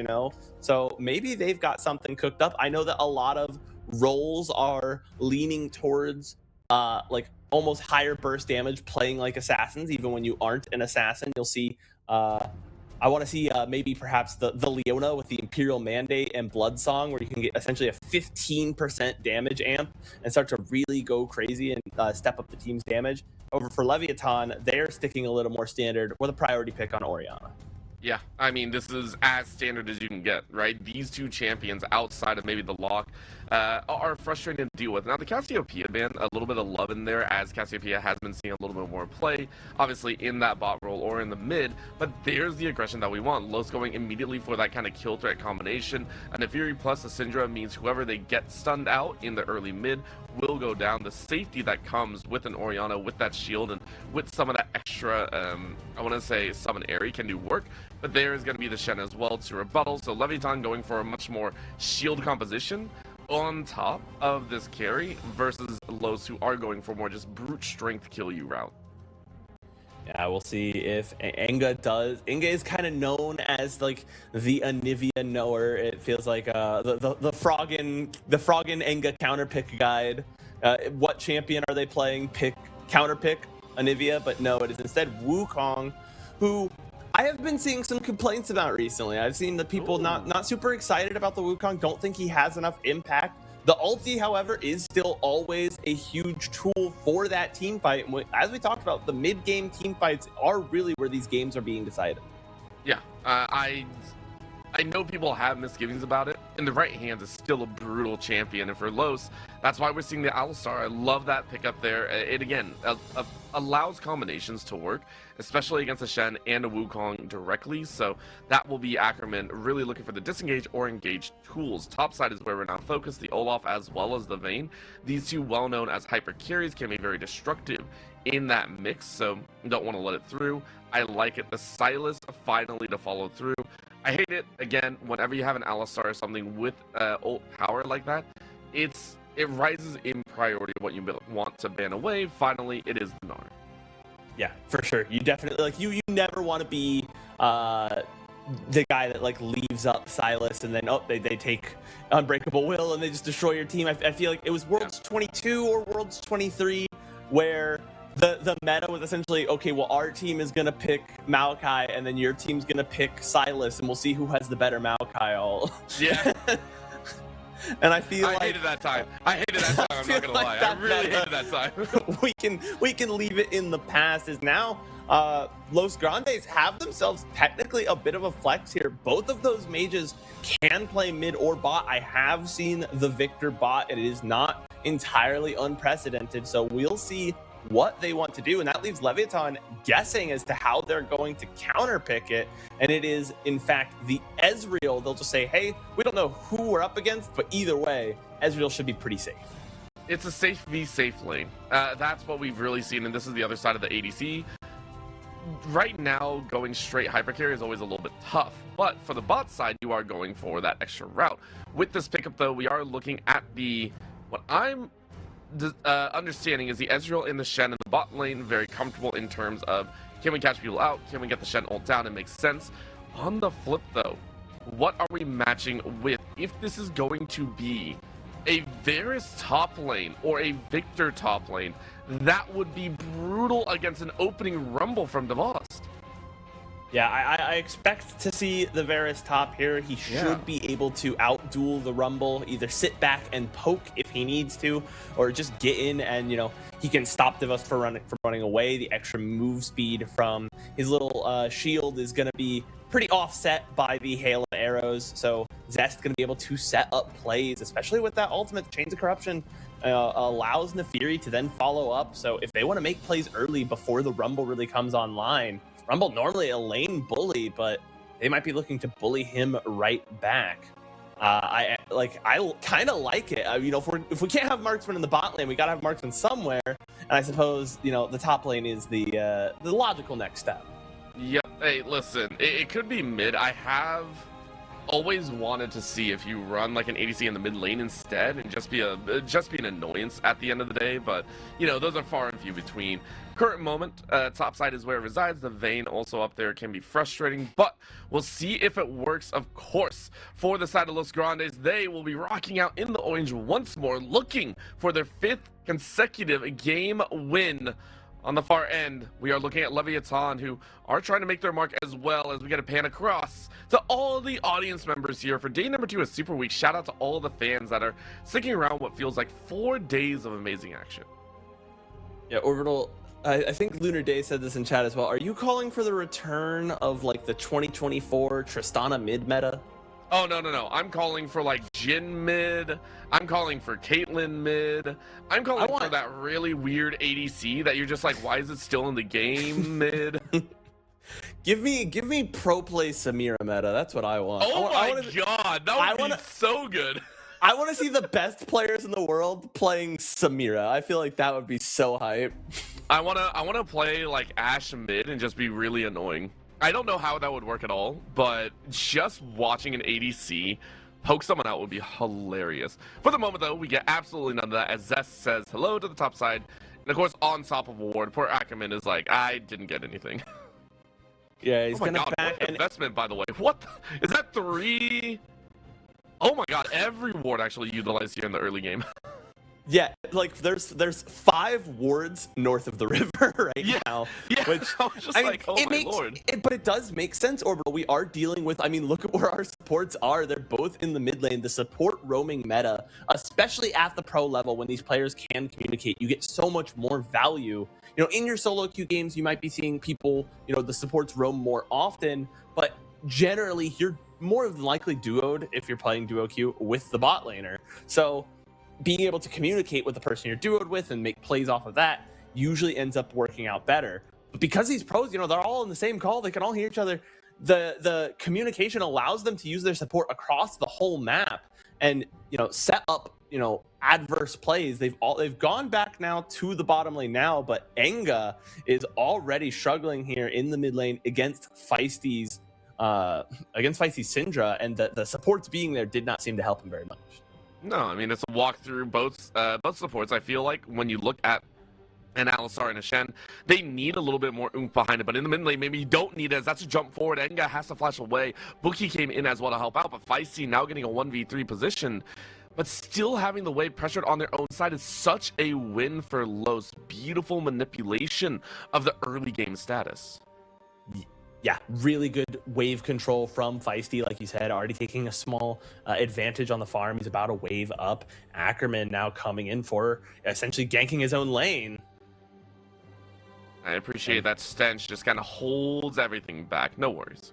So maybe they've got something cooked up. I know that a lot of roles are leaning towards like almost higher burst damage, playing like assassins. Even when you aren't an assassin, you'll see I want to see maybe perhaps the Leona with the Imperial Mandate and Blood Song, where you can get essentially a 15% damage amp and start to really go crazy and step up the team's damage. Over for Leviathan, they're sticking a little more standard with a priority pick on Orianna. Yeah, I mean, this is as standard as you can get, right? These two champions outside of maybe the Lock are frustrating to deal with. Now, the Cassiopeia ban, a little bit of love in there, as Cassiopeia has been seeing a little bit more play, obviously in that bot role or in the mid, but there's the aggression that we want. Los going immediately for that kind of kill threat combination, and a Fury plus a Syndra means whoever they get stunned out in the early mid will go down. The safety that comes with an Orianna, with that shield, and with some of that extra, I want to say summon Airy can do work, but there is going to be the Shen as well to rebuttal. So Leviathan going for a much more shield composition on top of this carry versus Los, who are going for more just brute strength kill you route. Yeah, we'll see if Enga does. Enga is kind of known as like the Anivia knower. It feels like the Froggen Enga counter pick guide. What champion are they playing? Counter pick Anivia, but no, it is instead Wukong, who I have been seeing some complaints about recently. I've seen the people not super excited about the Wukong, don't think he has enough impact. The ulti, however, is still always a huge tool for that team fight. As we talked about, the mid-game team fights are really where these games are being decided. Yeah, I know people have misgivings about it. In the right hands, it's still a brutal champion. And for Los, that's why we're seeing the Alistar. I love that pickup there. It, again, allows combinations to work, especially against a Shen and a Wukong directly. So that will be Ackerman really looking for the disengage or engage tools. Top side is where we're now focused. The Olaf as well as the Vayne. These two well-known as hyper carries can be very destructive in that mix. So don't want to let it through. I like it. The Silas finally to follow through. I hate it, again, whenever you have an Alistar or something with ult power like that, it's it rises in priority of what you want to ban away. Finally, it is the Gnar. Yeah, for sure. You definitely like you never want to be the guy that like leaves up Silas and then they take Unbreakable Will and they just destroy your team. I feel like it was Worlds 22 or Worlds 23 where the meta was essentially, okay, well, our team is gonna pick Maokai and then your team's gonna pick Silas and we'll see who has the better Maokai all. Yeah. And I feel I like hated that time. I hated that time. I'm not gonna lie. I really hated that time. we can leave it in the past. Is now Los Grandes have themselves technically a bit of a flex here. Both of those mages can play mid or bot. I have seen the Victor bot, and it is not entirely unprecedented. So we'll see what they want to do, and that leaves Leviathan guessing as to how they're going to counterpick it. And it is, in fact, the Ezreal. They'll just say, hey, we don't know who we're up against, but either way, Ezreal should be pretty safe. It's a safe v safe lane. That's what we've really seen, and this is the other side of the ADC. Right now, going straight hypercarry is always a little bit tough, but for the bot side, you are going for that extra route. With this pickup, though, we are looking at what I'm understanding is the Ezreal in the Shen in the bot lane, very comfortable in terms of, can we catch people out? Can we get the Shen ult down? It makes sense. On the flip, though, what are we matching with? If this is going to be a Varus top lane or a Victor top lane, that would be brutal against an opening Rumble from Devost. Yeah, I expect to see the Varus top here. He should be able to outduel the Rumble, either sit back and poke if he needs to, or just get in and, you know, he can stop Devost from running away. The extra move speed from his little shield is going to be pretty offset by the hail of arrows. So Zest going to be able to set up plays, especially with that ultimate. Chains of Corruption allows Nefiri to then follow up. So if they want to make plays early before the Rumble really comes online, Rumble normally a lane bully, but they might be looking to bully him right back. I kind of like it. You know, if we can't have marksman in the bot lane, we gotta have marksman somewhere. And I suppose, you know, the top lane is the logical next step. Yep. Hey, listen, it could be mid. I have always wanted to see if you run like an ADC in the mid lane instead and just be an annoyance at the end of the day, but you know, those are far and few between. Current moment, top side is where it resides. The Vayne also up there can be frustrating, but we'll see if it works. Of course, for the side of Los Grandes, they will be rocking out in the orange once more, looking for their 5th consecutive game win. On the far end, we are looking at Leviathan, who are trying to make their mark as well, as we get a pan across to all the audience members here for day number 2 of Super Week. Shout out to all the fans that are sticking around what feels like 4 days of amazing action. Yeah, Orbital, I think Lunar Day said this in chat as well. Are you calling for the return of like the 2024 Tristana mid meta? Oh, no. I'm calling for like Jhin mid. I'm calling for Caitlyn mid. I'm calling for that really weird ADC that you're just like, why is it still in the game mid? Give me pro play Samira meta. That's what I want. Oh my god, that would be so good. I want to see the best players in the world playing Samira. I feel like that would be so hype. I wanna play like Ashe mid and just be really annoying. I don't know how that would work at all, but just watching an ADC poke someone out would be hilarious. For the moment, though, we get absolutely none of that, as Zest says hello to the top side. And, of course, on top of award, poor Ackerman is like, I didn't get anything. Yeah, he's going to back. What investment, by the way. What? Is that 3? Oh, my God. Every ward actually utilized here in the early game. Yeah, like there's 5 wards north of the river now. Yeah, which I was just like, oh my lord. But it does make sense, Orbital. We are dealing with, I mean, look at where our supports are. They're both in the mid lane. The support roaming meta, especially at the pro level when these players can communicate, you get so much more value. You know, in your solo queue games, you might be seeing people, you know, the supports roam more often, but generally you're more than likely duoed if you're playing duo queue with the bot laner. So being able to communicate with the person you're duoed with and make plays off of that usually ends up working out better. But because these pros, you know, they're all in the same call, they can all hear each other. The communication allows them to use their support across the whole map and, you know, set up, you know, adverse plays. They've gone back now to the bottom lane now, but Enga is already struggling here in the mid lane against Feisty's Syndra, and the supports being there did not seem to help him very much. No, I mean, it's a walk through both supports. I feel like when you look at an Alistar and a Shen, they need a little bit more oomph behind it. But in the mid lane, maybe you don't need it, as that's a jump forward. Enga has to flash away. Buki came in as well to help out, but Feisty now getting a 1v3 position. But still having the wave pressured on their own side is such a win for Los. Beautiful manipulation of the early game status. Yeah, really good wave control from Feisty, like you said, already taking a small advantage on the farm. He's about a wave up. Ackerman now coming in for essentially ganking his own lane. I appreciate that Stench just kind of holds everything back. No worries.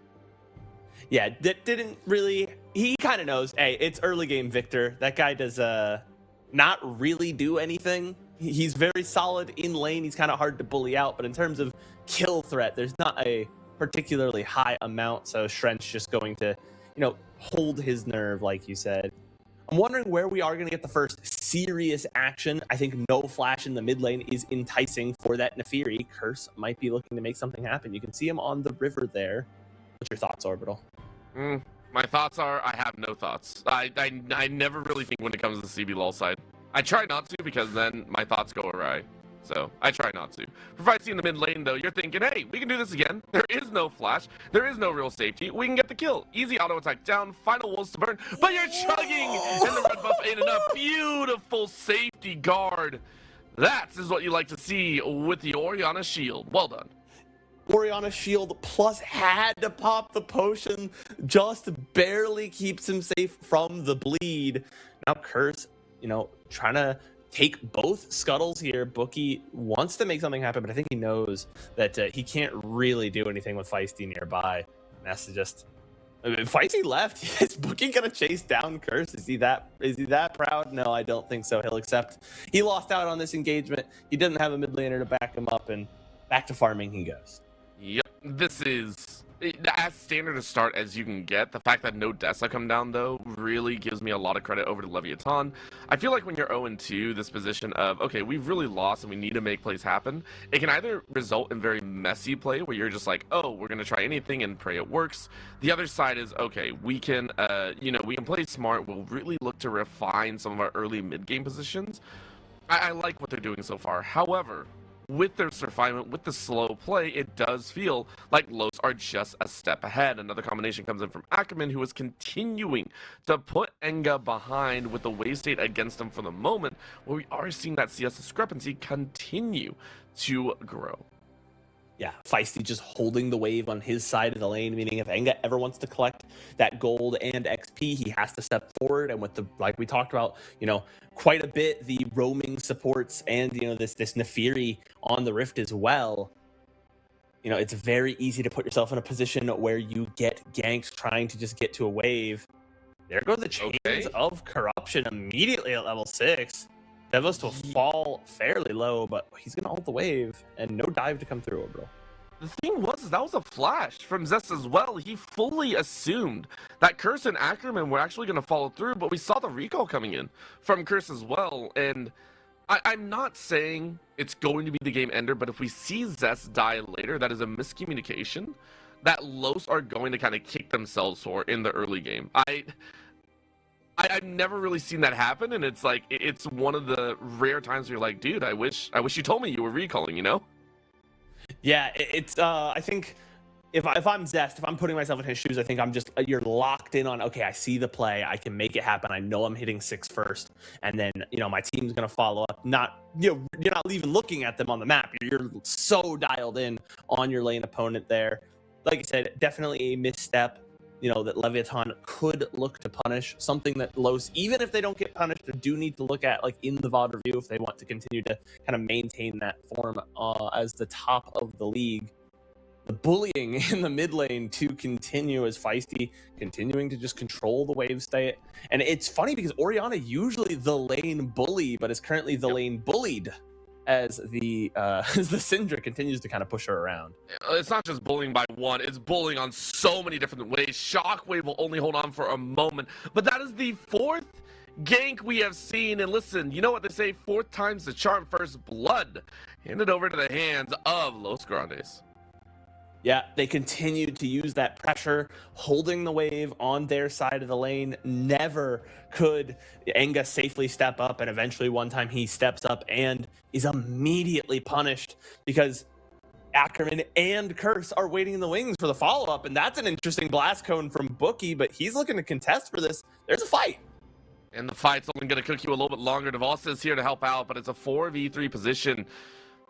Yeah, didn't really... He kind of knows, hey, it's early game Victor. That guy does not really do anything. He's very solid in lane. He's kind of hard to bully out, but in terms of kill threat, there's not a particularly high amount, so Shrench just going to, hold his nerve, like you said. I'm wondering where we are going to get the first serious action. I think no flash in the mid lane is enticing for that Nefiri. Curse might be looking to make something happen. You can see him on the river there. What's your thoughts, Orbital? My thoughts are, I have no thoughts. I never really think when it comes to the CBLOL side. I try not to, because then my thoughts go awry. So I try not to. For Feisty in the mid lane, though, you're thinking, hey, we can do this again. There is no flash. There is no real safety. We can get the kill. Easy auto attack down. Final wolves to burn. But you're chugging, and the red buff ain't enough. Beautiful safety guard. That is what you like to see with the Orianna shield. Well done. Orianna shield plus had to pop the potion. Just barely keeps him safe from the bleed. Now Curse, trying to take both scuttles here. Bookie wants to make something happen, but I think he knows that he can't really do anything with Feisty nearby. And that's to just... Feisty left. Is Bookie gonna chase down Curse? Is he that proud? No, I don't think so. He'll accept he lost out on this engagement. He didn't have a mid laner to back him up, and back to farming he goes. Yep, this is as standard a start as you can get. The fact that no deaths have come down, though, really gives me a lot of credit over to Leviathan. I feel like when you're 0-2, this position of, okay, we've really lost and we need to make plays happen, it can either result in very messy play where you're just like, oh, we're going to try anything and pray it works. The other side is, okay, we can, we can play smart. We'll really look to refine some of our early mid-game positions. I like what they're doing so far. However, with their refinement, with the slow play, it does feel like Los are just a step ahead. Another combination comes in from Ackerman, who is continuing to put Enga behind with the wave state against him for the moment, where we are seeing that CS discrepancy continue to grow. Yeah, Feisty just holding the wave on his side of the lane, meaning if Enga ever wants to collect that gold and XP, he has to step forward. And with the, like we talked about, quite a bit, the roaming supports and, this Nefiri on the Rift as well. It's very easy to put yourself in a position where you get ganked trying to just get to a wave. There go the chains of corruption immediately at level 6. Devos will fall fairly low, but he's going to ult the wave, and no dive to come through, bro. The thing was, that was a flash from Zest as well. He fully assumed that Curse and Ackerman were actually going to follow through, but we saw the recall coming in from Curse as well. And I'm not saying it's going to be the game ender, but if we see Zest die later, that is a miscommunication that Los are going to kind of kick themselves for in the early game. I've never really seen that happen, and it's like, it's one of the rare times where you're like, dude, I wish you told me you were recalling, Yeah, it's I think if I'm Zest, if I'm putting myself in his shoes, I think you're locked in on, okay, I see the play, I can make it happen, I know I'm hitting 6 first, and then my team's gonna follow up. You're not even looking at them on the map. You're so dialed in on your lane opponent there. Like I said, definitely a misstep. That Leviathan could look to punish, something that Los, even if they don't get punished, they do need to look at, like, in the VOD review if they want to continue to kind of maintain that form as the top of the league. The bullying in the mid lane to continue as Feisty continuing to just control the wave state. And it's funny because Orianna usually the lane bully, but is currently the lane bullied as the Syndra continues to kind of push her around. It's not just bullying by one, it's bullying on so many different ways. Shockwave will only hold on for a moment, but that is the 4th gank we have seen. And listen, you know what they say, 4th time's the charm, first blood. Hand it over to the hands of Los Grandes. Yeah, they continued to use that pressure, holding the wave on their side of the lane. Never could Enga safely step up, and eventually one time he steps up and is immediately punished because Ackerman and Curse are waiting in the wings for the follow-up, and that's an interesting blast cone from Bookie, but he's looking to contest for this. There's a fight. And the fight's only going to cook you a little bit longer. Devos is here to help out, but it's a 4v3 position.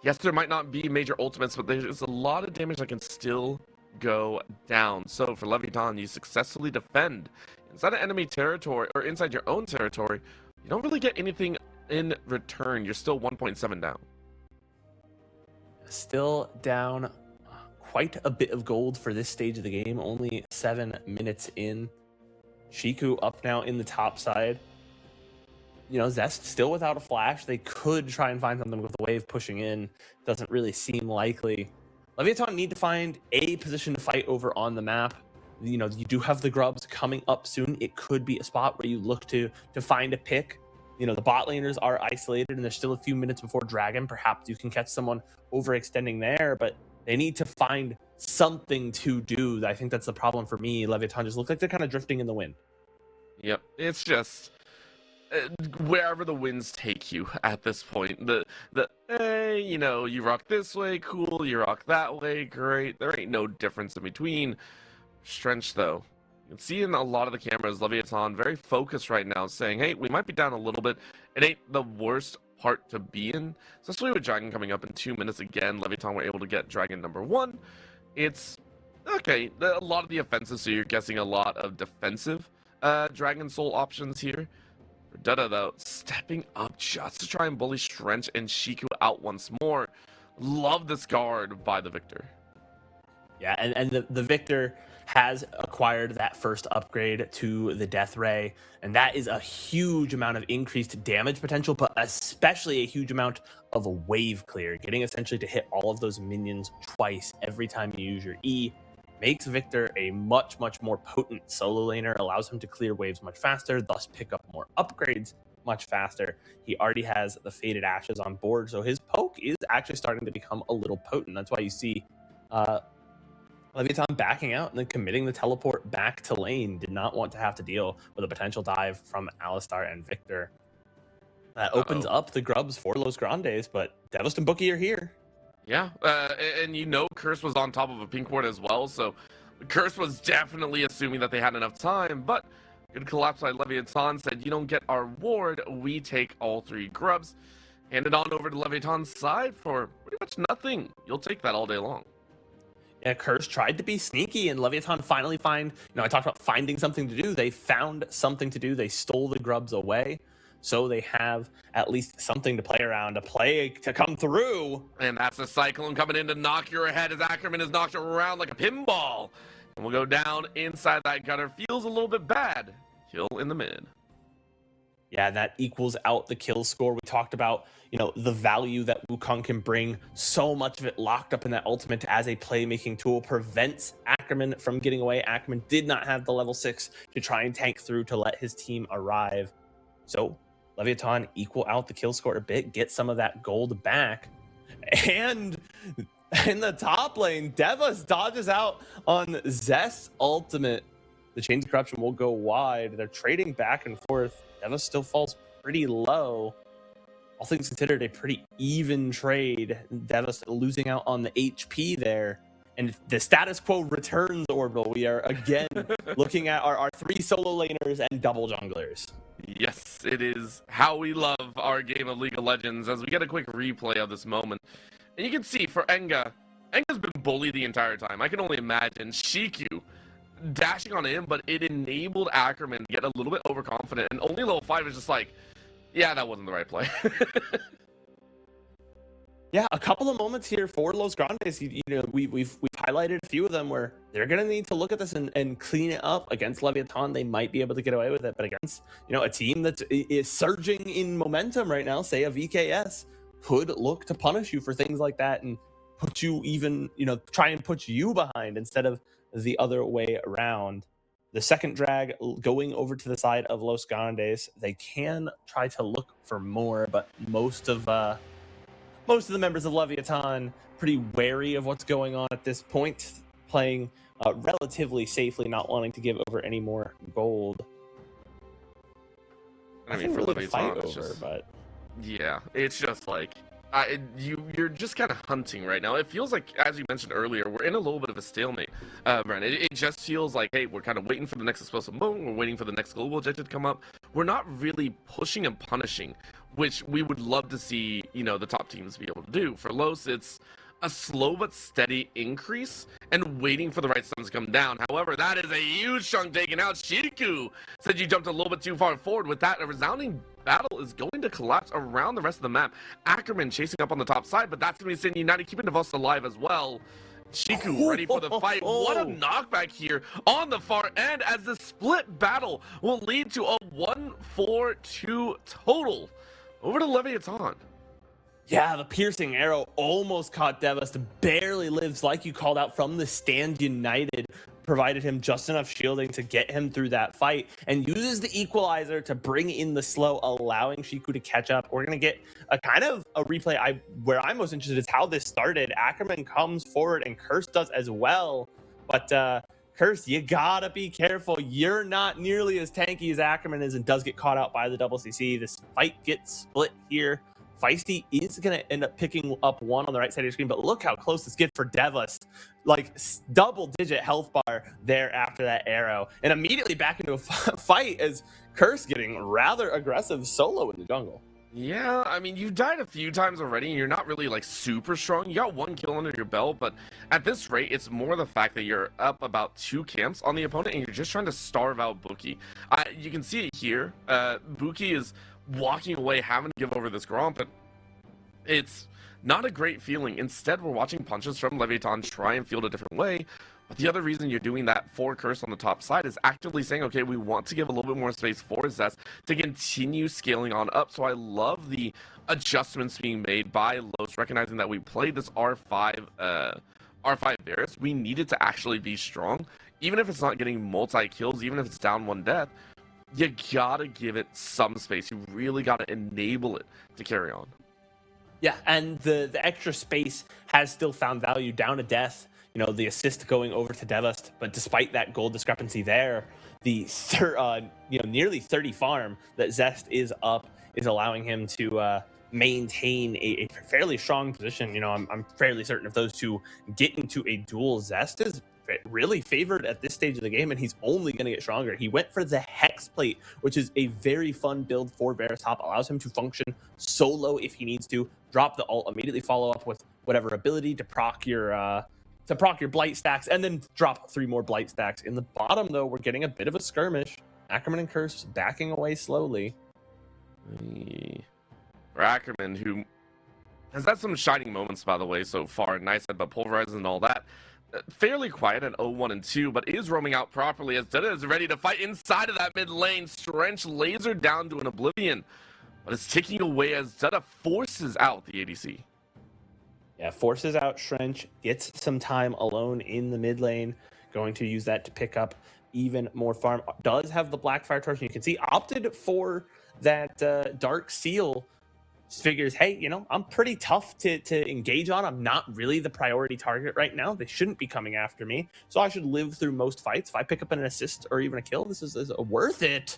Yes, there might not be major ultimates, but there's a lot of damage that can still go down. So for Leviathan, you successfully defend inside of enemy territory, or inside your own territory. You don't really get anything in return. You're still 1.7 down. Still down quite a bit of gold for this stage of the game. Only 7 minutes in. Shiku up now in the top side. You know, Zest still without a flash. They could try and find something with the wave pushing in. Doesn't really seem likely. Leviathan need to find a position to fight over on the map. You know, you do have the grubs coming up soon. It could be a spot where you look to find a pick. You know, the bot laners are isolated and there's still a few minutes before Dragon. Perhaps you can catch someone overextending there, but they need to find something to do. I think that's the problem for me. Leviathan just look like they're kind of drifting in the wind. Yep, it's just wherever the winds take you at this point. Hey, you know, you rock this way, cool. You rock that way, great. There ain't no difference in between. Strench, though. You can see in a lot of the cameras, Leviathan very focused right now, saying, hey, we might be down a little bit. It ain't the worst part to be in, especially with Dragon coming up in 2 minutes again. Leviathan were able to get Dragon number 1. It's okay, a lot of the offensive, so you're guessing a lot of defensive Dragon Soul options here. For Dutta, though, stepping up just to try and bully Strench and Shiku out once more. Love this guard by the Victor. Yeah, and the Victor has acquired that first upgrade to the Death Ray, and that is a huge amount of increased damage potential, but especially a huge amount of a wave clear. Getting essentially to hit all of those minions twice every time you use your E makes Victor a much, much more potent solo laner, allows him to clear waves much faster, thus pick up more upgrades much faster. He already has the Faded Ashes on board, so his poke is actually starting to become a little potent. That's why you see Leviathan backing out and then committing the teleport back to lane. Did not want to have to deal with a potential dive from Alistar and Victor. That opens up the grubs for Los Grandes, but Devist and Bookie are here. Yeah, and you know Curse was on top of a pink ward as well, so Curse was definitely assuming that they had enough time, but good collapse by Leviathan, said, you don't get our ward, we take all 3 grubs. Handed on over to Leviathan's side for pretty much nothing. You'll take that all day long. Yeah, Curse tried to be sneaky, and Leviathan finally I talked about finding something to do. They found something to do. They stole the grubs away. So they have at least something to play around, a play to come through. And that's the Cyclone coming in to knock your head as Ackerman is knocked around like a pinball. And we'll go down inside that gutter. Feels a little bit bad. Kill in the mid. Yeah, that equals out the kill score. We talked about, the value that Wukong can bring. So much of it locked up in that ultimate as a playmaking tool prevents Ackerman from getting away. Ackerman did not have the level 6 to try and tank through to let his team arrive. So Leviathan equal out the kill score a bit, get some of that gold back. And in the top lane, Devas dodges out on Zest's ultimate. The Chains of Corruption will go wide. They're trading back and forth. Devas still falls pretty low. All things considered, a pretty even trade. Devas losing out on the HP there. And the status quo returns, Orbital. We are again looking at our 3 solo laners and double junglers. Yes, it is how we love our game of League of Legends as we get a quick replay of this moment. And you can see for Enga's been bullied the entire time. I can only imagine Shiku dashing on him, but it enabled Ackerman to get a little bit overconfident. And only level 5 is just like, yeah, that wasn't the right play. Yeah, a couple of moments here for Los Grandes. We've highlighted a few of them where they're going to need to look at this and clean it up. Against Leviathan, they might be able to get away with it, but against a team that is surging in momentum right now, say a VKS, could look to punish you for things like that and put you even try and put you behind instead of the other way around. The second drag going over to the side of Los Grandes. They can try to look for more, but most of most of the members of Leviathan pretty wary of what's going on at this point, playing relatively safely, not wanting to give over any more gold. I mean, for really Leviathan, fight it's over, just, but yeah, it's just like you're just kind of hunting right now. It feels like, as you mentioned earlier, we're in a little bit of a stalemate, Bren. It just feels like, hey, we're kind of waiting for the next explosive moment. We're waiting for the next global objective to come up. We're not really pushing and punishing, which we would love to see, you know, the top teams be able to do. For Los, it's a slow but steady increase and waiting for the right stuns to come down. However, that is a huge chunk taken out. Shiriku said you jumped a little bit too far forward. With that, a resounding battle is going to collapse around the rest of the map. Ackerman chasing up on the top side, but that's going to be Sin United keeping Devos alive as well. Shiku ready for the fight. What a knockback here on the far end, as the split battle will lead to a 1-4-2 total over to Leviathan. yeah, the piercing arrow almost caught Devas, barely lives, like you called out, from the stand United, provided him just enough shielding to get him through that fight, and uses the equalizer to bring in the slow, allowing Shiku to catch up. We're going to get a kind of a replay. Where I'm most interested is how this started. Ackerman comes forward, and Curse does as well, but Curse, you gotta be careful. You're not nearly as tanky as Ackerman is, and does get caught out by the double CC. This fight gets split here. Feisty is going to end up picking up one on the right side of your screen, but look how close this gets for Devas. Like, double-digit health bar there after that arrow. And immediately back into a fight as Curse getting rather aggressive solo in the jungle. Yeah, I mean, you died a few times already, and you're not really, like, super strong. You got one kill under your belt, but at this rate, it's more the fact that you're up about 2 camps on the opponent, and you're just trying to starve out Buki. You can see it here. Buki is walking away, having to give over this Gromp, but it's not a great feeling. Instead, we're watching punches from Leviathan try and field a different way. But the other reason you're doing that for Curse on the top side is actively saying, okay, we want to give a little bit more space for Zest to continue scaling on up. So I love the adjustments being made by Los, recognizing that we played this R5 Varus. We needed to actually be strong. Even if it's not getting multi-kills, even if it's down 1 death, you gotta give it some space. You really gotta enable it to carry on. Yeah, and the extra space has still found value down to death. You know, the assist going over to Devast, but despite that gold discrepancy there, the nearly 30 farm that Zest is up is allowing him to maintain a fairly strong position. You know, I'm fairly certain if those two get into a duel, Zest is really favored at this stage of the game, and he's only going to get stronger. He went for the Hex Plate, which is a very fun build for Varus Top, allows him to function solo if he needs to, drop the ult, immediately follow up with whatever ability to proc your blight stacks, and then drop 3 more blight stacks. In the bottom, though, we're getting a bit of a skirmish. Ackerman and Curse backing away slowly. For Ackerman, who has had some shining moments, by the way, so far. Nice head, but pulverizing and all that. Fairly quiet at 0-1 and 2, but is roaming out properly as Dutta is ready to fight inside of that mid lane. Strench laser down to an Oblivion, but it's ticking away as Dutta forces out the ADC. Yeah, forces out Strench, gets some time alone in the mid lane, going to use that to pick up even more farm. Does have the Blackfire Torch, and you can see opted for that Dark Seal. Figures, hey, you know, I'm pretty tough to engage on. I'm not really the priority target right now. They shouldn't be coming after me, so I should live through most fights. If I pick up an assist or even a kill, this is worth it.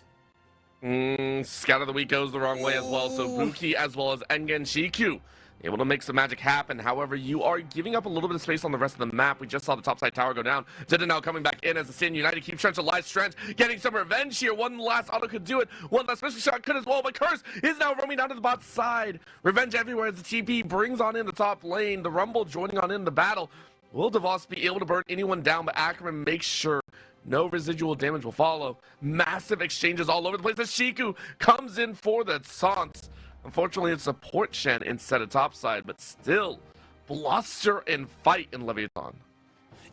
Scout of the Week goes the wrong way as well, so Buki as well as Engen Shiku able to make some magic happen. However, you are giving up a little bit of space on the rest of the map. We just saw the topside tower go down. Jetta now coming back in as the Sin United keeps Strench alive. Strench getting some revenge here. One last auto could do it. One last special shot could as well, but Curse is now roaming down to the bot side. Revenge everywhere as the TP brings on in the top lane. The Rumble joining on in the battle. Will Devos be able to burn anyone down, but Ackerman makes sure no residual damage will follow. Massive exchanges all over the place as Shiku comes in for the taunts. Unfortunately, it's a port Shen instead of topside, but still, bluster and fight in Leviathan.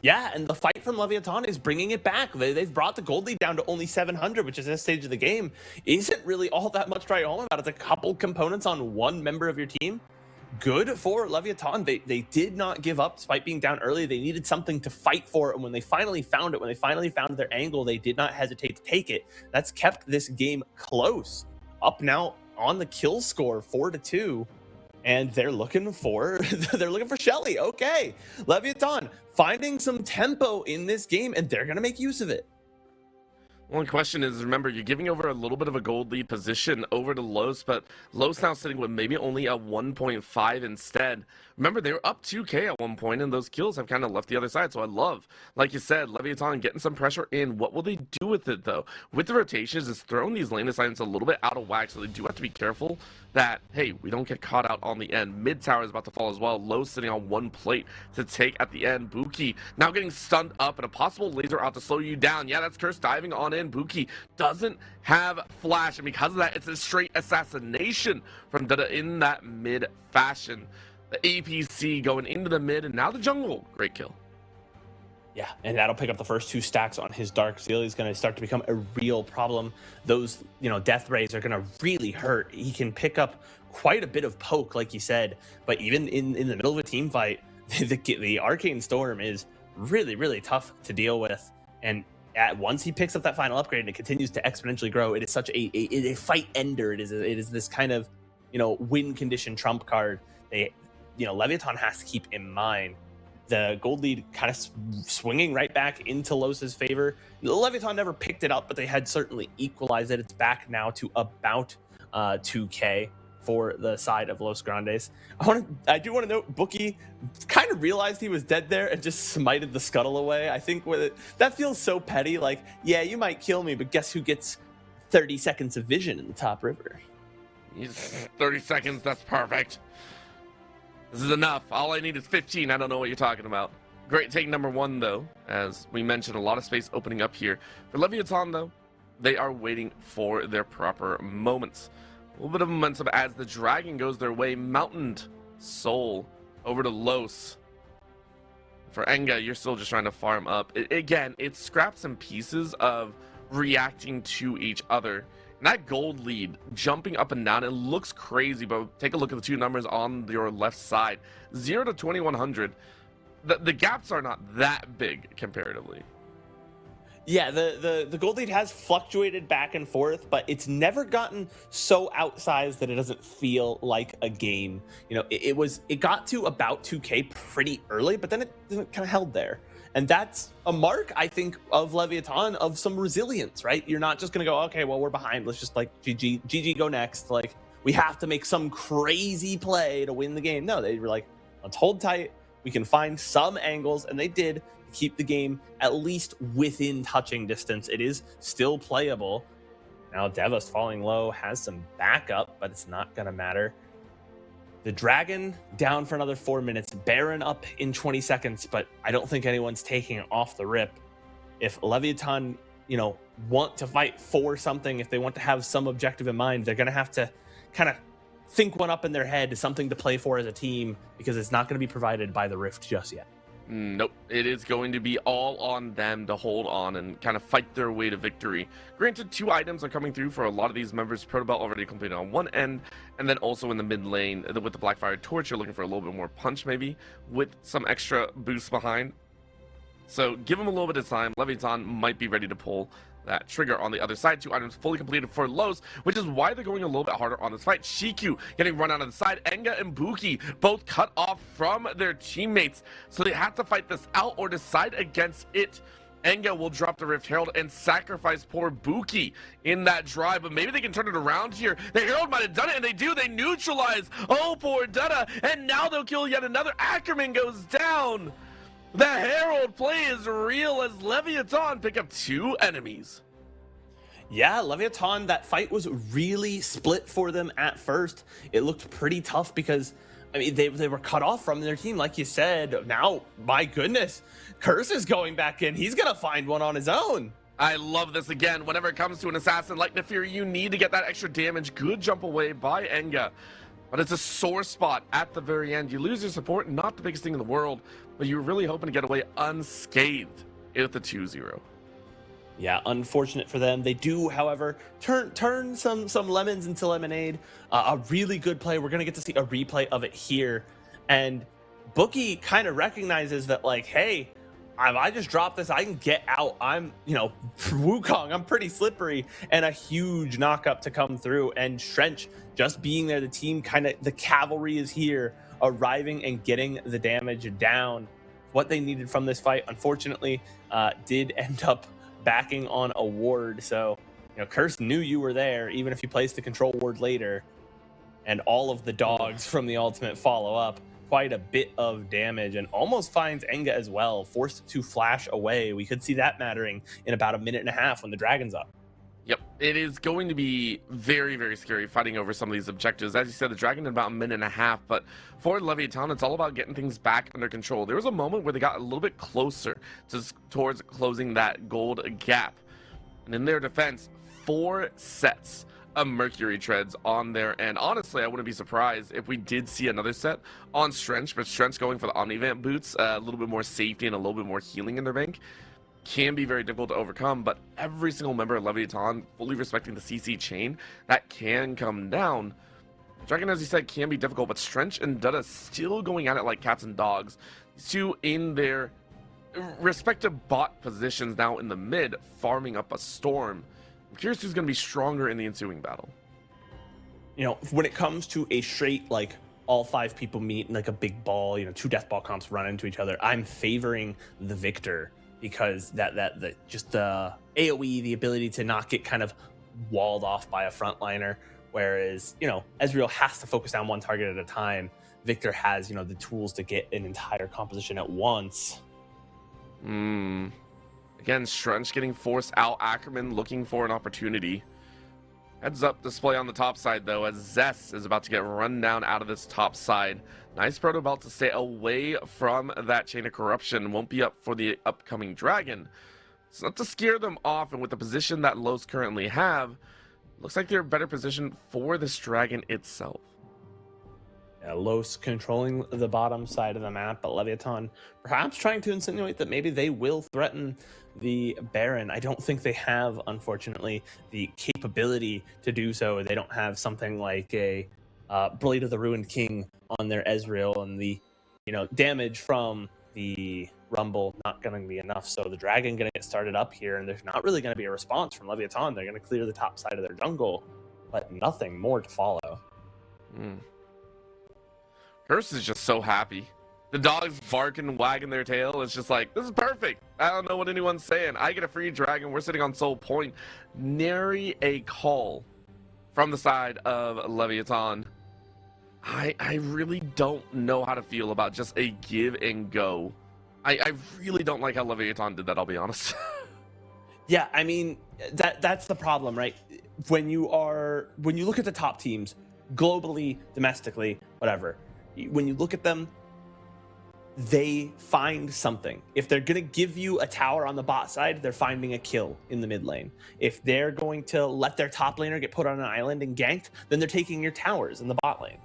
Yeah, and the fight from Leviathan is bringing it back. They've brought the gold lead down to only 700, which is this stage of the game isn't really all that much to write home about. It's a couple components on one member of your team. Good for Leviathan. They did not give up despite being down early. They needed something to fight for, and when they finally found it, when they finally found their angle, they did not hesitate to take it. That's kept this game close. Up now on the kill score, 4-2, and they're looking for Shelly. Okay, Leviathan finding some tempo in this game, and they're gonna make use of it. One question is, remember, you're giving over a little bit of a gold lead position over to Los, but Los now sitting with maybe only a 1.5 instead. Remember, they were up 2K at one point, and those kills have kind of left the other side. So I love, like you said, Leviathan getting some pressure in. What will they do with it, though? With the rotations, it's throwing these lane assignments a little bit out of whack, so they do have to be careful that, hey, we don't get caught out on the end. Mid tower is about to fall as well. Los sitting on one plate to take at the end. Buki now getting stunned up and a possible laser out to slow you down. Yeah, that's Curse diving on in. Buki doesn't have flash, and because of that, it's a straight assassination from Dada in that mid fashion. The APC going into the mid, and now the jungle. Great kill. Yeah, and that'll pick up the first 2 stacks on his Dark Seal. He's going to start to become a real problem. Those, death rays are going to really hurt. He can pick up quite a bit of poke, like you said, but even in the middle of a team fight, the Arcane Storm is really, really tough to deal with. And once he picks up that final upgrade and it continues to exponentially grow, it is such a fight ender. It is this kind of, win condition trump card. Leviathan has to keep in mind. The gold lead kind of swinging right back into Los's favor. Leviathan never picked it up, but they had certainly equalized it. It's back now to about 2K for the side of Los Grandes. I do want to note, Bookie kind of realized he was dead there and just smited the scuttle away. I think that feels so petty. Like, yeah, you might kill me, but guess who gets 30 seconds of vision in the top river? 30 seconds, that's perfect. This is enough. All I need is 15. I don't know what you're talking about. Great take number 1, though. As we mentioned, a lot of space opening up here. For Leviathan, though, they are waiting for their proper moments. A little bit of momentum as the dragon goes their way. Mountained Soul over to Los. For Enga, you're still just trying to farm up. Again, it's scraps and pieces of reacting to each other. And that gold lead jumping up and down, it looks crazy, but take a look at the 2 numbers on your left side. 0 to 2100. The gaps are not that big comparatively. Yeah, the gold lead has fluctuated back and forth, but it's never gotten so outsized that it doesn't feel like a game. It got to about 2K pretty early, but then it kind of held there. And that's a mark, I think, of Leviathan, of some resilience, right? You're not just going to go, okay, well, we're behind. Let's just GG go next. Like, we have to make some crazy play to win the game. No, they were like, let's hold tight. We can find some angles, and they did keep the game at least within touching distance. It is still playable. Now, Devas falling low has some backup, but it's not going to matter. The Dragon down for another 4 minutes. Baron up in 20 seconds, but I don't think anyone's taking it off the rip. If Leviathan, want to fight for something, if they want to have some objective in mind, they're going to have to kind of think one up in their head, something to play for as a team, because it's not going to be provided by the Rift just yet. Nope, it is going to be all on them to hold on and kind of fight their way to victory. Granted, 2 items are coming through for a lot of these members. Protobelt already completed on one end, and then also in the mid lane with the Blackfire Torch, you're looking for a little bit more punch maybe, with some extra boost behind. So give them a little bit of time. Leviathan might be ready to pull that trigger on the other side. 2 items fully completed for Los, which is why they're going a little bit harder on this fight. Shiku getting run out of the side. Enga and Buki both cut off from their teammates, so they have to fight this out or decide against it. Enga will drop the Rift Herald and sacrifice poor Buki in that drive, but maybe they can turn it around here. The Herald might have done it, and they do. They neutralize. Oh, poor Dada, and now they'll kill yet another. Ackerman goes down. The Herald play is real as Leviathan pick up 2 enemies. Yeah, Leviathan, that fight was really split for them at first. It looked pretty tough because, they were cut off from their team, like you said. Now, my goodness, Curse is going back in. He's going to find one on his own. I love this again. Whenever it comes to an assassin like Nefiri, you need to get that extra damage. Good jump away by Enga. But it's a sore spot at the very end. You lose your support, not the biggest thing in the world, but you're really hoping to get away unscathed with the 2-0. Yeah, unfortunate for them. They do, however, turn some lemons into lemonade. A really good play. We're going to get to see a replay of it here. And Bookie kind of recognizes that, like, hey, I just drop this, I can get out. I'm, Wukong, I'm pretty slippery, and a huge knock up to come through. And Trench just being there, the team the cavalry is here, arriving and getting the damage down. What they needed from this fight, unfortunately, did end up backing on a ward. So, Curse knew you were there, even if you placed the control ward later. And all of the dogs from the ultimate follow up. Quite a bit of damage, and almost finds Enga as well, forced to flash away. We could see that mattering in about a minute and a half when the dragon's up. Yep, it is going to be very, very scary fighting over some of these objectives. As you said, the dragon in about a minute and a half, but for Leviathan, it's all about getting things back under control. There was a moment where they got a little bit closer towards closing that gold gap. And in their defense, 4 sets of Mercury treads on there, and honestly, I wouldn't be surprised if we did see another set on Strench, but Strench going for the Omnivamp boots, a little bit more safety and a little bit more healing in their bank, can be very difficult to overcome. But every single member of Leviathan, fully respecting the CC chain, that can come down. Dragon, as you said, can be difficult, but Strench and Dutta still going at it like cats and dogs. These two in their respective bot positions now in the mid, farming up a storm. I'm curious who's going to be stronger in the ensuing battle. When it comes to a straight, all 5 people meet in a big ball, 2 death ball comps run into each other, I'm favoring the victor, because the AoE, the ability to not get kind of walled off by a frontliner, whereas, Ezreal has to focus on one target at a time. Victor has, the tools to get an entire composition at once. Again, Strench getting forced out. Ackerman looking for an opportunity. Heads up display on the top side, though, as Zess is about to get run down out of this top side. Nice proto belt to stay away from that chain of corruption. Won't be up for the upcoming dragon. It's not to scare them off, and with the position that Los currently have, looks like they're better positioned for this dragon itself. Los controlling the bottom side of the map, but Leviathan perhaps trying to insinuate that maybe they will threaten the Baron. I don't think they have, unfortunately, the capability to do so. They don't have something like a Blade of the Ruined King on their Ezreal, and the damage from the Rumble not going to be enough. So the Dragon going to get started up here, and there's not really going to be a response from Leviathan. They're going to clear the top side of their jungle, but nothing more to follow. Curse is just so happy. The dogs barking, wagging their tail. It's just like, this is perfect. I don't know what anyone's saying. I get a free dragon. We're sitting on Soul Point. Nary a call from the side of Leviathan. I really don't know how to feel about just a give and go. I really don't like how Leviathan did that, I'll be honest. Yeah, I mean, that's the problem, right? When you look at the top teams, globally, domestically, whatever, when you look at them, they find something. If they're going to give you a tower on the bot side, they're finding a kill in the mid lane. If they're going to let their top laner get put on an island and ganked, then they're taking your towers in the bot lane.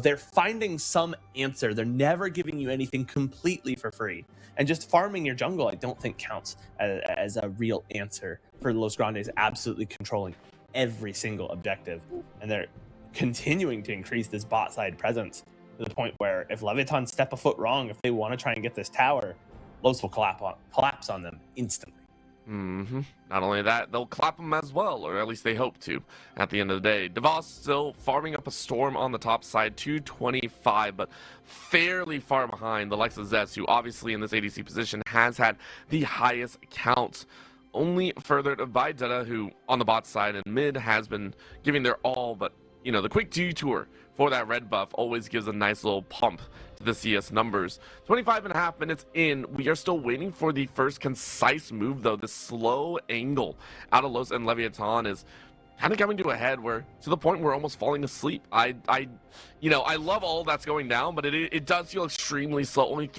They're finding some answer. They're never giving you anything completely for free. And just farming your jungle, I don't think counts as a real answer for Los Grandes absolutely controlling every single objective. And they're continuing to increase this bot side presence to the point where if Leviathan step a foot wrong, if they want to try and get this tower, Los will collapse on them instantly. Not only that, they'll clap them as well, or at least they hope to at the end of the day. Devos still farming up a storm on the top side, 225, but fairly far behind the likes of Zess, who obviously in this ADC position has had the highest count. Only furthered by Dutta, who on the bot side and mid has been giving their all, but the quick detour for that red buff always gives a nice little pump to the CS numbers. 25.5 minutes in, we are still waiting for the first concise move, though. This slow angle out of Los and Leviathan is kind of coming to a head, where to the point we're almost falling asleep. I love all that's going down, but it does feel extremely slow. Only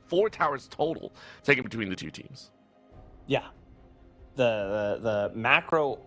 4 towers total taken between the two teams. Yeah, the macro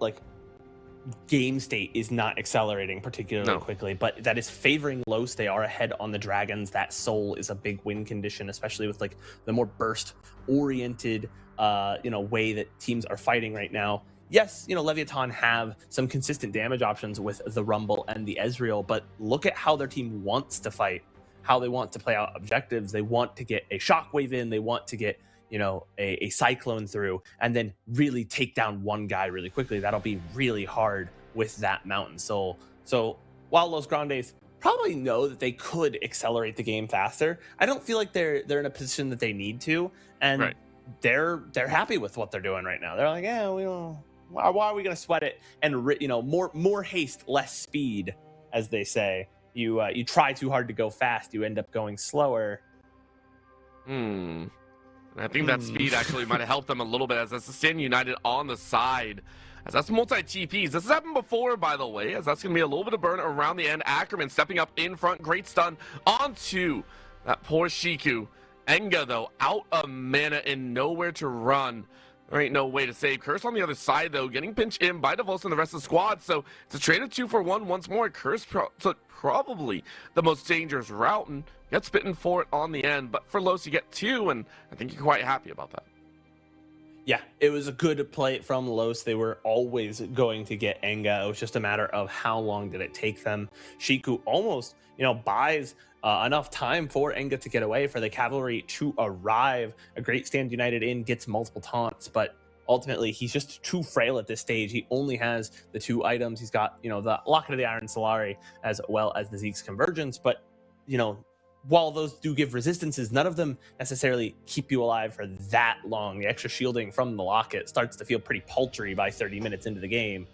game state is not accelerating particularly quickly, but that is favoring Los. They are ahead on the Dragons. That Soul is a big win condition, especially with the more burst oriented way that teams are fighting right now. Yes, Leviathan have some consistent damage options with the Rumble and the Ezreal, but look at how their team wants to fight, how they want to play out objectives. They want to get a shockwave in, they want to get a cyclone through and then really take down one guy really quickly. That'll be really hard with that Mountain Soul. So while Los Grandes probably know that they could accelerate the game faster, I don't feel like they're in a position that they need to, and they're happy with what they're doing right now. They're like, yeah, we don't. Why are we going to sweat it? And more haste, less speed, as they say. You try too hard to go fast, you end up going slower. I think that speed actually might have helped them a little bit, as that's the Stand United on the side. As that's multi-TPs. This has happened before, by the way, as that's going to be a little bit of burn around the end. Ackerman stepping up in front. Great stun onto that poor Shiku. Enga, though, out of mana and nowhere to run. There ain't no way to save. Curse on the other side, though, getting pinched in by Davos and the rest of the squad. So it's a trade of 2 for 1 once more. Curse took probably the most dangerous route and gets bitten for it on the end. But for Los, you get 2, and I think you're quite happy about that. Yeah, it was a good play from Los. They were always going to get Enga. It was just a matter of how long did it take them. Shiku almost, buys enough time for Enga to get away, for the cavalry to arrive. A great Stand United in, gets multiple taunts, but ultimately he's just too frail at this stage. He only has the 2 items. He's got, the Locket of the Iron Solari as well as the Zeke's Convergence, but, while those do give resistances, none of them necessarily keep you alive for that long. The extra shielding from the Locket starts to feel pretty paltry by 30 minutes into the game.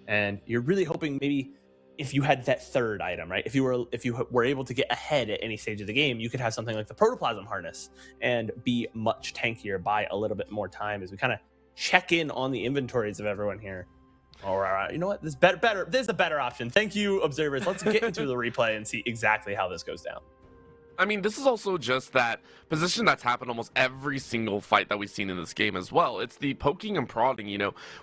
And you're really hoping maybe if you had that 3rd item, right? If you were able to get ahead at any stage of the game, you could have something like the Protoplasm Harness and be much tankier by a little bit more time, as we kind of check in on the inventories of everyone here. All right, you know what? This better. This is a better option. Thank you, observers. Let's get into the replay and see exactly how this goes down. I mean, this is also just that position that's happened almost every single fight that we've seen in this game as well. It's the poking and prodding,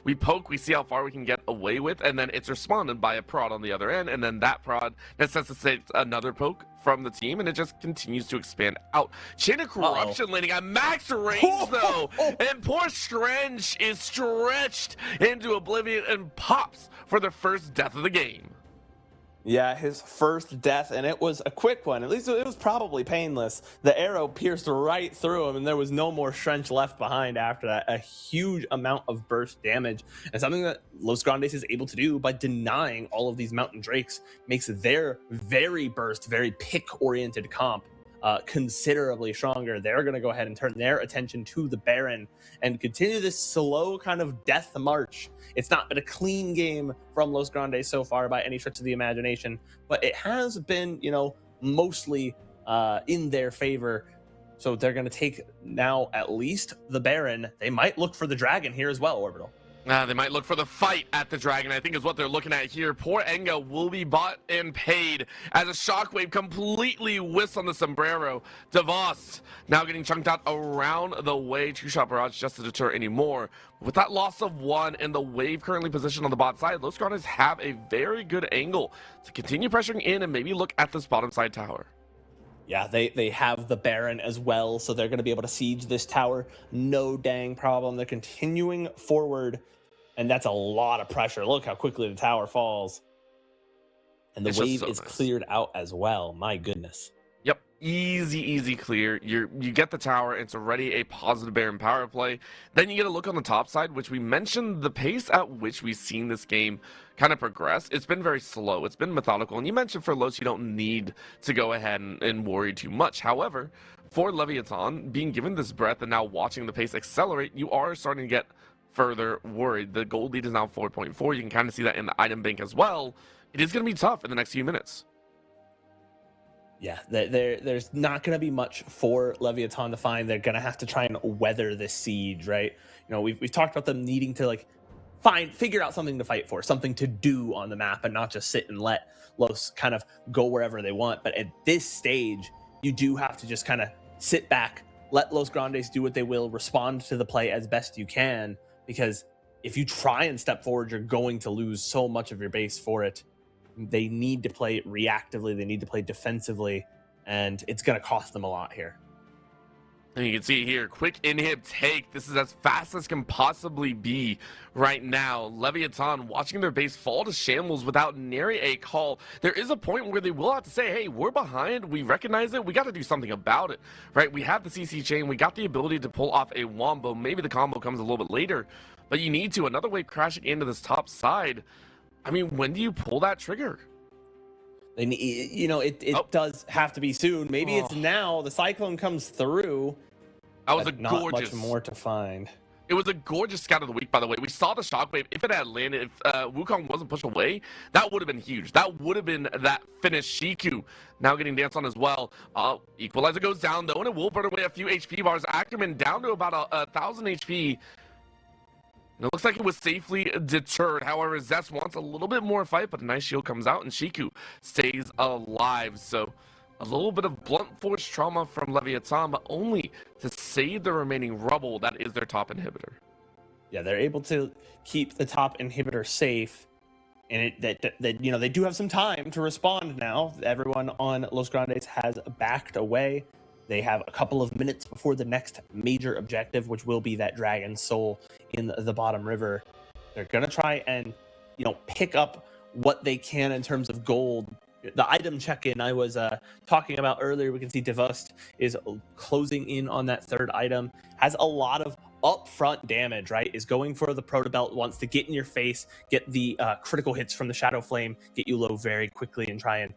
We poke, we see how far we can get away with, and then it's responded by a prod on the other end, and then that prod necessitates another poke from the team, and it just continues to expand out. Chain of Corruption landing at max range, though, and poor Strange is stretched into oblivion and pops for the first death of the game. Yeah, his first death, and it was a quick one. At least it was probably painless. The arrow pierced right through him, and there was no more Trench left behind after that. A huge amount of burst damage, and something that Los Grandes is able to do by denying all of these Mountain Drakes makes their very burst, very pick-oriented comp considerably stronger. They're going to go ahead and turn their attention to the Baron and continue this slow kind of death march. It's not been a clean game from Los Grandes so far by any stretch of the imagination, but it has been, mostly in their favor. So they're going to take now at least the Baron. They might look for the Dragon here as well, Orbital. They might look for the fight at the Dragon, I think is what they're looking at here. Poor Enga will be bought and paid as a Shockwave completely whisks on the Sombrero. Davos now getting chunked out around the way. 2-shot barrage just to deter anymore. With that loss of 1 and the wave currently positioned on the bot side, Los Grandes have a very good angle to continue pressuring in and maybe look at this bottom side tower. Yeah, they have the Baron as well, so they're going to be able to siege this tower. No dang problem. They're continuing forward, and that's a lot of pressure. Look how quickly the tower falls. And the wave is cleared out as well. My goodness. Yep, easy clear. You get the tower. It's already a positive Baron power play. Then you get a look on the top side, which we mentioned the pace at which we've seen this game kind of progress. It's been very slow. It's been methodical. And you mentioned for Los, you don't need to go ahead and worry too much. However, for Leviathan, being given this breath and now watching the pace accelerate, you are starting to get further worried. The gold lead is now 4.4. You can kind of see that in the item bank as well. It is going to be tough in the next few minutes. Yeah, there's not going to be much for Leviathan to find. They're going to have to try and weather this siege, right? We've talked about them needing to figure out something to fight for, something to do on the map, and not just sit and let Los kind of go wherever they want. But at this stage, you do have to just kind of sit back, let Los Grandes do what they will, respond to the play as best you can, because if you try and step forward, you're going to lose so much of your base for it. They need to play reactively, they need to play defensively, and it's going to cost them a lot here. And you can see here, quick inhib take. This is as fast as can possibly be right now. Leviathan watching their base fall to shambles without nary a call. There is a point where they will have to say, hey, we're behind. We recognize it. We got to do something about it, right? We have the CC chain. We got the ability to pull off a wombo. Maybe the combo comes a little bit later, but you need to. Another wave crashing into this top side. I mean, when do you pull that trigger? And it does have to be soon. Maybe it's now. The cyclone comes through. That was a not gorgeous. much more to find. It was a gorgeous scout of the week, by the way. We saw the shockwave. If it had landed, if Wukong wasn't pushed away, that would have been huge. That would have been that finish. Shiku now getting danced on as well. Equalizer goes down though, and it will burn away a few HP bars. Ackerman down to about 1,000 HP. And it looks like it was safely deterred. However, Zest wants a little bit more fight, but a nice shield comes out, and Shiku stays alive. So a little bit of blunt force trauma from Leviathan, but only to save the remaining rubble. That is their top inhibitor. Yeah, they're able to keep the top inhibitor safe, and they do have some time to respond now. Everyone on Los Grandes has backed away. They have a couple of minutes before the next major objective, which will be that Dragon Soul in the bottom river. They're gonna try and pick up what they can in terms of gold. The item check-in I was talking about earlier, we can see Devust is closing in on that third item. Has a lot of upfront damage, right? Is going for the Proto Belt, wants to get in your face, get the critical hits from the Shadow Flame, get you low very quickly, and try and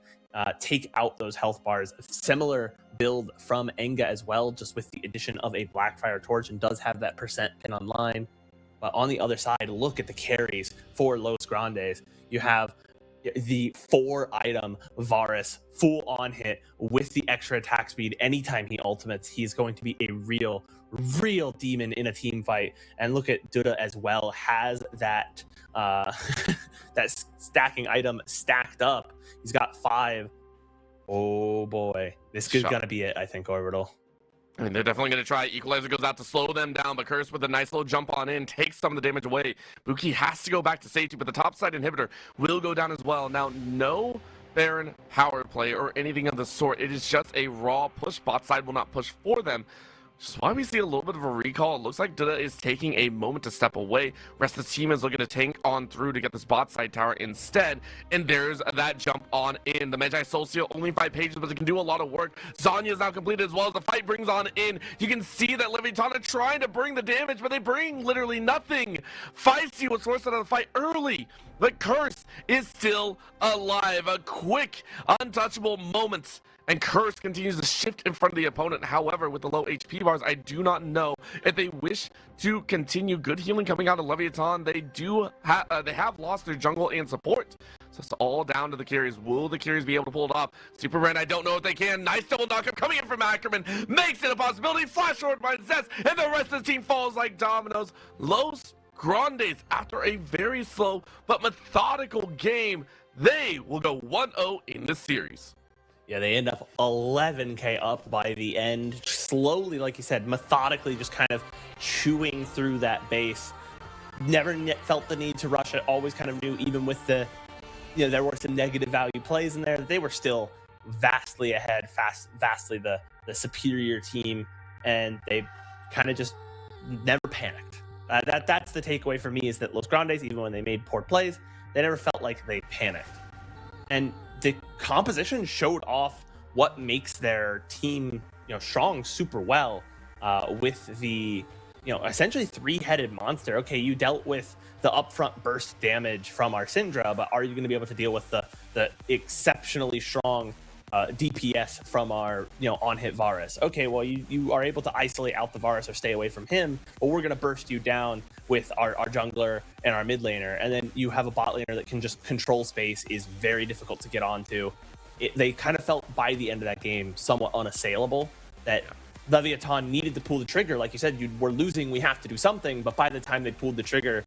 take out those health bars. Similar build from Enga as well, just with the addition of a Blackfire Torch, and does have that percent pin online. But on the other side, look at the carries for Los Grandes. You have the 4-item Varus full on hit with the extra attack speed. Anytime he ultimates, he's going to be a real demon in a team fight. And look at Duda as well, has that that stacking item stacked up. He's got 5. Oh boy, this is gonna be it, I think, Orbital. I mean, they're definitely going to try. Equalizer goes out to slow them down, but Curse with a nice little jump on in takes some of the damage away. Buki has to go back to safety, but the top side inhibitor will go down as well. Now, no Baron power play or anything of the sort. It is just a raw push. Bot side will not push for them. Just why we see a little bit of a recall. It looks like Duda is taking a moment to step away. Rest of the team is looking to tank on through to get this bot side tower instead. And there's that jump on in. The Magi Soul Seal, only 5 pages, but it can do a lot of work. Zanya is now completed as well as the fight brings on in. You can see that Leviathan are trying to bring the damage, but they bring literally nothing. Feisty was forced out of the fight early. The Curse is still alive. A quick, untouchable moment. And Curse continues to shift in front of the opponent. However, with the low HP bars, I do not know if they wish to continue. Good healing coming out of Leviathan. They have lost their jungle and support. So it's all down to the carries. Will the carries be able to pull it off? SuperBren, I don't know if they can. Nice double knockup coming in from Ackerman. Makes it a possibility. Flash forward by Zest. And the rest of the team falls like dominoes. Los Grandes, after a very slow but methodical game, they will go 1-0 in this series. Yeah, they end up 11k up by the end. Slowly, like you said, methodically just kind of chewing through that base. Never felt the need to rush it. Always kind of knew, even with the, there were some negative value plays in there, they were still vastly ahead, vastly the superior team. And they kind of just never panicked. That's the takeaway for me, is that Los Grandes, even when they made poor plays, they never felt like they panicked. And the composition showed off what makes their team, strong super well, with the, essentially 3-headed monster. Okay, you dealt with the upfront burst damage from our Syndra, but are you going to be able to deal with the exceptionally strong DPS from our, on-hit Varus? Okay, well, you are able to isolate out the Varus or stay away from him, but we're going to burst you down with our jungler and our mid laner, and then you have a bot laner that can just control space, is very difficult to get onto. They kind of felt by the end of that game somewhat unassailable, that Leviathan needed to pull the trigger. Like you said, we're losing, we have to do something, but by the time they pulled the trigger,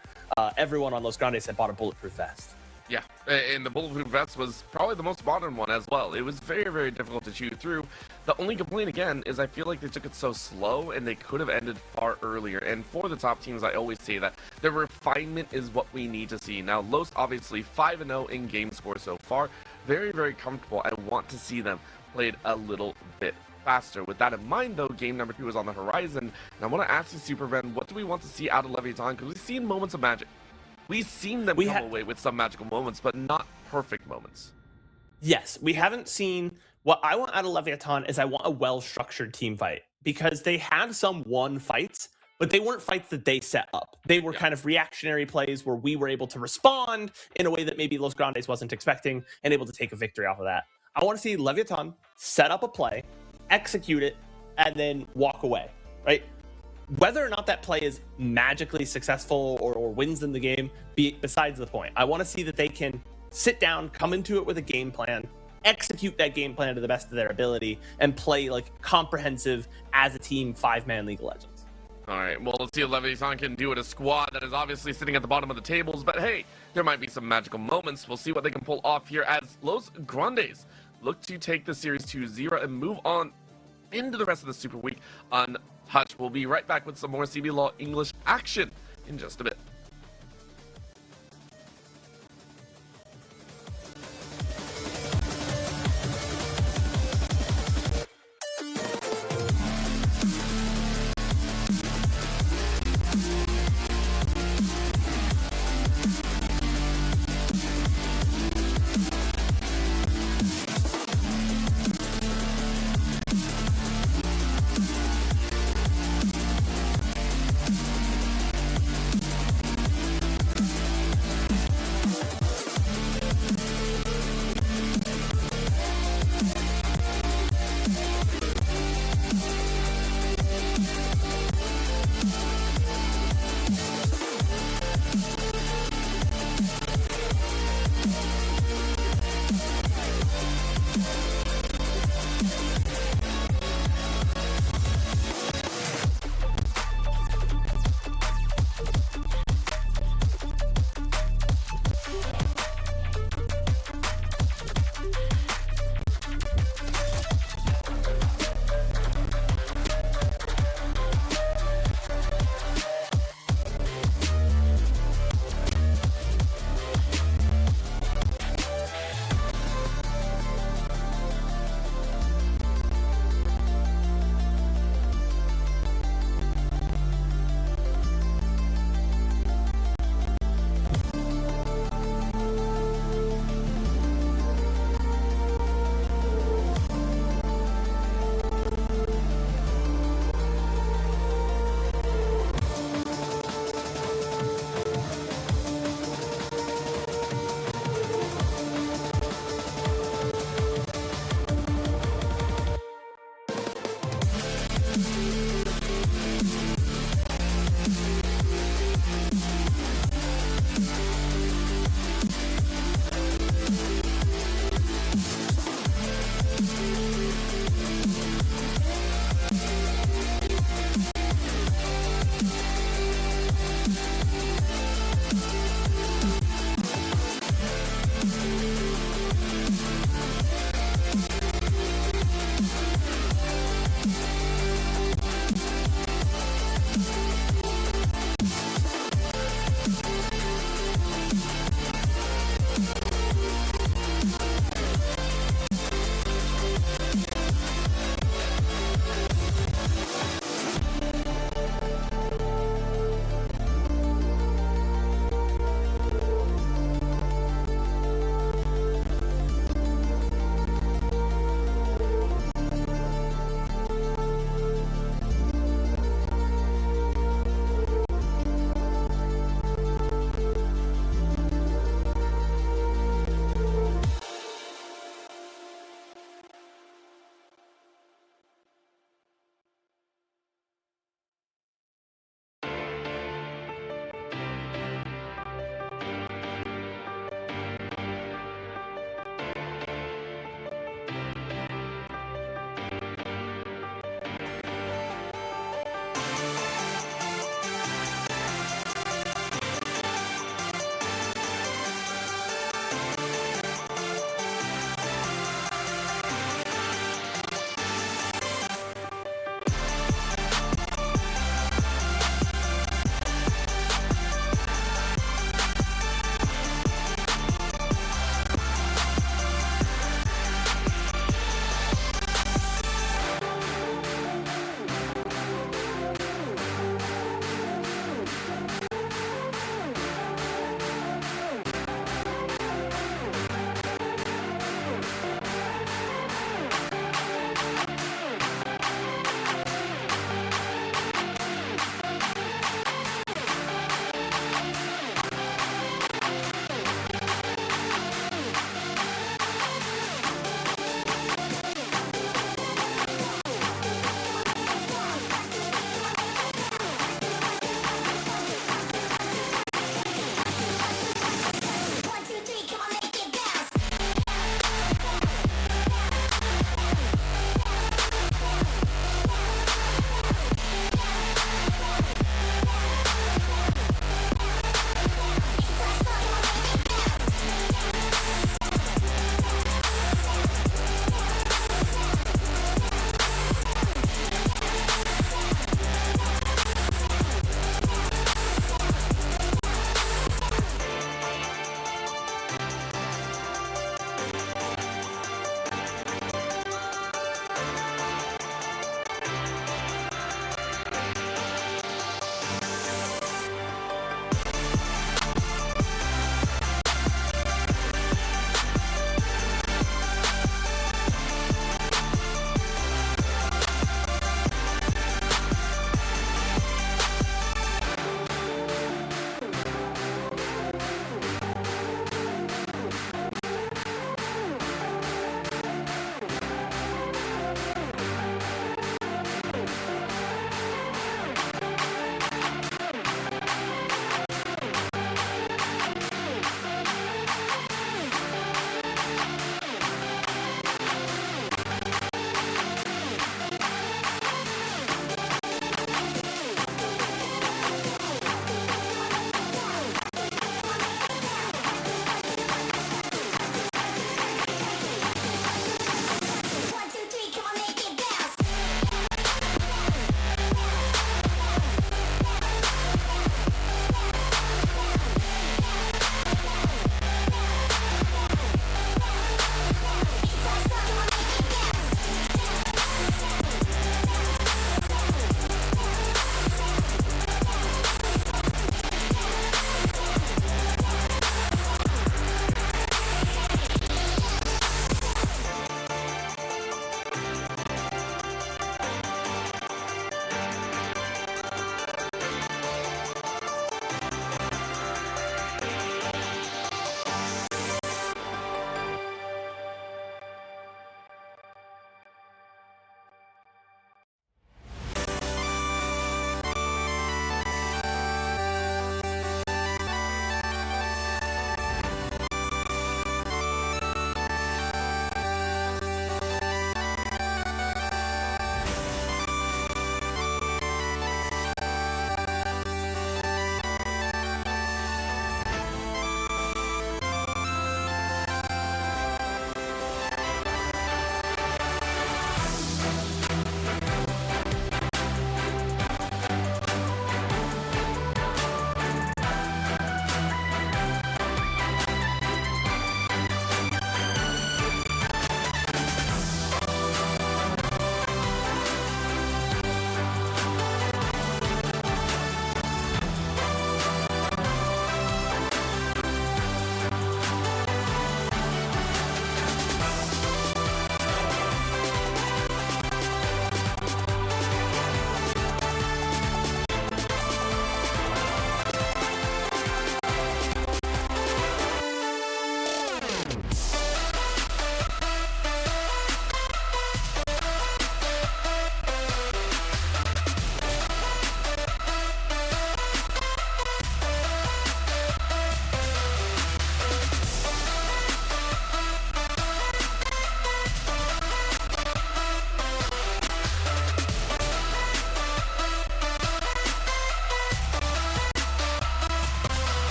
everyone on Los Grandes had bought a bulletproof vest. Yeah, and the bulletproof vest was probably the most modern one as well. It was very, very difficult to chew through. The only complaint, again, is I feel like they took it so slow and they could have ended far earlier. And for the top teams, I always say that the refinement is what we need to see. Now, Los obviously 5-0 in game score so far. Very, very comfortable. I want to see them played a little bit faster. With that in mind, though, game number 2 is on the horizon, and I want to ask you, SuperBren, what do we want to see out of Leviathan? Because we've seen moments of magic. We've seen them come away with some magical moments, but not perfect moments. Yes, we haven't seen. What I want out of Leviathan is I want a well-structured team fight, because they had some won fights, but they weren't fights that they set up. They were kind of reactionary plays where we were able to respond in a way that maybe Los Grandes wasn't expecting and able to take a victory off of that. I want to see Leviathan set up a play, execute it, and then walk away, right? Whether or not that play is magically successful or wins them the game, besides the point. I want to see that they can sit down, come into it with a game plan, execute that game plan to the best of their ability, and play like comprehensive as a team 5-man League of Legends. All right, well, let's see if Leviathan can do it. A squad that is obviously sitting at the bottom of the tables, but hey, there might be some magical moments. We'll see what they can pull off here as Los Grandes look to take the series 2-0 and move on into the rest of the Super Week untouched. We'll be right back with some more CBLOL English action in just a bit.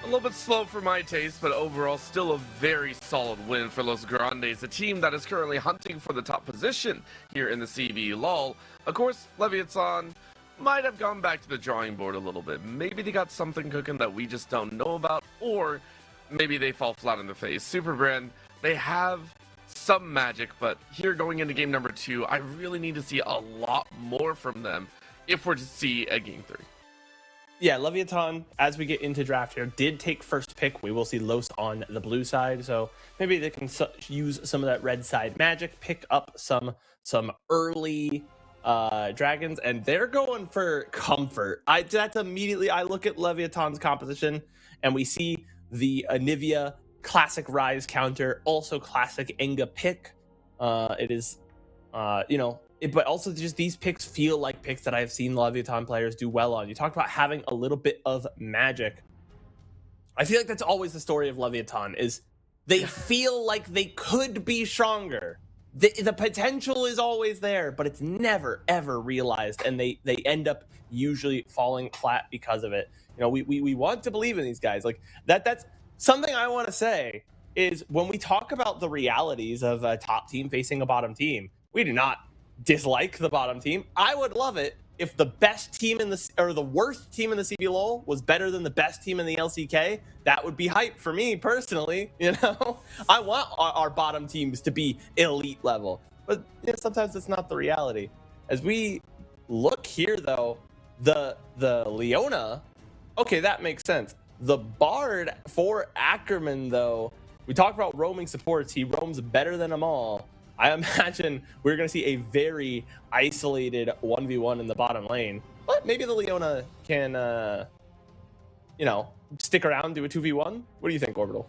A little bit slow for my taste, but overall still a very solid win for Los Grandes, a team that is currently hunting for the top position here in the CBLOL. Of course, Leviathan might have gone back to the drawing board a little bit. Maybe they got something cooking that we just don't know about, or maybe they fall flat in the face. SuperBren, they have some magic, but here going into game number 2, I really need to see a lot more from them if we're to see a game 3. Yeah, Leviathan, as we get into draft here, did take first pick. We will see Los on the blue side, so maybe they can use some of that red side magic, pick up some early dragons, and they're going for comfort. That's immediately, I look at Leviathan's composition, and we see the Anivia classic Rise counter, also classic Enga pick. It is, but also just these picks feel like picks that I've seen Leviathan players do well on. You talked about having a little bit of magic. I feel like that's always the story of Leviathan, is they feel like they could be stronger. The potential is always there, but it's never, ever realized, and they end up usually falling flat because of it. We want to believe in these guys. Like that's something I want to say is when we talk about the realities of a top team facing a bottom team, we do not dislike the bottom team. I would love it if the best team in the worst team in the CBLOL was better than the best team in the LCK. That would be hype for me personally. I want our bottom teams to be elite level, but sometimes it's not the reality. As we look here, though, the Leona, okay, that makes sense. The Bard for Ackerman, though, we talked about roaming supports. He roams better than them all. I imagine we're going to see a very isolated 1v1 in the bottom lane. But maybe the Leona can, stick around, do a 2v1. What do you think, Orbital?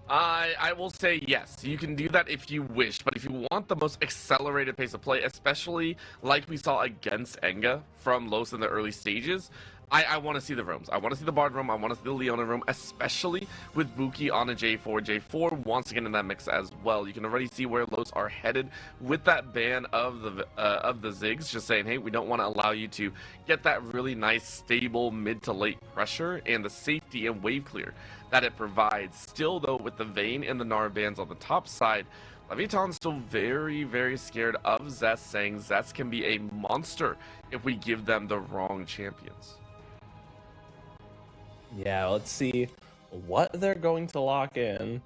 I will say yes, you can do that if you wish, but if you want the most accelerated pace of play, especially like we saw against Enga from Los in the early stages, I want to see the roams. I want to see the Bard roam. I want to see the Leona roam, especially with Buki on a J4. J4 wants to get in that mix as well. You can already see where Los are headed with that ban of the Ziggs, just saying, hey, we don't want to allow you to get that really nice, stable mid to late pressure and the safety and wave clear that it provides. Still, though, with the Vayne and the Gnar bans on the top side, Leviathan's still very, very scared of Zest, saying Zest can be a monster if we give them the wrong champions. Yeah, let's see what they're going to lock in.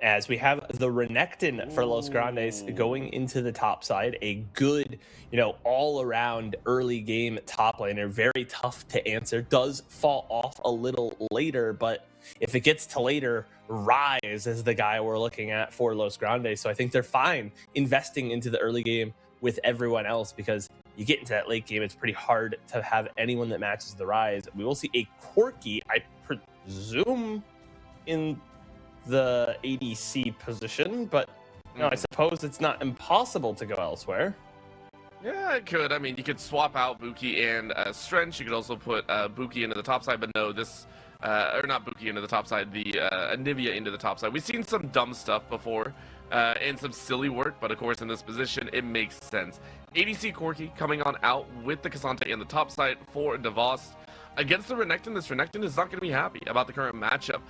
As we have the Renekton for Los Grandes going into the top side, a good, all-around early game top laner, very tough to answer, does fall off a little later, but if it gets to later, Rise is the guy we're looking at for Los Grandes, so I think they're fine investing into the early game with everyone else, because you get into that late game, it's pretty hard to have anyone that matches the Rise. We will see a Quirky, I presume, in the ADC position, but I suppose it's not impossible to go elsewhere. Yeah, it could. I mean, you could swap out Buki and Strench. You could also put Buki into the top side, but no, or not Buki into the top side, the Anivia into the top side. We've seen some dumb stuff before and some silly work, but of course in this position, it makes sense. ADC Corki coming on out with the Cassante in the top side for Devost. Against the Renekton, this Renekton is not going to be happy about the current matchup.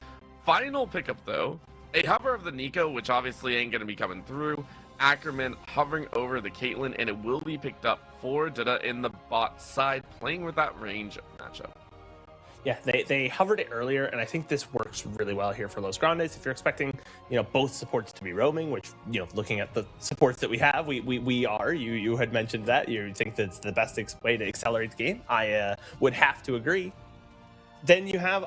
Final pickup, though, a hover of the Nico, which obviously ain't going to be coming through. Ackerman hovering over the Caitlyn, and it will be picked up for Dada in the bot side, playing with that range matchup. Yeah, they hovered it earlier, and I think this works really well here for Los Grandes. If you're expecting, both supports to be roaming, which, looking at the supports that we have, we are. You had mentioned that. You think that's the best way to accelerate the game. I would have to agree. Then you have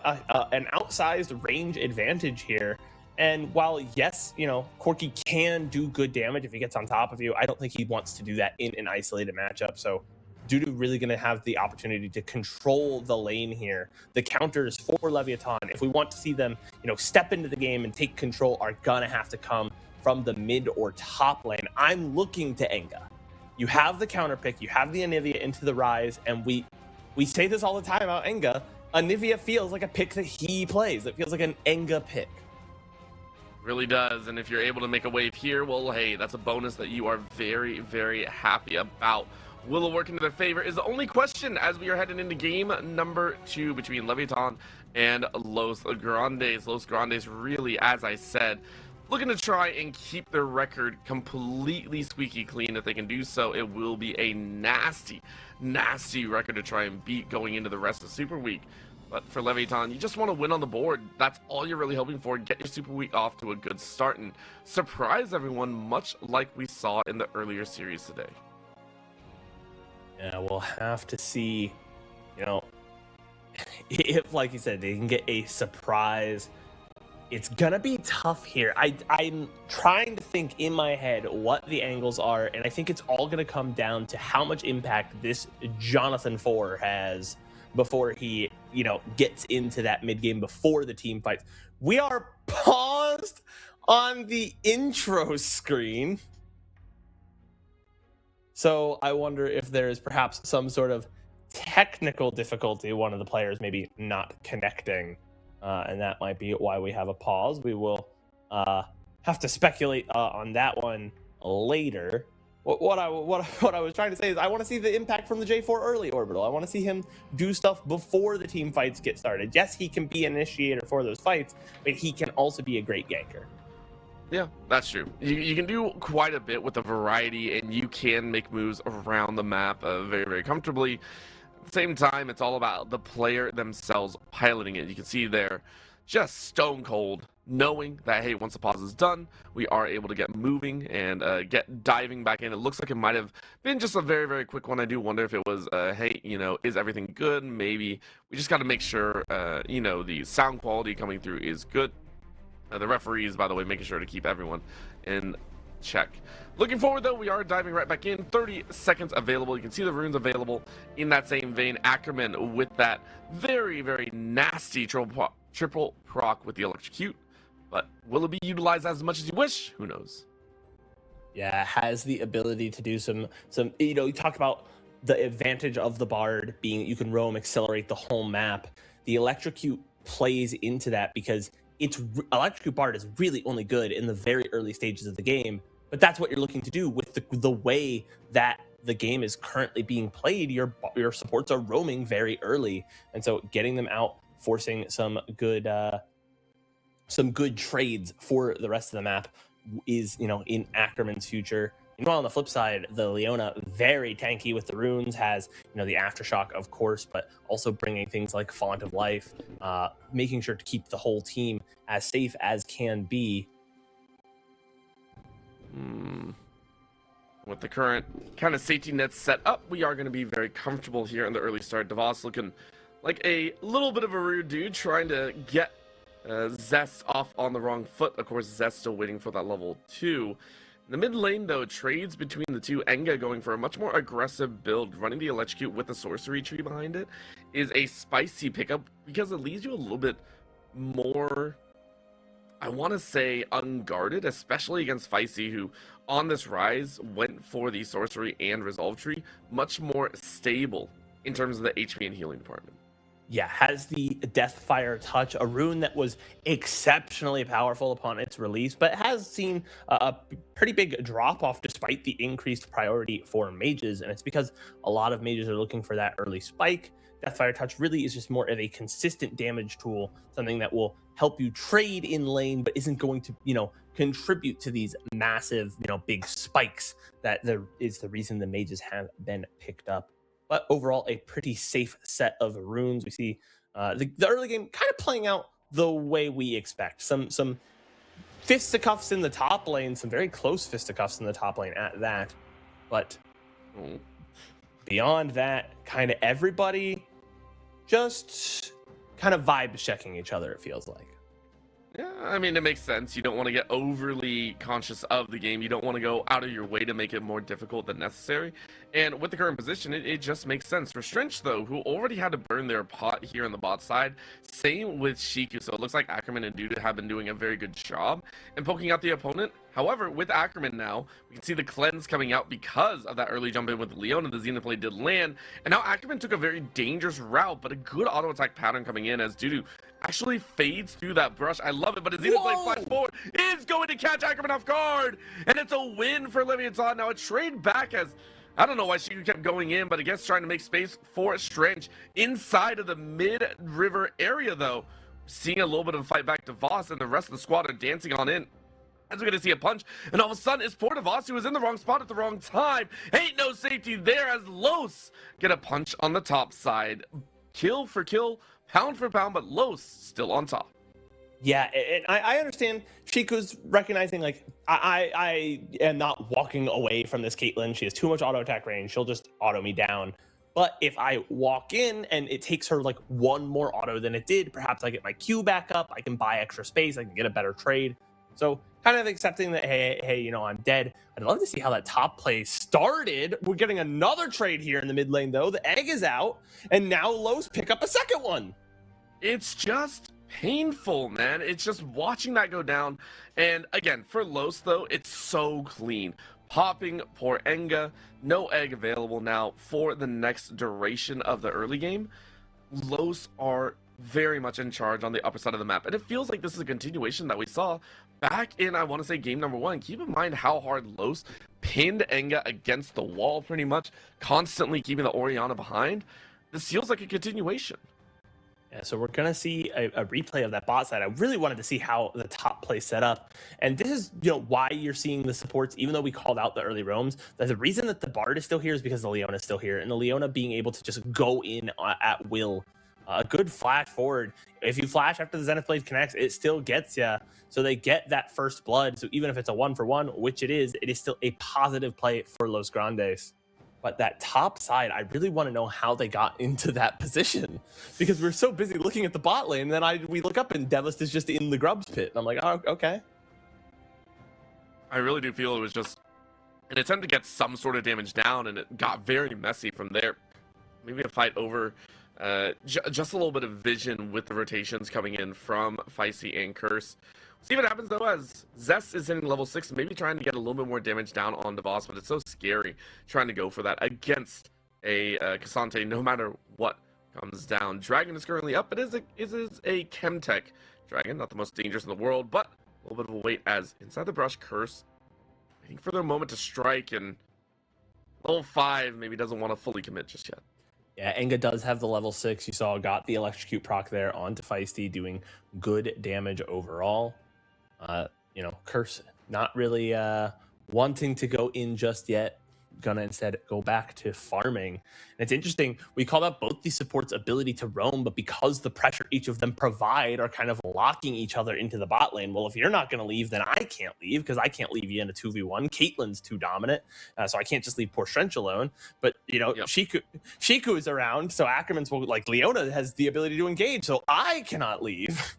an outsized range advantage here. And while, yes, Corki can do good damage if he gets on top of you, I don't think he wants to do that in an isolated matchup. So Dudu really going to have the opportunity to control the lane here. The counters for Leviathan, if we want to see them, step into the game and take control, are going to have to come from the mid or top lane. I'm looking to Enga. You have the counter pick, you have the Anivia into the Rise, and we say this all the time about Enga. Anivia feels like a pick that he plays. It feels like an Enga pick. Really does, and if you're able to make a wave here, well, hey, that's a bonus that you are very, very happy about. will it work into their favor is the only question as we are heading into game number 2 between Leviathan and Los Grandes. Los Grandes really, as I said, looking to try and keep their record completely squeaky clean. If they can do so, it will be a nasty, nasty record to try and beat going into the rest of Super Week. But for Leviathan, you just want to win on the board. That's all you're really hoping for. Get your Super Week off to a good start and surprise everyone, much like we saw in the earlier series today. Yeah, we'll have to see, you know, if, like you said, they can get a surprise. It's gonna be tough here. I'm trying to think in my head what the angles are, and I think it's all gonna come down to how much impact this Jonathan 4 has before he, you know, gets into that mid game before the team fights. We are paused on the intro screen. So I wonder if there is perhaps some sort of technical difficulty, one of the players maybe not connecting, and that might be why we have a pause. We will have to speculate on that one later. What I was trying to say is I want to see the impact from the J4 early orbital. I want to see him do stuff before the team fights get started. Yes, he can be an initiator for those fights, but he can also be a great ganker. Yeah, that's true. You can do quite a bit with the variety, and you can make moves around the map very, very comfortably. At the same time, it's all about the player themselves piloting it. You can see they're just stone cold, knowing that, hey, once the pause is done, we are able to get moving and get diving back in. It looks like it might have been just a very, very quick one. I do wonder if it was, hey, you know, is everything good? Maybe we just got to make sure, you know, the sound quality coming through is good. The referees, by the way, making sure to keep everyone in check. Looking forward, though, we are diving right back in. 30 seconds available. You can see the runes available in that same vein. Ackerman with that very, very nasty triple proc with the electrocute. But will it be utilized as much as you wish? Who knows? Yeah, has the ability to do some, you know, you talk about the advantage of the Bard being you can roam, accelerate the whole map. The electrocute plays into that because electrocute Bard is really only good in the very early stages of the game, but that's what you're looking to do with the way that the game is currently being played. Your supports are roaming very early, and so getting them out, forcing some good trades for the rest of the map is, you know, in Ackerman's future. Meanwhile, on the flip side, the Leona, very tanky with the runes, has, you know, the aftershock, of course, but also bringing things like Font of Life, making sure to keep the whole team as safe as can be. With the current kind of safety nets set up, we are going to be very comfortable here in the early start. Devos looking like a little bit of a rude dude, trying to get Zest off on the wrong foot. Of course, Zest still waiting for that level 2. In the mid lane, though, trades between the two. Enga going for a much more aggressive build, running the electrocute with the sorcery tree behind it is a spicy pickup because it leaves you a little bit more, I want to say, unguarded, especially against Feisty, who on this rise went for the sorcery and resolve tree, much more stable in terms of the HP and healing department. Yeah, has the Deathfire Touch, a rune that was exceptionally powerful upon its release, but has seen a pretty big drop-off despite the increased priority for mages, and it's because a lot of mages are looking for that early spike. Deathfire Touch really is just more of a consistent damage tool, something that will help you trade in lane, but isn't going to, you know, contribute to these massive, you know, big spikes that is the reason the mages have been picked up. But overall, a pretty safe set of runes. We see the early game kind of playing out the way we expect. Some fisticuffs in the top lane, some very close fisticuffs in the top lane at that. But beyond that, kind of everybody just kind of vibe checking each other, it feels like. Yeah, I mean, it makes sense. You don't want to get overly conscious of the game. You don't want to go out of your way to make it more difficult than necessary. And with the current position, it just makes sense. For Strench, though, who already had to burn their pot here on the bot side, same with Shiku. So it looks like Ackerman and Duda have been doing a very good job in poking out the opponent. However, with Ackerman now, we can see the cleanse coming out because of that early jump in with Leona. The Xenoblade did land, and now Ackerman took a very dangerous route, but a good auto attack pattern coming in as Dudu actually fades through that brush. I love it, but his Xenoblade flash forward is going to catch Ackerman off guard, and it's a win for Leviathan. Now a trade back as I don't know why Shiku kept going in, but I guess trying to make space for Strange inside of the mid-river area, though. Seeing a little bit of a fight back to Voss, and the rest of the squad are dancing on in. As we're going to see a punch, and all of a sudden it's poor Voss, who was in the wrong spot at the wrong time. Ain't no safety there as Los get a punch on the top side. Kill for kill, pound for pound, but Los still on top. Yeah, and I understand Shiku's recognizing, like, I am not walking away from this Caitlyn. She has too much auto attack range. She'll just auto me down. But if I walk in and it takes her like one more auto than it did, perhaps I get my Q back up. I can buy extra space. I can get a better trade. So kind of accepting that, hey, you know, I'm dead. I'd love to see how that top play started. We're getting another trade here in the mid lane, though. The egg is out, and now Los pick up a second one. It's just painful, man. It's just watching that go down. And again, for Los, though, it's so clean. Popping poor Enga, no egg available now for the next duration of the early game. Los are very much in charge on the upper side of the map, and it feels like this is a continuation that we saw back in, I want to say, game number 1. Keep in mind how hard Los pinned Enga against the wall, pretty much, constantly keeping the Orianna behind. This feels like a continuation. Yeah, so we're going to see a replay of that bot side. I really wanted to see how the top play set up. And this is, you know, why you're seeing the supports, even though we called out the early roams. The reason that the Bard is still here is because the Leona is still here. And the Leona being able to just go in at will. A good flash forward. If you flash after the Zenith Blade connects, it still gets you. So they get that first blood. So even if it's a 1-for-1, which it is still a positive play for Los Grandes. But that top side, I really want to know how they got into that position, because we're so busy looking at the bot lane. And then we look up and Devist is just in the Grubs pit. And I'm like, oh, okay. I really do feel it was just an attempt to get some sort of damage down, and it got very messy from there. Maybe a fight over just a little bit of vision with the rotations coming in from Feisty and Curse. See what happens, though, as Zest is hitting level 6, maybe trying to get a little bit more damage down on the boss, but it's so scary trying to go for that against a Cassante, no matter what comes down. Dragon is currently up. It is a Chemtech Dragon, not the most dangerous in the world, but a little bit of a wait as inside the brush, Curse waiting for their moment to strike, and level 5 maybe doesn't want to fully commit just yet. Yeah, Enga does have the level 6. You saw got the Electrocute proc there onto Feisty, doing good damage overall. You know, Curse not really wanting to go in just yet. Gonna instead go back to farming. And it's interesting, we called out both these supports' ability to roam, but because the pressure each of them provide are kind of locking each other into the bot lane. Well, if you're not gonna leave, then I can't leave, because I can't leave you in a 2v1. Caitlyn's too dominant, so I can't just leave poor Trench alone. But, you know, yep. Shiku is around, so Ackerman's, like, Leona has the ability to engage, so I cannot leave.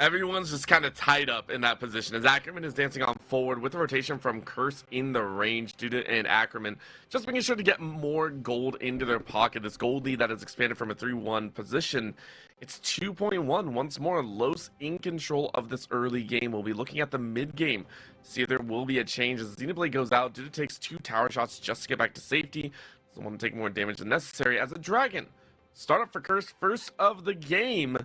Everyone's just kind of tied up in that position as Ackerman is dancing on forward with the rotation from Curse in the range. Duda and Ackerman just making sure to get more gold into their pocket. This gold lead that has expanded from a 3-1 position. It's 2.1. Once more, Los in control of this early game. We'll be looking at the mid game. See if there will be a change as Xenoblade goes out. Duda takes 2 tower shots just to get back to safety. Doesn't want to take more damage than necessary as a Dragon. Start up for Curse first of the game.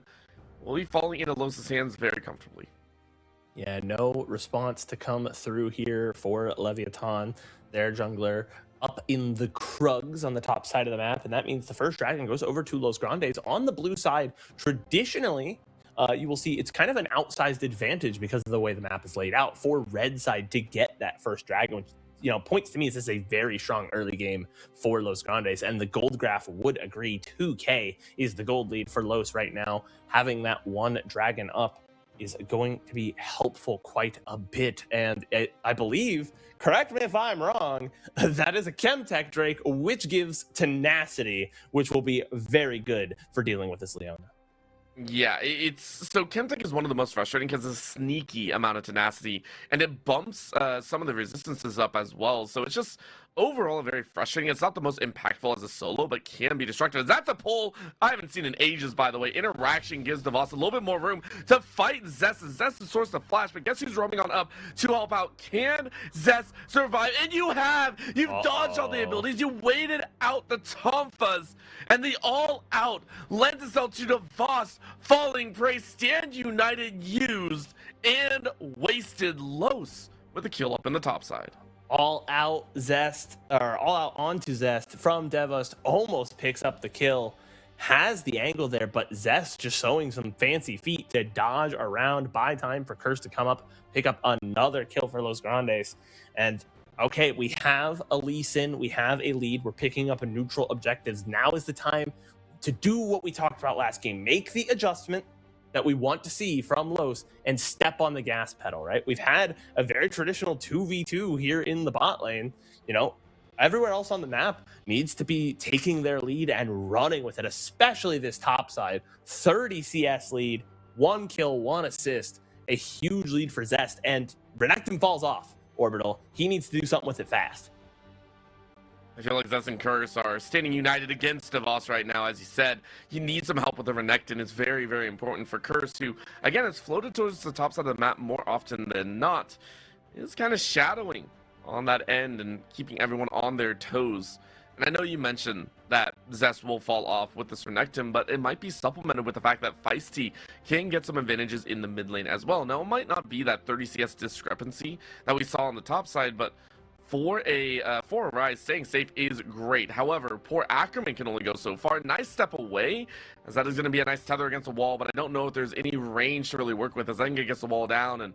Will be falling into Los's hands very comfortably. Yeah, no response to come through here for Leviathan, their jungler, up in the Krugs on the top side of the map, and that means the first Dragon goes over to Los Grandes. On the blue side, traditionally, you will see it's kind of an outsized advantage because of the way the map is laid out for red side to get that first Dragon, which, you know, points to me as this is a very strong early game for Los Grandes, and the gold graph would agree. 2K is the gold lead for Los right now. Having that one Dragon up is going to be helpful quite a bit, and I believe, correct me if I'm wrong, that is a Chemtech Drake, which gives tenacity, which will be very good for dealing with this Leona. Yeah, so Chemtech is one of the most frustrating because it's a sneaky amount of tenacity, and it bumps some of the resistances up as well. So it's just overall very frustrating. It's not the most impactful as a solo, but can be destructive. That's a pull I haven't seen in ages, by the way. Interaction gives Devos a little bit more room to fight Zest. Zest is source of flash, but guess who's roaming on up to help out? Can Zest survive? And you've dodged all the abilities. You waited out the Tonfas, and the all-out lends itself to Devos falling prey. Stand United used and wasted Los with a kill up in the top side. all out Zest, or all out onto Zest from Devust, almost picks up the kill, has the angle there, but Zest just showing some fancy feet to dodge around, buy time for Curse to come up, pick up another kill for Los Grandes. And okay, we have a Lee Sin, we have a lead, we're picking up a neutral objectives. Now is the time to do what we talked about last game, make the adjustment that we want to see from Los and step on the gas pedal, right? We've had a very traditional 2v2 here in the bot lane. You know, everywhere else on the map needs to be taking their lead and running with it, especially this top side. 30 CS lead, 1 kill, 1 assist, a huge lead for Zest, and Renekton falls off Orbital. He needs to do something with it fast. I feel like Zest and Curse are standing united against Devos right now. As you said, you need some help with the Renekton. It's very, very important for Curse, who, again, has floated towards the top side of the map more often than not. Is kind of shadowing on that end and keeping everyone on their toes. And I know you mentioned that Zest will fall off with this Renekton, but it might be supplemented with the fact that Feisty can get some advantages in the mid lane as well. Now, it might not be that 30 CS discrepancy that we saw on the top side, but for a Rise, staying safe is great. However, poor Ackerman can only go so far. Nice step away, as that is going to be a nice tether against the wall, but I don't know if there's any range to really work with as Enga gets the wall down, and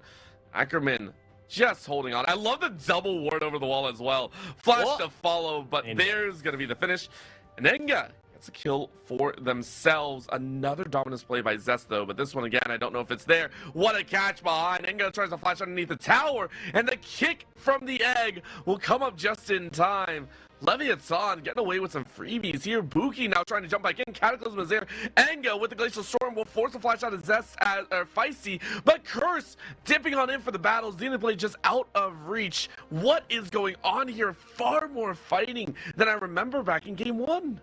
Ackerman just holding on. I love the double ward over the wall as well. Flash to follow, but there's going to be the finish. And Enga gets a kill for themselves. Another dominance play by Zest, though, but this one, again, I don't know if it's there. What a catch behind. Enga tries to flash underneath the tower, and the kick from the egg will come up just in time. Leviathan getting away with some freebies here. Buki now trying to jump back in. Cataclysm is there. Enga with the Glacial Storm will force a flash out of Zest as Feisty, but Curse dipping on in for the battles. The play just out of reach. What is going on here? Far more fighting than I remember back in game 1.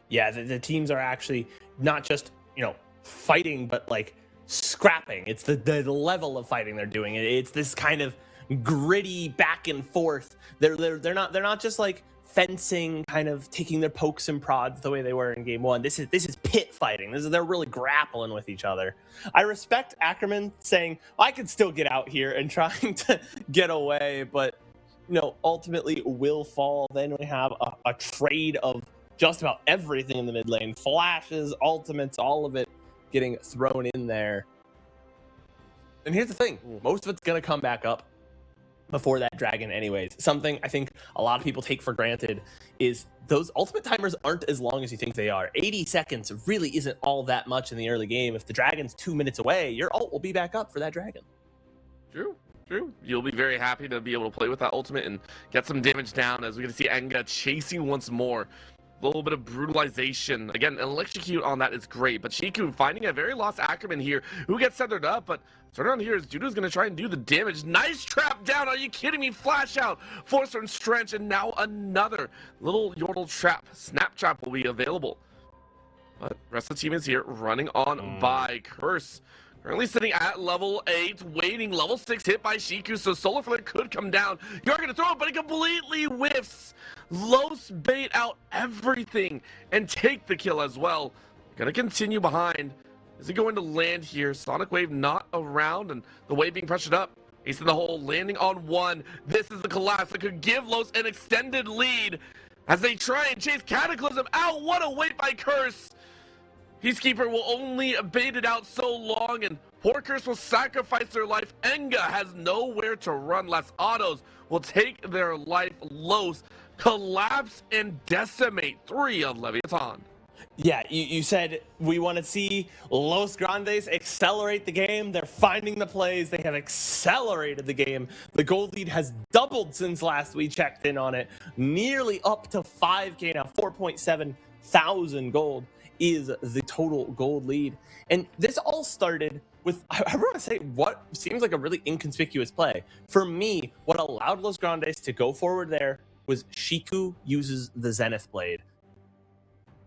Yeah, the teams are actually not just, you know, fighting, but like scrapping. It's the level of fighting they're doing. It's this kind of gritty back and forth. They're not just like fencing, kind of taking their pokes and prods the way they were in game 1. This is pit fighting. They're really grappling with each other. I respect Ackerman saying, I could still get out here and trying to get away, but you know, ultimately will fall. Then we have a trade of just about everything in the mid lane. Flashes, ultimates, all of it getting thrown in there. And here's the thing, most of it's gonna come back up before that dragon anyways. Something I think a lot of people take for granted is those ultimate timers aren't as long as you think they are. 80 seconds really isn't all that much in the early game. If the dragon's 2 minutes away, your ult will be back up for that dragon. True. You'll be very happy to be able to play with that ultimate and get some damage down, as we're going to see Enga chasing once more. A little bit of brutalization. Again, electrocute on that is great, but Shiku finding a very lost Ackerman here, who gets centered up, but turn around here is Judo's going to try and do the damage. Nice trap down. Are you kidding me? Flash out. Forcer and Strench, and now another little Yordle trap. Snap trap will be available. But rest of the team is here, running on by Curse. Currently sitting at level 8, waiting. Level 6 hit by Shiku, so Solar Flare could come down. You're going to throw it, but it completely whiffs. Los bait out everything and take the kill as well. Going to continue behind. Is he going to land here? Sonic Wave not around, and the wave being pressured up. Ace in the hole, landing on 1. This is the collapse that could give Los an extended lead as they try and chase Cataclysm out. What a wait by Curse. Peacekeeper will only bait it out so long, and poor Curse will sacrifice their life. Enga has nowhere to run. Last Autos will take their life. Los collapse and decimate 3 of Leviathan. Yeah, you said we want to see Los Grandes accelerate the game. They're finding the plays. They have accelerated the game. The gold lead has doubled since last we checked in on it. Nearly up to 5K now. 4.7 thousand gold is the total gold lead. And this all started with, I want to say, what seems like a really inconspicuous play. For me, what allowed Los Grandes to go forward there was Shiku uses the Zenith Blade.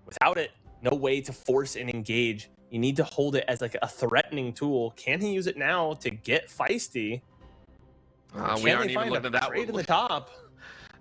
Without it, no way to force and engage. You need to hold it as like a threatening tool. Can he use it now to get Feisty? We aren't even looking at that in the top.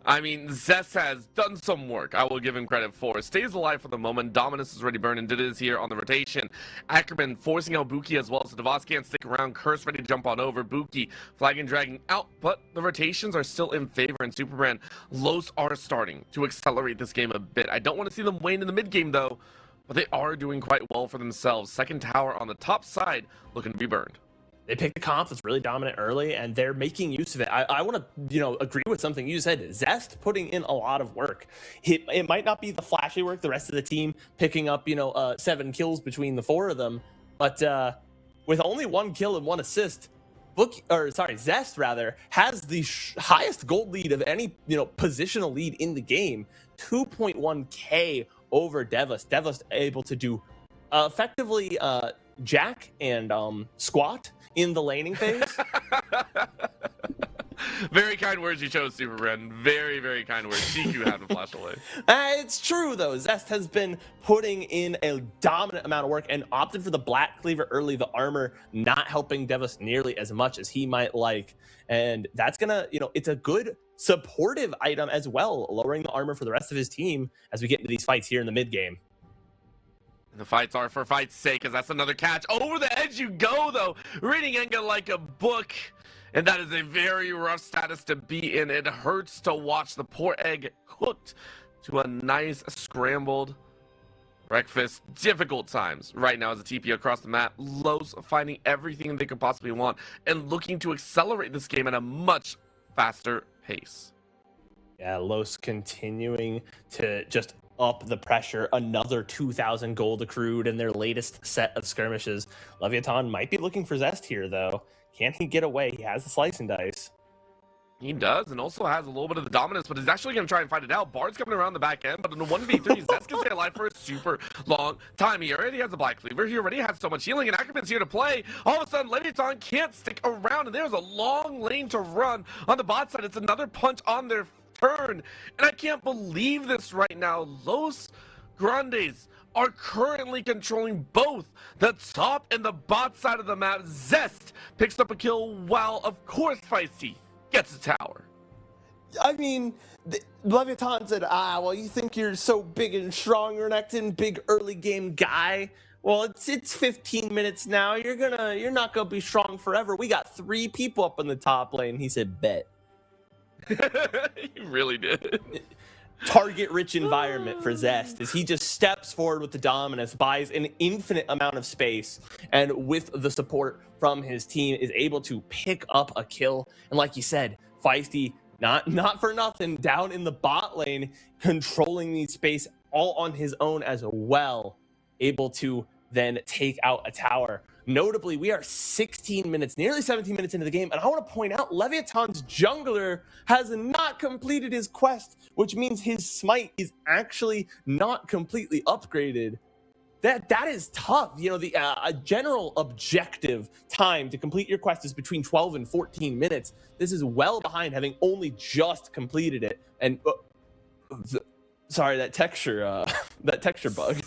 I mean, Zest has done some work. I will give him credit for. Stays alive for the moment. Dominus is ready burned and did his here on the rotation. Ackerman forcing out Buki as well, so Devos can't stick around. Curse ready to jump on over. Buki flagging, dragging out, but the rotations are still in favor. And SuperBren, Los are starting to accelerate this game a bit. I don't want to see them wane in the mid game though, but they are doing quite well for themselves. Second tower on the top side looking to be burned. They picked a comp that's really dominant early, and they're making use of it. I want to, agree with something you said. Zest putting in a lot of work. It might not be the flashy work, the rest of the team picking up, 7 kills between the 4 of them, but with only 1 kill and 1 assist, Zest rather has the highest gold lead of any, positional lead in the game. 2.1k over Devos. Devos able to do effectively Jack and Squat in the laning phase. Very kind words you chose, SuperBren. Very, very kind words. CQ had to flash away. It's true, though. Zest has been putting in a dominant amount of work and opted for the Black Cleaver early, the armor not helping Devos nearly as much as he might like. And that's going to, it's a good supportive item as well, lowering the armor for the rest of his team as we get into these fights here in the mid game. The fights are for fight's sake, as that's another catch. Over the edge you go, though. Reading Enga like a book. And that is a very rough status to be in. It hurts to watch the poor egg cooked to a nice scrambled breakfast. Difficult times right now as a TP across the map. Los finding everything they could possibly want and looking to accelerate this game at a much faster pace. Yeah, Los continuing to just up the pressure. Another 2,000 gold accrued in their latest set of skirmishes. Leviathan might be looking for Zest here, though. Can he get away? He has the slice and dice. He does, and also has a little bit of the dominance, but he's actually going to try and find it out. Bard's coming around the back end, but in a 1v3, Zest can stay alive for a super long time. He already has a Black Cleaver. He already has so much healing, and Ackerman's here to play. All of a sudden, Leviathan can't stick around, and there's a long lane to run on the bot side. It's another punch on their turn, and I can't believe this right now. Los Grandes are currently controlling both the top and the bot side of the map. Zest picks up a kill while, of course, Feisty gets a tower. I mean, Leviathan said, well, you think you're so big and strong, you're an acting big early game guy. Well, it's 15 minutes now. You're not gonna be strong forever. We got 3 people up in the top lane. He said, bet. He really did. Target-rich environment for Zest as he just steps forward with the dominance, buys an infinite amount of space, and with the support from his team is able to pick up a kill. And like you said, Feisty, not for nothing, down in the bot lane, controlling the space all on his own as well, able to then take out a tower. Notably, we are 16 minutes, nearly 17 minutes into the game, and I want to point out Leviathan's jungler has not completed his quest, which means his smite is actually not completely upgraded. That is tough. A general objective time to complete your quest is between 12 and 14 minutes. This is well behind, having only just completed it. And sorry, that texture bug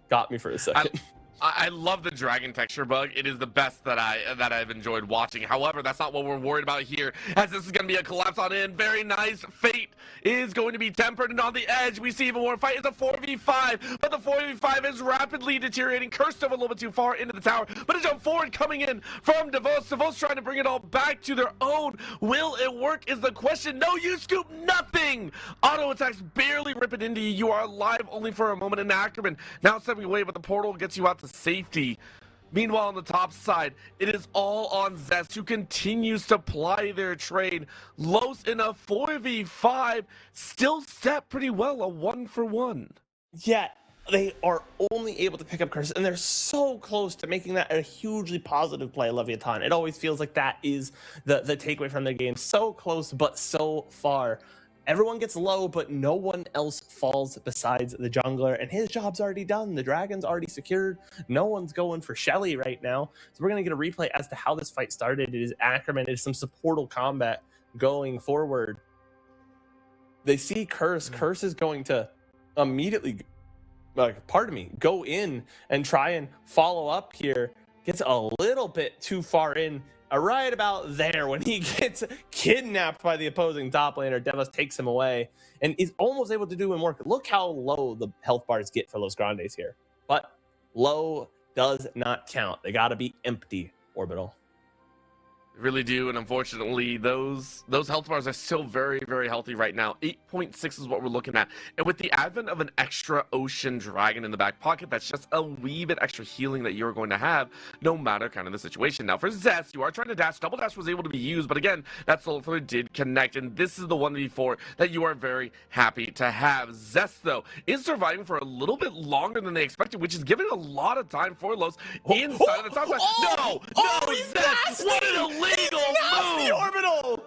got me for a second. I love the dragon texture bug. It is the best that I've enjoyed watching. However, that's not what we're worried about here, as this is going to be a collapse on in. Very nice. Fate is going to be tempered, and on the edge, we see even more fight. It's a 4v5, but the 4v5 is rapidly deteriorating. Cursed over a little bit too far into the tower, but a jump forward coming in from Devos. Devos trying to bring it all back to their own. Will it work is the question. No, you scoop nothing. Auto attacks barely rip it into you. You are alive only for a moment, and Ackerman now stepping away, but the portal gets you out to safety. Meanwhile, on the top side, it is all on Zest, who continues to ply their trade. Los in a 4v5 still step pretty well, a 1-for-1. Yeah, they are only able to pick up curses, and they're so close to making that a hugely positive play, Leviathan. It always feels like that is the takeaway from their game. So close, but so far. Everyone gets low, but no one else falls besides the jungler, and his job's already done. The dragon's already secured. No one's going for Shelly right now. So we're going to get a replay as to how this fight started. It is Ackerman. It is some supportal combat going forward. They see Curse. Curse is going to immediately, go in and try and follow up here. Gets a little bit too far in. right about there when he gets kidnapped by the opposing top laner. Devas takes him away and is almost able to do him work. Look how low the health bars get for Los Grandes here. But low does not count. They got to be empty, Orbital. Really do, and unfortunately, those health bars are still very, very healthy right now. 8.6 is what we're looking at, and with the advent of an extra Ocean Dragon in the back pocket, that's just a wee bit extra healing that you're going to have, no matter kind of the situation. Now, for Zest, you are trying to dash. Double dash was able to be used, but again, that Soul Flare did connect, and this is the 1v4 that you are very happy to have. Zest, though, is surviving for a little bit longer than they expected, which is giving a lot of time for Los inside of the top side. No, Zest, what an illegal move! Orbital!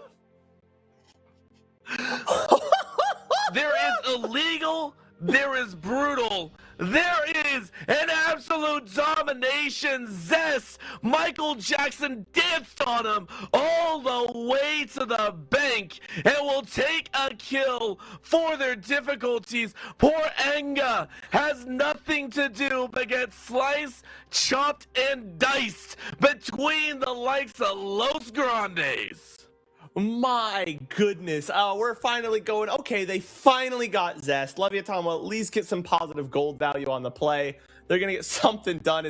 There is illegal, there is brutal, there is an absolute domination. Zest, Michael Jackson danced on him all the way to the bank and will take a kill for their difficulties. Poor Enga has nothing to do but get sliced, chopped, and diced between the likes of Los Grandes. My goodness. We're finally going. Okay, they finally got Zest. Leviathan will at least get some positive gold value on the play. They're going to get something done.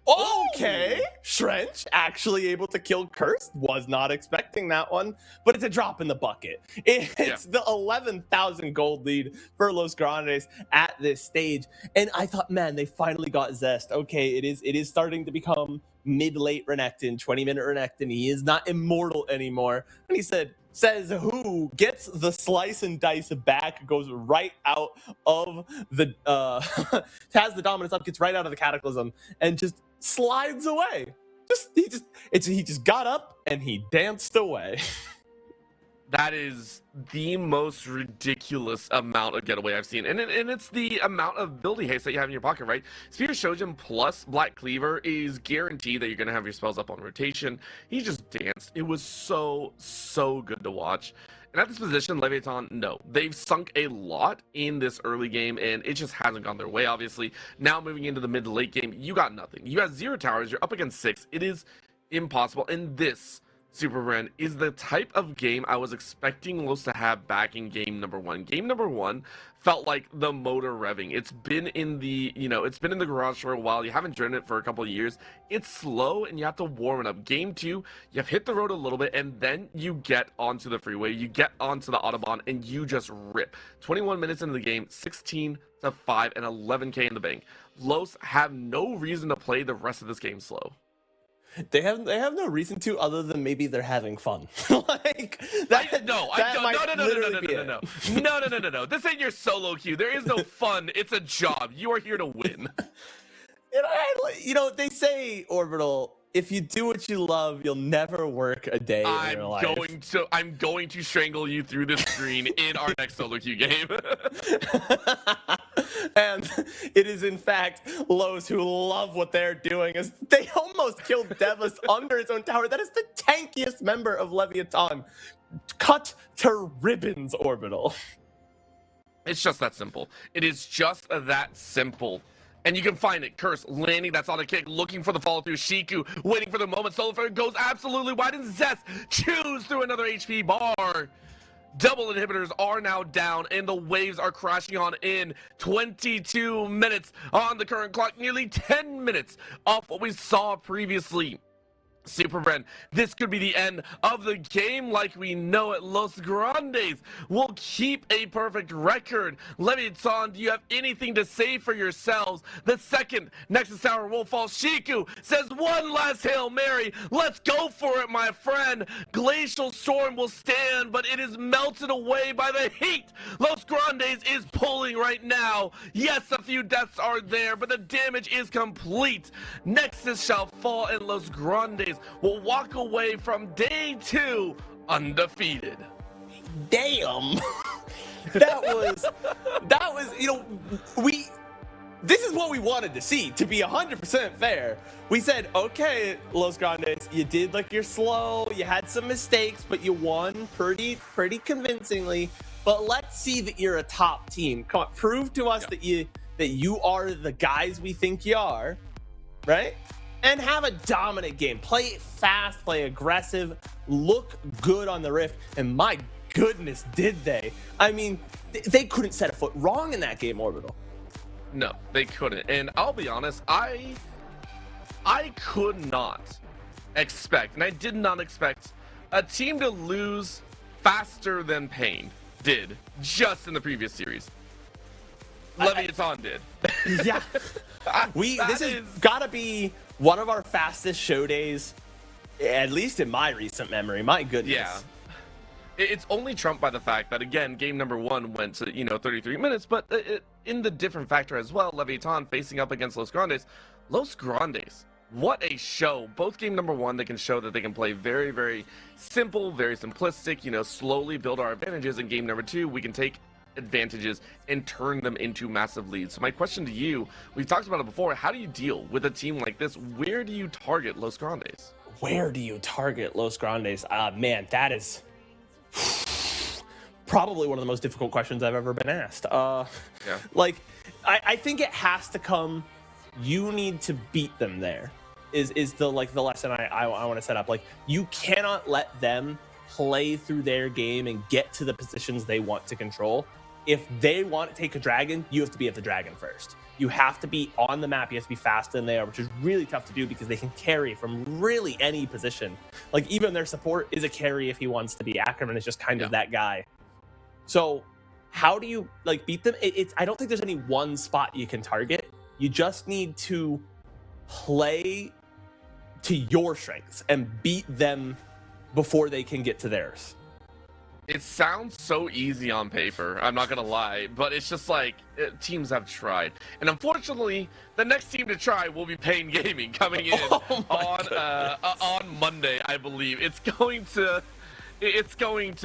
Okay, Shrench actually able to kill Curse. Was not expecting that one, but it's a drop in the bucket. It's the 11,000 gold lead for Los Grandes at this stage. And I thought, man, they finally got Zest. Okay, it is starting to become mid-late Renekton, 20-minute Renekton. He is not immortal anymore. And he says who gets the slice and dice back, goes right out of the has the dominance up, gets right out of the Cataclysm, and just slides away. He just got up and he danced away. That is the most ridiculous amount of getaway I've seen. And it's the amount of ability haste that you have in your pocket, right? Spear Shojin plus Black Cleaver is guaranteed that you're going to have your spells up on rotation. He just danced. It was so good to watch. And at this position, Leviathan, no. They've sunk a lot in this early game, and it just hasn't gone their way, obviously. Now moving into the mid to late game, you got nothing. You have 0 towers. You're up against 6. It is impossible. And this, SuperBren, is the type of game I was expecting Los to have back in game number 1. Game number 1 felt like the motor revving. It's been in the, it's been in the garage for a while. You haven't driven it for a couple of years. It's slow and you have to warm it up. Game 2, you have hit the road a little bit and then you get onto the freeway, you get onto the Autobahn and you just rip. 21 minutes into the game, 16-5 and 11k in the bank. Los have no reason to play the rest of this game slow. They have no reason to, other than maybe they're having fun. No. This ain't your solo queue. There is no fun. It's a job. You are here to win. They say, Orbital, if you do what you love, you'll never work a day in your life. I'm going to strangle you through the screen in our next solo queue game. And it is, in fact, Los who love what they're doing, as they almost killed Devas under his own tower. That is the tankiest member of Leviathan. Cut to ribbons, Orbital. It's just that simple. It is just that simple. And you can find it. Curse landing, that's on a kick, looking for the follow through. Shiku waiting for the moment. Solar Flare goes absolutely wide, and Zest chews through another HP bar. Double inhibitors are now down, and the waves are crashing on in. 22 minutes on the current clock, nearly 10 minutes off what we saw previously. SuperBren, this could be the end of the game like we know it. Los Grandes will keep a perfect record. Leviathan, do you have anything to say for yourselves? The second Nexus Tower will fall. Shiku says one last Hail Mary. Let's go for it, my friend. Glacial Storm will stand, but it is melted away by the heat Los Grandes is pulling right now. Yes, a few deaths are there, but the damage is complete. Nexus shall fall, and Los Grandes will walk away from day 2 undefeated. Damn. that was this is what we wanted to see, to be 100% fair. We said, okay, Los Grandes, you did like you're slow, you had some mistakes, but you won pretty convincingly. But let's see that you're a top team. Come on, prove to us that you are the guys we think you are, right? and have a dominant game. Play fast, play aggressive, look good on the Rift, and my goodness, did they. I mean, they couldn't set a foot wrong in that game, Orbital. No, they couldn't. And I'll be honest, I could not expect, and I did not expect, a team to lose faster than Pain did just in the previous series. Leviathan did. Yeah. This has got to be one of our fastest show days, at least in my recent memory. My goodness. Yeah. It's only trumped by the fact that, again, game number 1 went to, 33 minutes, but in the different factor as well, Leviathan facing up against Los Grandes. Los Grandes, what a show. Both game number 1, they can show that they can play very, very simple, very simplistic, slowly build our advantages. In game number 2, we can take advantages and turn them into massive leads. So my question to you, we've talked about it before, how do you deal with a team like this? Where do you target Los Grandes? Where do you target Los Grandes? Man, that is probably one of the most difficult questions I've ever been asked. Yeah. Like, I think it has to come, you need to beat them there, is the lesson I want to set up. Like, you cannot let them play through their game and get to the positions they want to control. If they want to take a dragon, you have to be at the dragon first. You have to be on the map. You have to be faster than they are, which is really tough to do because they can carry from really any position. Like, even their support is a carry if he wants to be. Ackerman is just kind of that guy. So how do you beat them? I don't think there's any one spot you can target. You just need to play to your strengths and beat them before they can get to theirs. It sounds so easy on paper, I'm not gonna lie, but it's just like, teams have tried. And unfortunately, the next team to try will be Pain Gaming coming in on Monday, I believe. It's going to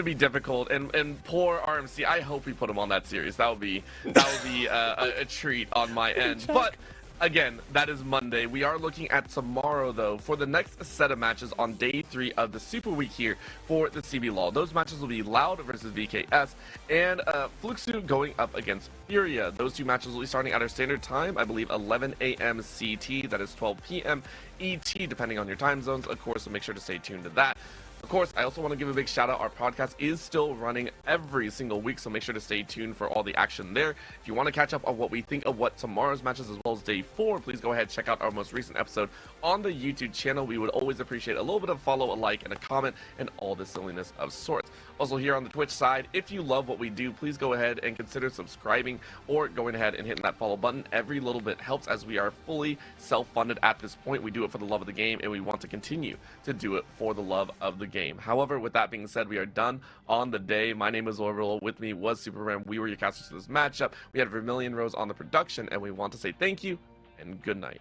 be difficult, and poor RMC, I hope we put him on that series. That would be a treat on my end. But again, that is Monday. We are looking at tomorrow, though, for the next set of matches on day 3 of the Super Week here for the CBLOL. Those matches will be Loud versus VKS and Fluxu going up against Furia. Those 2 matches will be starting at our standard time, I believe 11 a.m. CT, that is 12 p.m. ET, depending on your time zones, of course, so make sure to stay tuned to that. Of course, I also want to give a big shout out. Our podcast is still running every single week, so make sure to stay tuned for all the action there. If you want to catch up on what we think of what tomorrow's matches as well as day 4, please go ahead and check out our most recent episode on the YouTube channel. We would always appreciate a little bit of follow, a like, and a comment, and all the silliness of sorts. Also here on the Twitch side, if you love what we do, please go ahead and consider subscribing or going ahead and hitting that follow button. Every little bit helps as we are fully self-funded at this point. We do it for the love of the game, and we want to continue to do it for the love of the game. However, with that being said, we are done on the day. My name is Orbital. With me was SuperBren. We were your casters for this matchup. We had VermilionRose on the production, and we want to say thank you and good night.